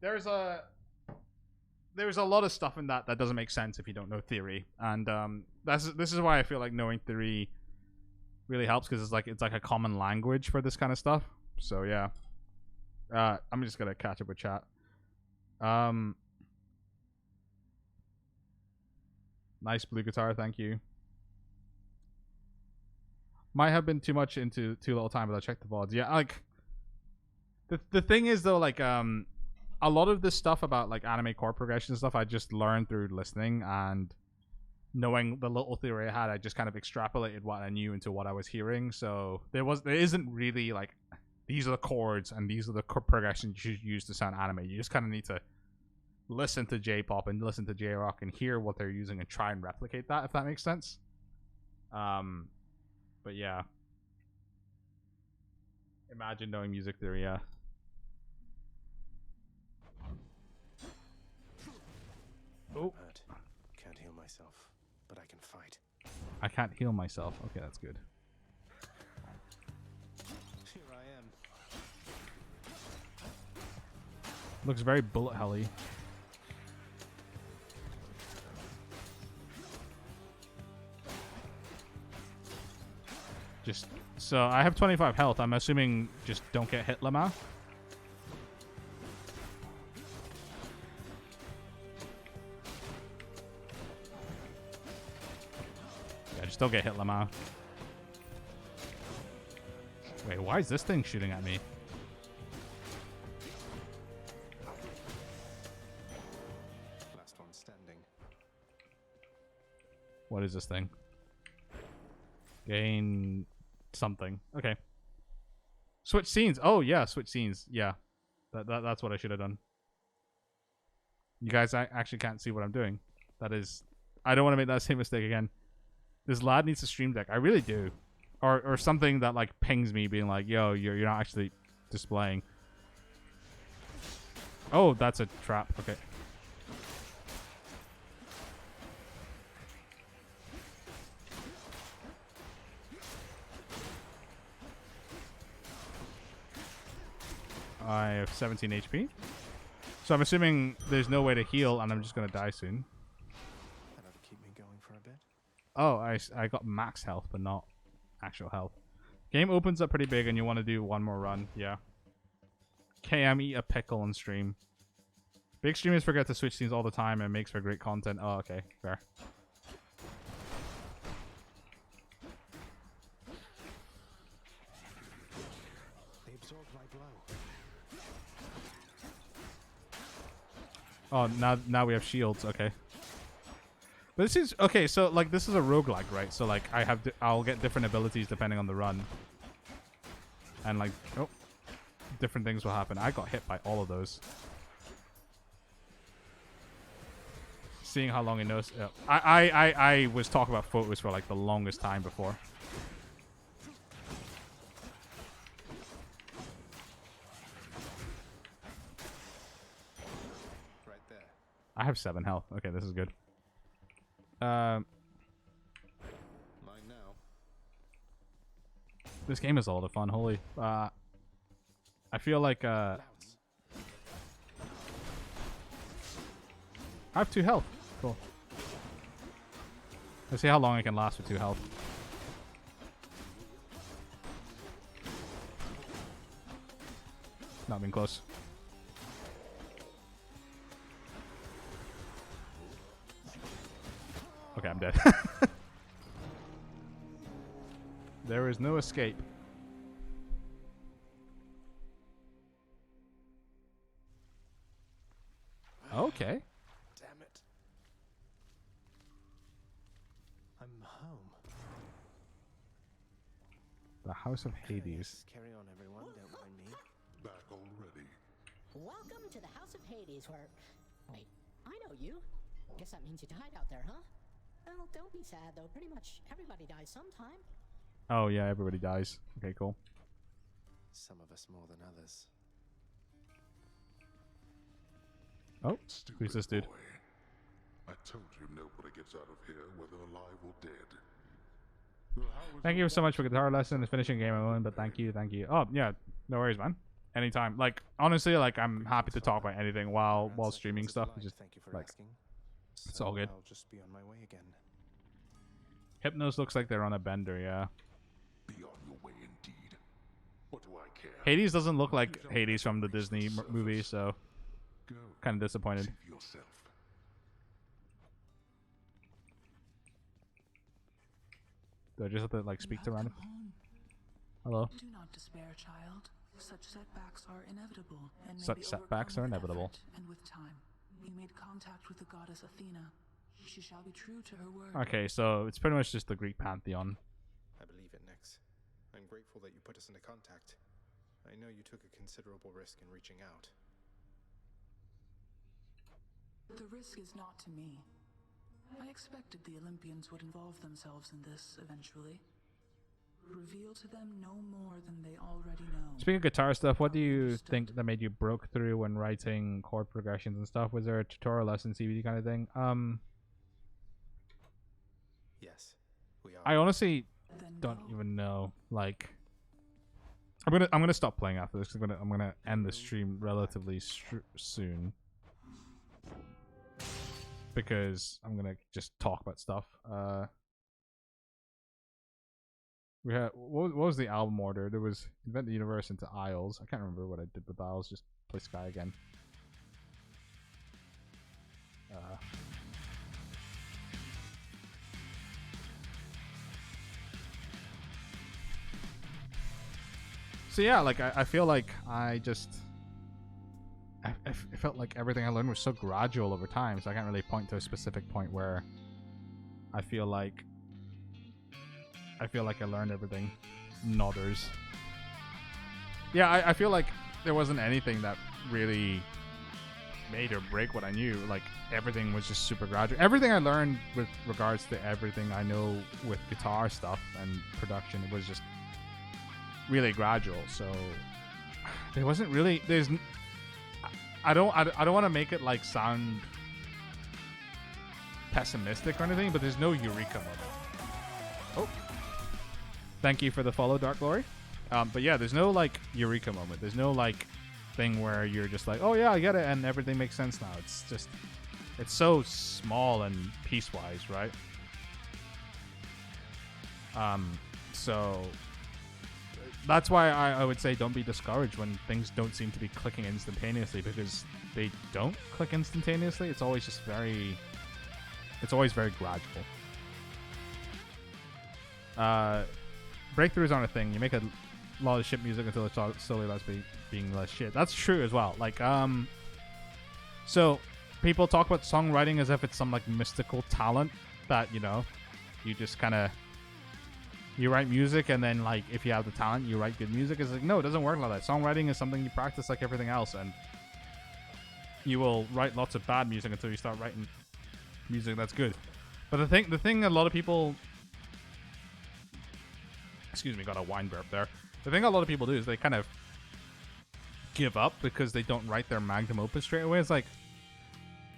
there's a lot of stuff in that doesn't make sense if you don't know theory, and this is why I feel like knowing theory really helps, because it's like a common language for this kind of stuff. So yeah, I'm just gonna catch up with chat. Nice blue guitar, thank you. Might have been too much into too little time, but I checked the VODs. Yeah, like the thing is though, like a lot of this stuff about like anime chord progression and stuff I just learned through listening and knowing the little theory I had. I just kind of extrapolated what I knew into what I was hearing. So there isn't really like these are the chords and these are the chord progressions you should use to sound anime. You just kind of need to listen to J-pop and listen to J-rock and hear what they're using and try and replicate that, if that makes sense. But yeah, imagine knowing music theory. Yeah. Oh. Hurt. Can't heal myself, but I can fight. I can't heal myself. Okay, that's good. Here I am. Looks very bullet helly. Just so I have 25 health. I'm assuming just don't get hit, Lama. Yeah, just don't get hit, Lama. Wait, why is this thing shooting at me? Last one standing. What is this thing? Gain something. Okay. Switch scenes. Oh yeah, switch scenes. Yeah, that's what I should have done. You guys actually can't see what I'm doing. That is, I don't want to make that same mistake again. This lad needs a stream deck. I really do, or something that like pings me, being like, "Yo, you're not actually displaying." Oh, that's a trap. Okay. I have 17 HP. So I'm assuming there's no way to heal and I'm just going to die soon. That ought to keep me going for a bit. Oh, I got max health, but not actual health. Game opens up pretty big and you want to do one more run. Yeah. KM eat a pickle on stream. Big streamers forget to switch scenes all the time and makes for great content. Oh, okay. Fair. They absorbed my blow. Oh, now we have shields. Okay. But this is okay. So like this is a roguelike, right? So like I'll get different abilities depending on the run, and like different things will happen. I got hit by all of those. Seeing how long it knows. I was talking about photos for like the longest time before. I have 7 health. Okay, this is good. Mine now. This game is a lot of fun. Holy. I feel like I have 2 health. Cool. Let's see how long I can last with 2 health. Not been close. Okay, I'm dead. There is no escape. Okay. Damn it. I'm home. The House of Hades. Yes, carry on, everyone. Don't mind me. Back already. Welcome to the House of Hades, where... Wait, I know you. Guess that means you died out there, huh? Well, don't be sad, though. Pretty much everybody dies sometime. Oh, yeah, everybody dies. Okay, cool. Some of us more than others. Oh, Stupid who's this dude? boy. I told you nobody gets out of here, whether alive or dead. Well, how was Thank your you so much for guitar lesson. It's finishing game I own, but thank you. Oh, yeah, no worries, man. anytime. Like honestly, like I'm happy to talk about anything while streaming stuff. It's just Thank you for like asking. it's all good. I'll just be on my way again. Hypnos looks like they're on a bender, yeah. Be on your way indeed. What do I care? Hades doesn't look like Hades from the Disney movie, so Go. kind of disappointed. See for yourself. Do I just have to like speak to random? Hello. Do not despair, child. Such setbacks are inevitable, and may Such be setbacks overcome are with inevitable. effort and with time. You made contact with the goddess Athena. She shall be true to her word. Okay, so it's pretty much just the Greek pantheon. I believe it, Nix. I'm grateful that you put us into contact. I know you took a considerable risk in reaching out. The risk is not to me. I expected the Olympians would involve themselves in this eventually. Reveal to them no more than they already know. Speaking of guitar stuff, what do you think that made you broke through when writing chord progressions and stuff? Was there a tutorial lesson, CBD kind of thing? Yes, we are. I honestly Then don't go. even know. Like, I'm gonna stop playing after this. 'Cause I'm gonna end the stream relatively soon because I'm gonna just talk about stuff. We had what was the album order? There was Invent the Universe into Isles. I can't remember what I did with Isles. Just play Sky again. So yeah, like I feel like I felt like everything I learned was so gradual over time, so I can't really point to a specific point where I feel like I learned everything. Nodders. Yeah, I feel like there wasn't anything that really made or break what I knew. Like everything was just super gradual. Everything I learned with regards to everything I know with guitar stuff and production, it was just really gradual. So there wasn't really I don't want to make it like sound pessimistic or anything, but there's no eureka moment. Oh, thank you for the follow, Dark Glory. But yeah, there's no like eureka moment. There's no like thing where you're just like, oh yeah, I get it, and everything makes sense now. It's just, it's so small and piecewise, right? So that's why I would say don't be discouraged when things don't seem to be clicking instantaneously, because they don't click instantaneously. It's always just very gradual. Breakthroughs aren't a thing. You make a lot of shit music until it's slowly less being less shit. That's true as well. Like, so people talk about songwriting as if it's some like mystical talent that, you know, you just kind of, you write music and then like if you have the talent, you write good music. It's like, no, it doesn't work like that. Songwriting is something you practice like everything else, and you will write lots of bad music until you start writing music that's good. But the thing a lot of people, excuse me, got a wine burp there. The thing a lot of people do is they kind of give up because they don't write their magnum opus straight away. It's like,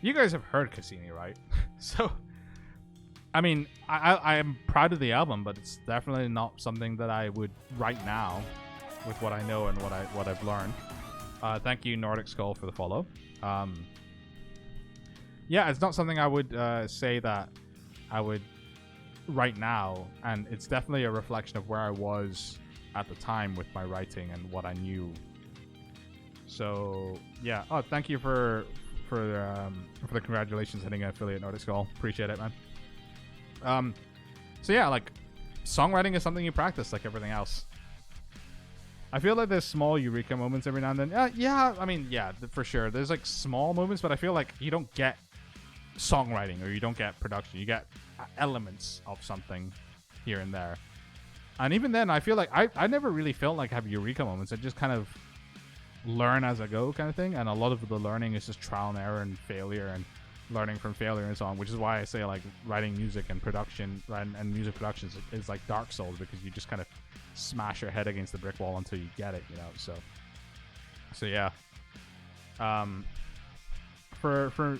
you guys have heard Cassini, right? So, I mean, I am proud of the album, but it's definitely not something that I would right now with what I know and what I've learned. Thank you, Nordic Skull, for the follow. Yeah, it's not something I would say that I would right now, and it's definitely a reflection of where I was at the time with my writing and what I knew. So yeah. Oh, thank you for the congratulations hitting an affiliate, Nordic Skull. Appreciate it, man. So yeah, like songwriting is something you practice like everything else. I feel like there's small eureka moments every now and then. Yeah, I mean, yeah, for sure. There's like small moments, but I feel like you don't get songwriting or you don't get production. You get elements of something here and there. And even then, I feel like I never really felt like I have eureka moments. I just kind of learn as I go kind of thing. And a lot of the learning is just trial and error and failure and learning from failure and so on, which is why I say like writing music and production and music production is like Dark Souls, because you just kind of smash your head against the brick wall until you get it, you know. So yeah. For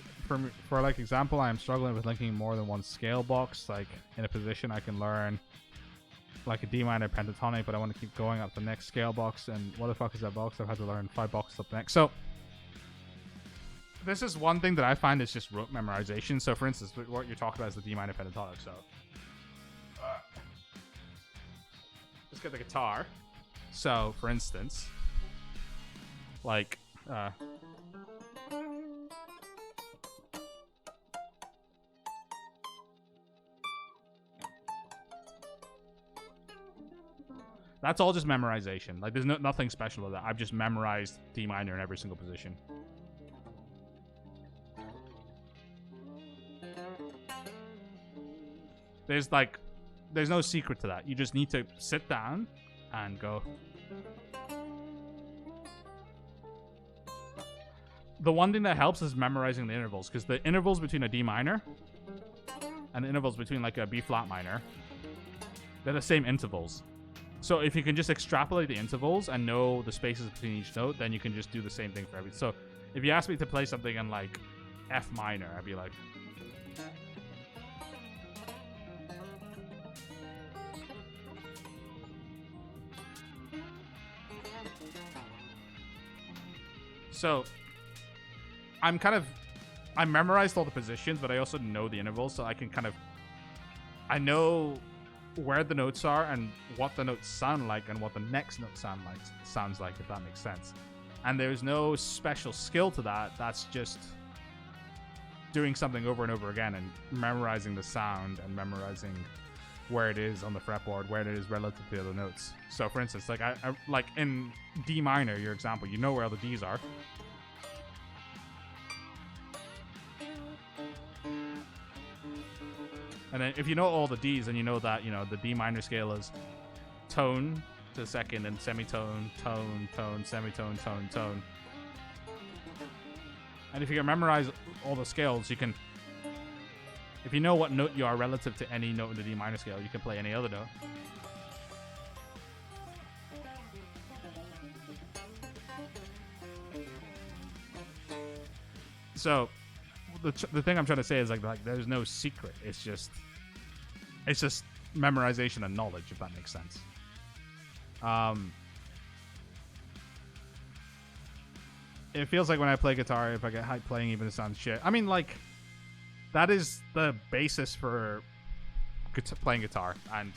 like example, I am struggling with linking more than one scale box, like in a position I can learn like a D minor pentatonic, but I want to keep going up the next scale box. And what the fuck is that box? I've had to learn 5 boxes up next. So this is one thing that I find is just rote memorization. So for instance, what you're talking about is the D minor pentatonic. So let's get the guitar. So for instance, like that's all just memorization. Like, there's nothing special about that. I've just memorized D minor in every single position. There's no secret to that. You just need to sit down and go. The one thing that helps is memorizing the intervals, because the intervals between a D minor and the intervals between like a B flat minor, they're the same intervals. So if you can just extrapolate the intervals and know the spaces between each note, then you can just do the same thing for every. So if you ask me to play something in like F minor, I'd be like. So I memorized all the positions, but I also know the intervals, so I can I know where the notes are and what the notes sound like and what the next note sounds like, if that makes sense. And there's no special skill to that. That's just doing something over and over again and memorizing the sound and memorizing where it is on the fretboard, where it is relative to the other notes. So for instance, like I like in D minor, your example, you know where all the Ds are. And then if you know all the Ds, then you know that, the D minor scale is tone to the second and semitone, tone, tone, semitone, tone, tone. And if you can memorize all the scales, you can, if you know what note you are relative to any note in the D minor scale, you can play any other note. So the thing I'm trying to say is like there's no secret. It's just memorization and knowledge, if that makes sense. It feels like when I play guitar, if I get hyped playing, even it sounds shit. I mean, like, that is the basis for playing guitar, and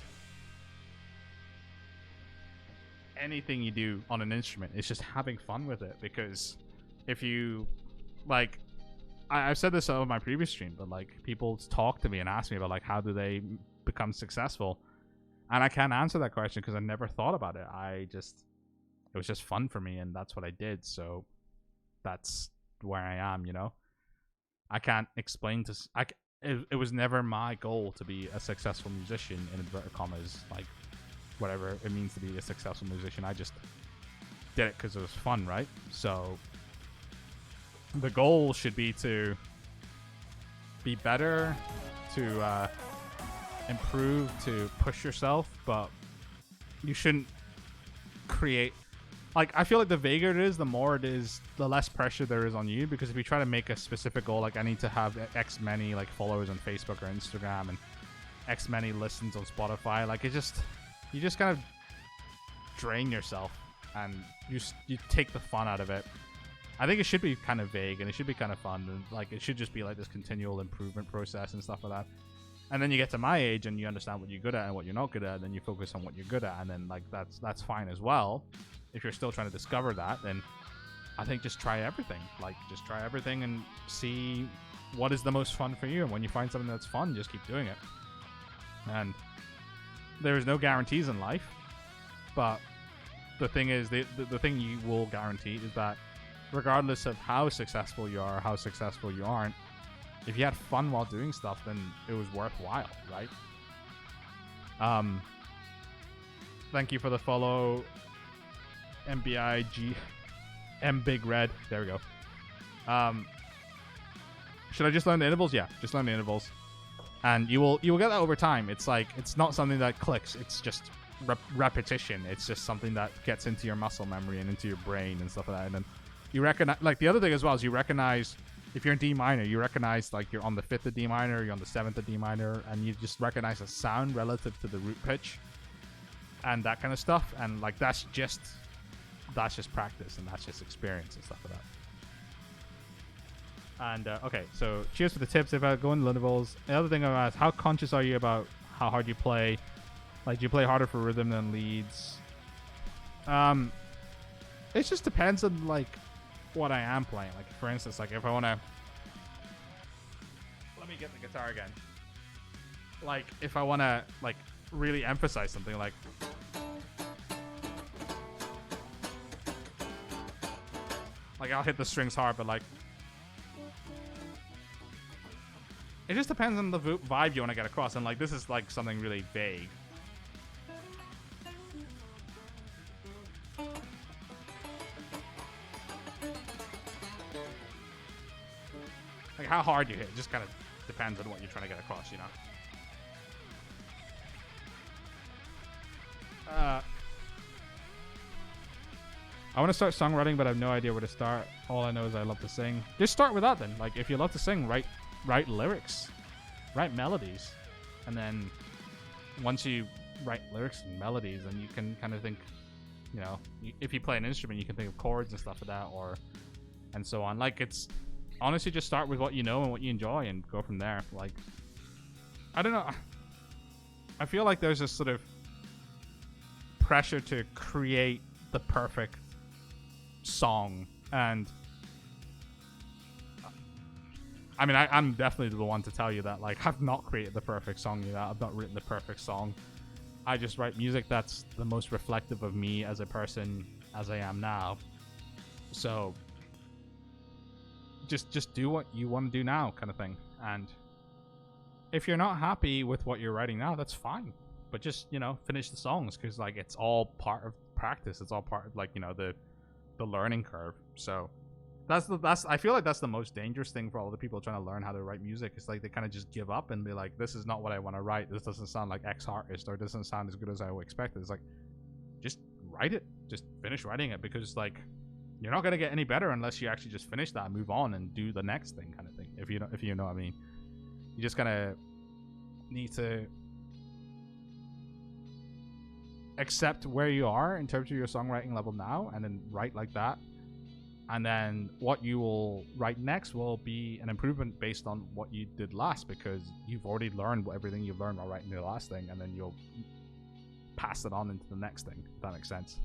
anything you do on an instrument is just having fun with it. Because if you like, I've said this on my previous stream, but like, people talk to me and ask me about like how do they become successful, and I can't answer that question because I never thought about it. It was just fun for me, and that's what I did. So that's where I am, I can't explain to it was never my goal to be a successful musician, in inverted commas, like whatever it means to be a successful musician. I just did it because it was fun, right? So the goal should be to be better, to improve, to push yourself, but you shouldn't create, like, I feel like the vaguer it is, the more it is, the less pressure there is on you, because if you try to make a specific goal, like I need to have X many like followers on Facebook or Instagram and X many listens on Spotify, like you just kind of drain yourself and you take the fun out of it. I think it should be kind of vague and it should be kind of fun, and like it should just be like this continual improvement process and stuff like that. And then you get to my age and you understand what you're good at and what you're not good at, and then you focus on what you're good at, and then like that's fine as well. If you're still trying to discover that, then I think just try everything. Like, just try everything and see what is the most fun for you. And when you find something that's fun, just keep doing it. And there's no guarantees in life, but the thing is, the thing you will guarantee is that regardless of how successful you are or how successful you aren't, if you had fun while doing stuff, then it was worthwhile, right? Thank you for the follow, MBIG M Big Red. There we go. Should I just learn the intervals? Yeah, just learn the intervals, and you will get that over time. It's like, it's not something that clicks. It's just repetition. It's just something that gets into your muscle memory and into your brain and stuff like that. And then you recognize, like, the other thing as well is you recognize, if you're in D minor, you recognize like you're on the 5th of D minor, you're on the 7th of D minor, and you just recognize a sound relative to the root pitch. and that kind of stuff, and like that's just practice, and that's just experience and stuff like that. And okay, so cheers for the tips about going to intervals. The other thing I asked, how conscious are you about how hard you play? Like, do you play harder for rhythm than leads? It just depends on like what I am playing. Like, for instance, like if I want to, let me get the guitar again. Like if I want to like really emphasize something, like I'll hit the strings hard, but like it just depends on the vibe you want to get across. And like this is like something really vague. Like how hard you hit just kind of depends on what you're trying to get across, you know. I want to start songwriting, but I have no idea where to start. All I know is I love to sing. Just start with that then. Like if you love to sing, write lyrics, write melodies, and then once you write lyrics and melodies, then you can kind of think, you know, if you play an instrument, you can think of chords and stuff like that, or and so on. Like it's honestly just start with what you know and what you enjoy and go from there. Like I don't know. I feel like there's this sort of pressure to create the perfect song, and I mean I'm definitely the one to tell you that like I've not created the perfect song, you know. I've not written the perfect song. I just write music that's the most reflective of me as a person as I am now. So just do what you want to do now, kind of thing. And if you're not happy with what you're writing now, that's fine, but just, you know, finish the songs, because like it's all part of practice. It's all part of like, you know, the learning curve. So that's I feel like that's the most dangerous thing for all the people trying to learn how to write music. It's like they kind of just give up and be like, this is not what I want to write. This doesn't sound like X artist, or doesn't sound as good as I expected. It's like, just write it. Just finish writing it, because like you're not gonna get any better unless you actually just finish that and move on and do the next thing, kind of thing. If you know what I mean. You just kind of need to accept where you are in terms of your songwriting level now, and then write like that. And then what you will write next will be an improvement based on what you did last, because you've already learned everything you've learned while writing the last thing, and then you'll pass it on into the next thing, if that makes sense.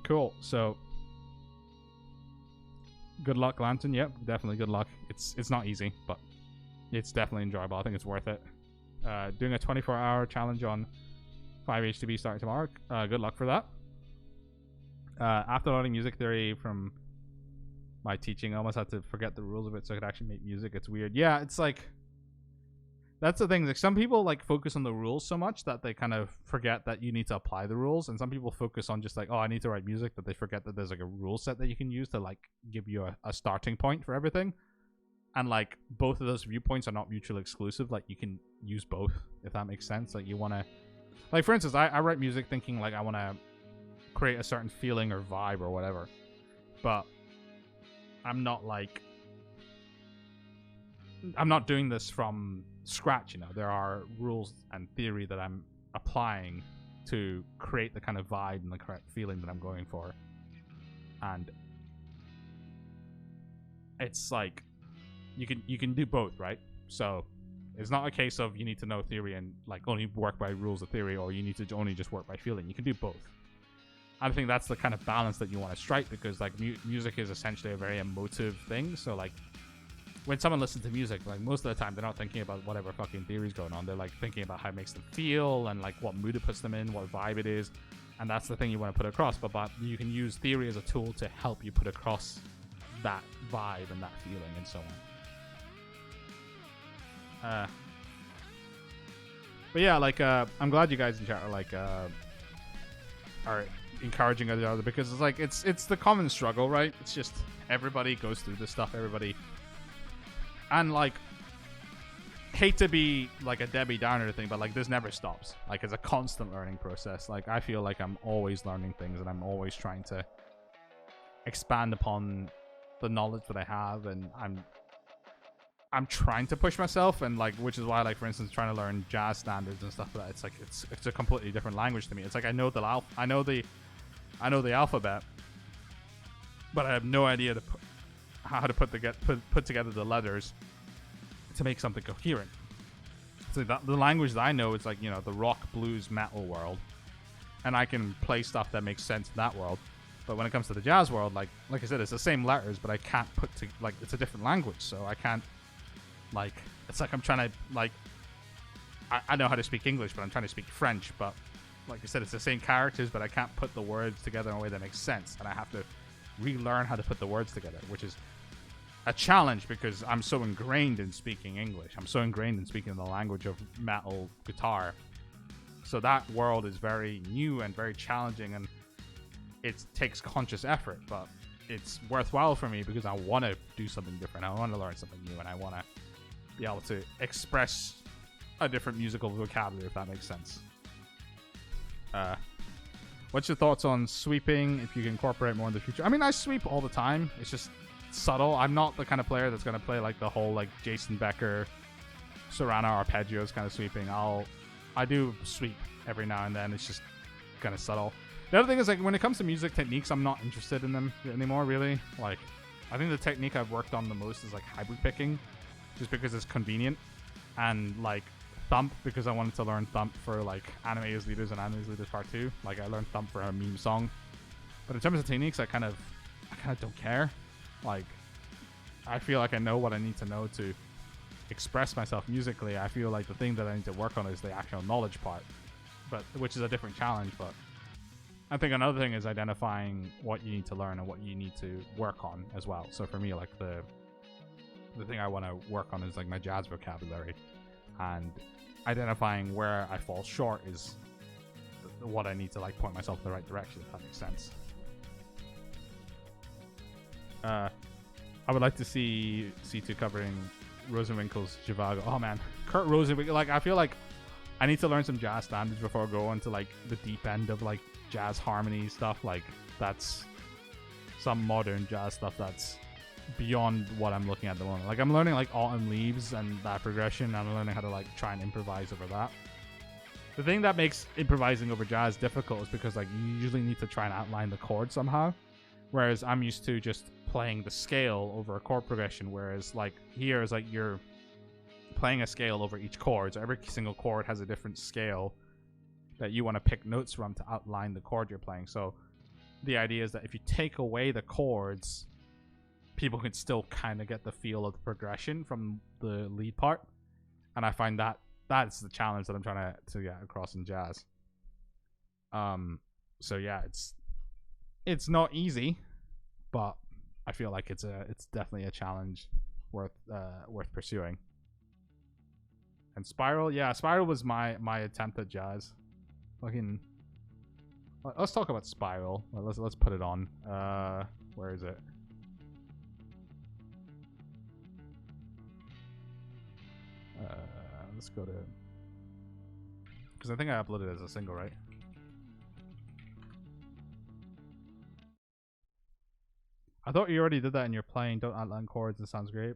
Cool. So good luck, Lantern. Yep, definitely good luck. It's not easy, but it's definitely enjoyable. I think it's worth it. Doing a 24-hour challenge on 5-HTB starting tomorrow. Good luck for that. After learning music theory from my teaching, I almost had to forget the rules of it so I could actually make music. It's weird. Yeah, it's like, that's the thing. Like some people like focus on the rules so much that they kind of forget that you need to apply the rules, and some people focus on just like, oh, I need to write music, that they forget that there's like a rule set that you can use to like give you a starting point for everything. And like both of those viewpoints are not mutually exclusive. Like you can use both, if that makes sense. Like you want to, like for instance, I write music thinking like I want to create a certain feeling or vibe or whatever, but I'm not doing this from scratch, you know. There are rules and theory that I'm applying to create the kind of vibe and the correct feeling that I'm going for. And it's like you can do both, right? So it's not a case of you need to know theory and like only work by rules of theory, or you need to only just work by feeling. You can do both. I think that's the kind of balance that you want to strike, because like music is essentially a very emotive thing. So like when someone listens to music, like most of the time they're not thinking about whatever fucking theory's going on. They're like thinking about how it makes them feel and like what mood it puts them in, what vibe it is. And that's the thing you want to put across. But you can use theory as a tool to help you put across that vibe and that feeling and so on. But yeah, like I'm glad you guys in chat are like are encouraging each other, because it's like it's the common struggle, right? It's just everybody goes through this stuff, everybody. And like, hate to be like a Debbie Downer thing, but like this never stops. Like it's a constant learning process. Like I feel like I'm always learning things, and I'm always trying to expand upon the knowledge that I have, and I'm trying to push myself, and like, which is why, like, for instance, trying to learn jazz standards and stuff like that. It's like it's a completely different language to me. It's like I know the alphabet, but I have no idea how to put together the letters to make something coherent. So the language that I know is like, you know, the rock, blues, metal world, and I can play stuff that makes sense in that world. But when it comes to the jazz world, like I said, it's the same letters, but I can't it's a different language, so I can't, like, it's like I'm trying to, like, I know how to speak English, but I'm trying to speak French, but like I said, it's the same characters, but I can't put the words together in a way that makes sense, and I have to relearn how to put the words together, which is a challenge because I'm so ingrained in speaking English. I'm so ingrained in speaking the language of metal guitar. So that world is very new and very challenging, and it takes conscious effort, but it's worthwhile for me because I want to do something different. I want to learn something new, and I want to be able to express a different musical vocabulary, if that makes sense. What's your thoughts on sweeping, if you can incorporate more in the future? I mean, I sweep all the time. It's just subtle. I'm not the kind of player that's going to play like the whole like Jason Becker, Serrano arpeggios kind of sweeping. I do sweep every now and then. It's just kind of subtle. The other thing is, like, when it comes to music techniques, I'm not interested in them anymore, really. Like, I think the technique I've worked on the most is like hybrid picking, just because it's convenient, and like thump because I wanted to learn thump for like Anime as Leaders and Anime as Leaders Part 2. Like, I learned thump for a meme song. But in terms of techniques, I kind of don't care. Like, I feel like I know what I need to know to express myself musically. I feel like the thing that I need to work on is the actual knowledge part, but which is a different challenge. But I think another thing is identifying what you need to learn and what you need to work on as well. So for me, like, the thing I want to work on is like my jazz vocabulary, and identifying where I fall short is what I need to like point myself in the right direction, if that makes sense. I would like to see C2 covering Rosenwinkel's Zhivago. Oh man, Kurt Rosenwinkel. Like, I feel like I need to learn some jazz standards before I go into like the deep end of like jazz harmony stuff. Like, that's some modern jazz stuff that's beyond what I'm looking at the moment. Like, I'm learning like Autumn Leaves and that progression, and I'm learning how to like try and improvise over that. The thing that makes improvising over jazz difficult is because like you usually need to try and outline the chord somehow, whereas I'm used to just playing the scale over a chord progression, whereas like here is like you're playing a scale over each chord, so every single chord has a different scale that you want to pick notes from to outline the chord you're playing. So the idea is that if you take away the chords, people can still kind of get the feel of the progression from the lead part, and I find that that's the challenge that I'm trying to get across in jazz. So yeah, it's not easy, but I feel like it's definitely a challenge worth pursuing. And Spiral, yeah, Spiral was my attempt at jazz. Fucking, let's talk about Spiral. Let's put it on. Where is it? Let's go to, because I think I uploaded it as a single, right? I thought you already did that in your playing. Don't outline chords. It sounds great.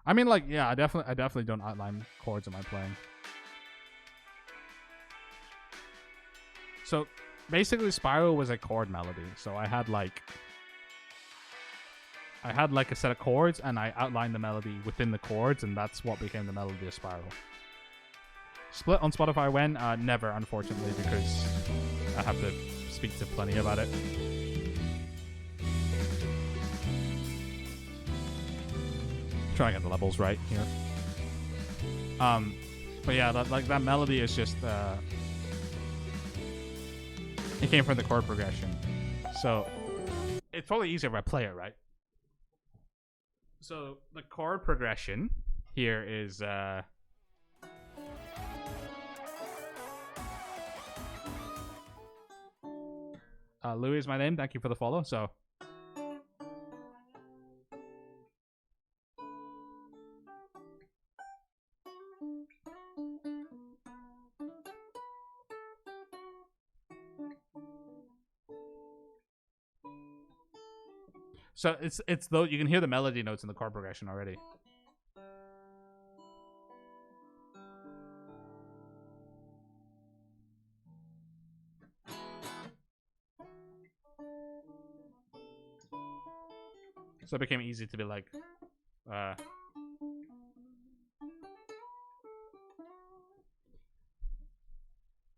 I mean, like, yeah, I definitely don't outline chords in my playing. So basically, Spiral was a chord melody. So I had like a set of chords, and I outlined the melody within the chords, and that's what became the melody of Spiral. Split on Spotify when? Never, unfortunately, because I have to speak to Plenty about it. Trying to get the levels right here. But yeah, that melody is just it came from the chord progression, so it's probably easier if I play it right. So the chord progression here is Louis is my name. Thank you for the follow. So it's though you can hear the melody notes in the chord progression already. So it became easy to be like,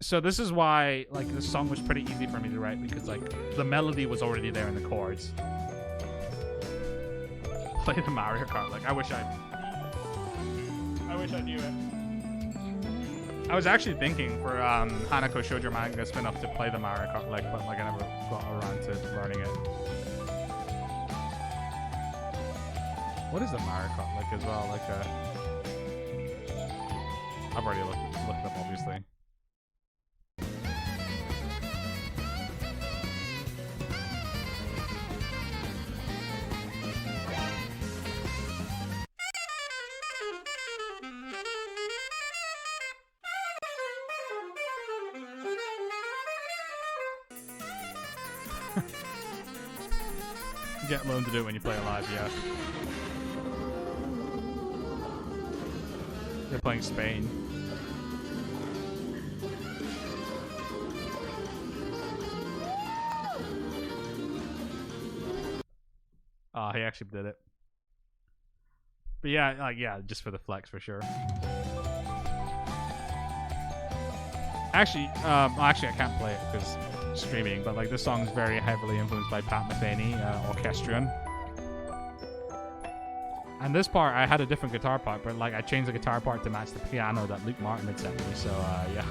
so this is why like this song was pretty easy for me to write, because like the melody was already there in the chords. Play the Mario Kart. Like I wish I knew it. I was actually thinking for Hanako Shoujo manga spin-off to play the Mario Kart lick, but like I never got around to learning it. What is the Mario Kart lick as well? Like I've already looked it up, obviously. Get loaned to do it when you play it live, yeah. They're playing Spain. Oh, he actually did it. But yeah, like yeah, just for the flex for sure. Actually, I can't play it because streaming, but like this song is very heavily influenced by Pat Metheny, Orchestrion. And this part, I had a different guitar part, but like I changed the guitar part to match the piano that Luke Martin had sent me. So yeah,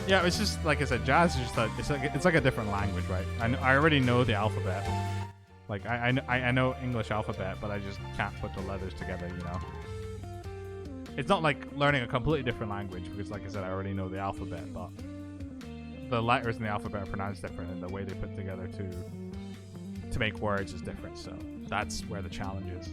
yeah. It's just like I said, jazz is just like it's like a different language, right? I already know the alphabet. Like I know English alphabet, but I just can't put the letters together, you know. It's not like learning a completely different language, because like I said, I already know the alphabet, but the letters in the alphabet are pronounced different, and the way they put together to make words is different. So that's where the challenge is.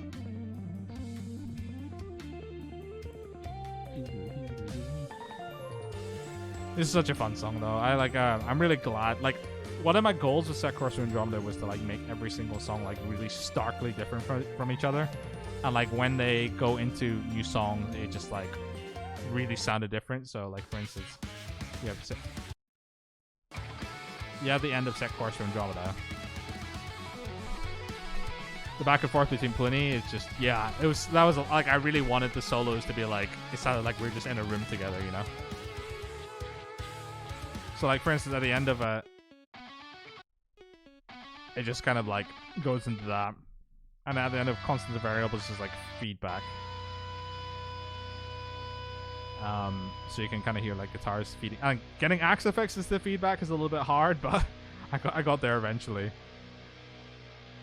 This is such a fun song, though. I'm really glad. Like, one of my goals with Set Course to Andromeda was to like make every single song like really starkly different from each other. And like when they go into new songs, it just like really sounded different. So like for instance, you have the end of Set Course to Andromeda. The back and forth between Pliny is just that was like I really wanted the solos to be like it sounded like we were just in a room together, you know. So like for instance, at the end of it just kind of like goes into that. And at the end of Constant Variables is like feedback. So you can kind of hear like guitars feeding. And getting axe effects as the feedback is a little bit hard, but I got there eventually.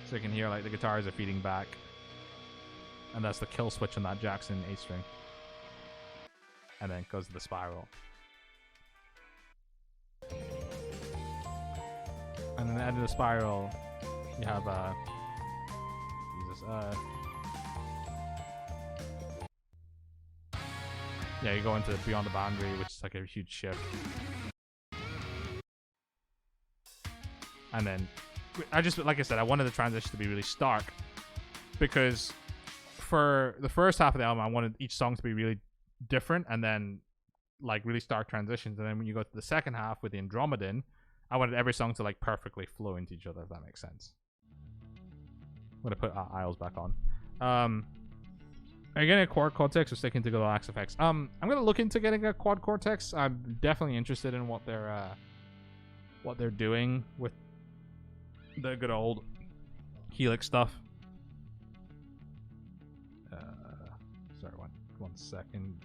So you can hear like the guitars are feeding back. And that's the kill switch on that Jackson 8 string. And then it goes to the spiral. And then at the end of the spiral, you have yeah, you go into Beyond the Boundary, which is like a huge shift. And then I just, like I said, I wanted the transition to be really stark, because for the first half of the album, I wanted each song to be really different and then like really stark transitions. And then when you go to the second half with the Andromedan, I wanted every song to like perfectly flow into each other, if that makes sense. I'm gonna put Isles back on. Are you getting a quad cortex or sticking to Galactic effects? I'm gonna look into getting a quad cortex. I'm definitely interested in what they're doing with the good old Helix stuff. Sorry, one second.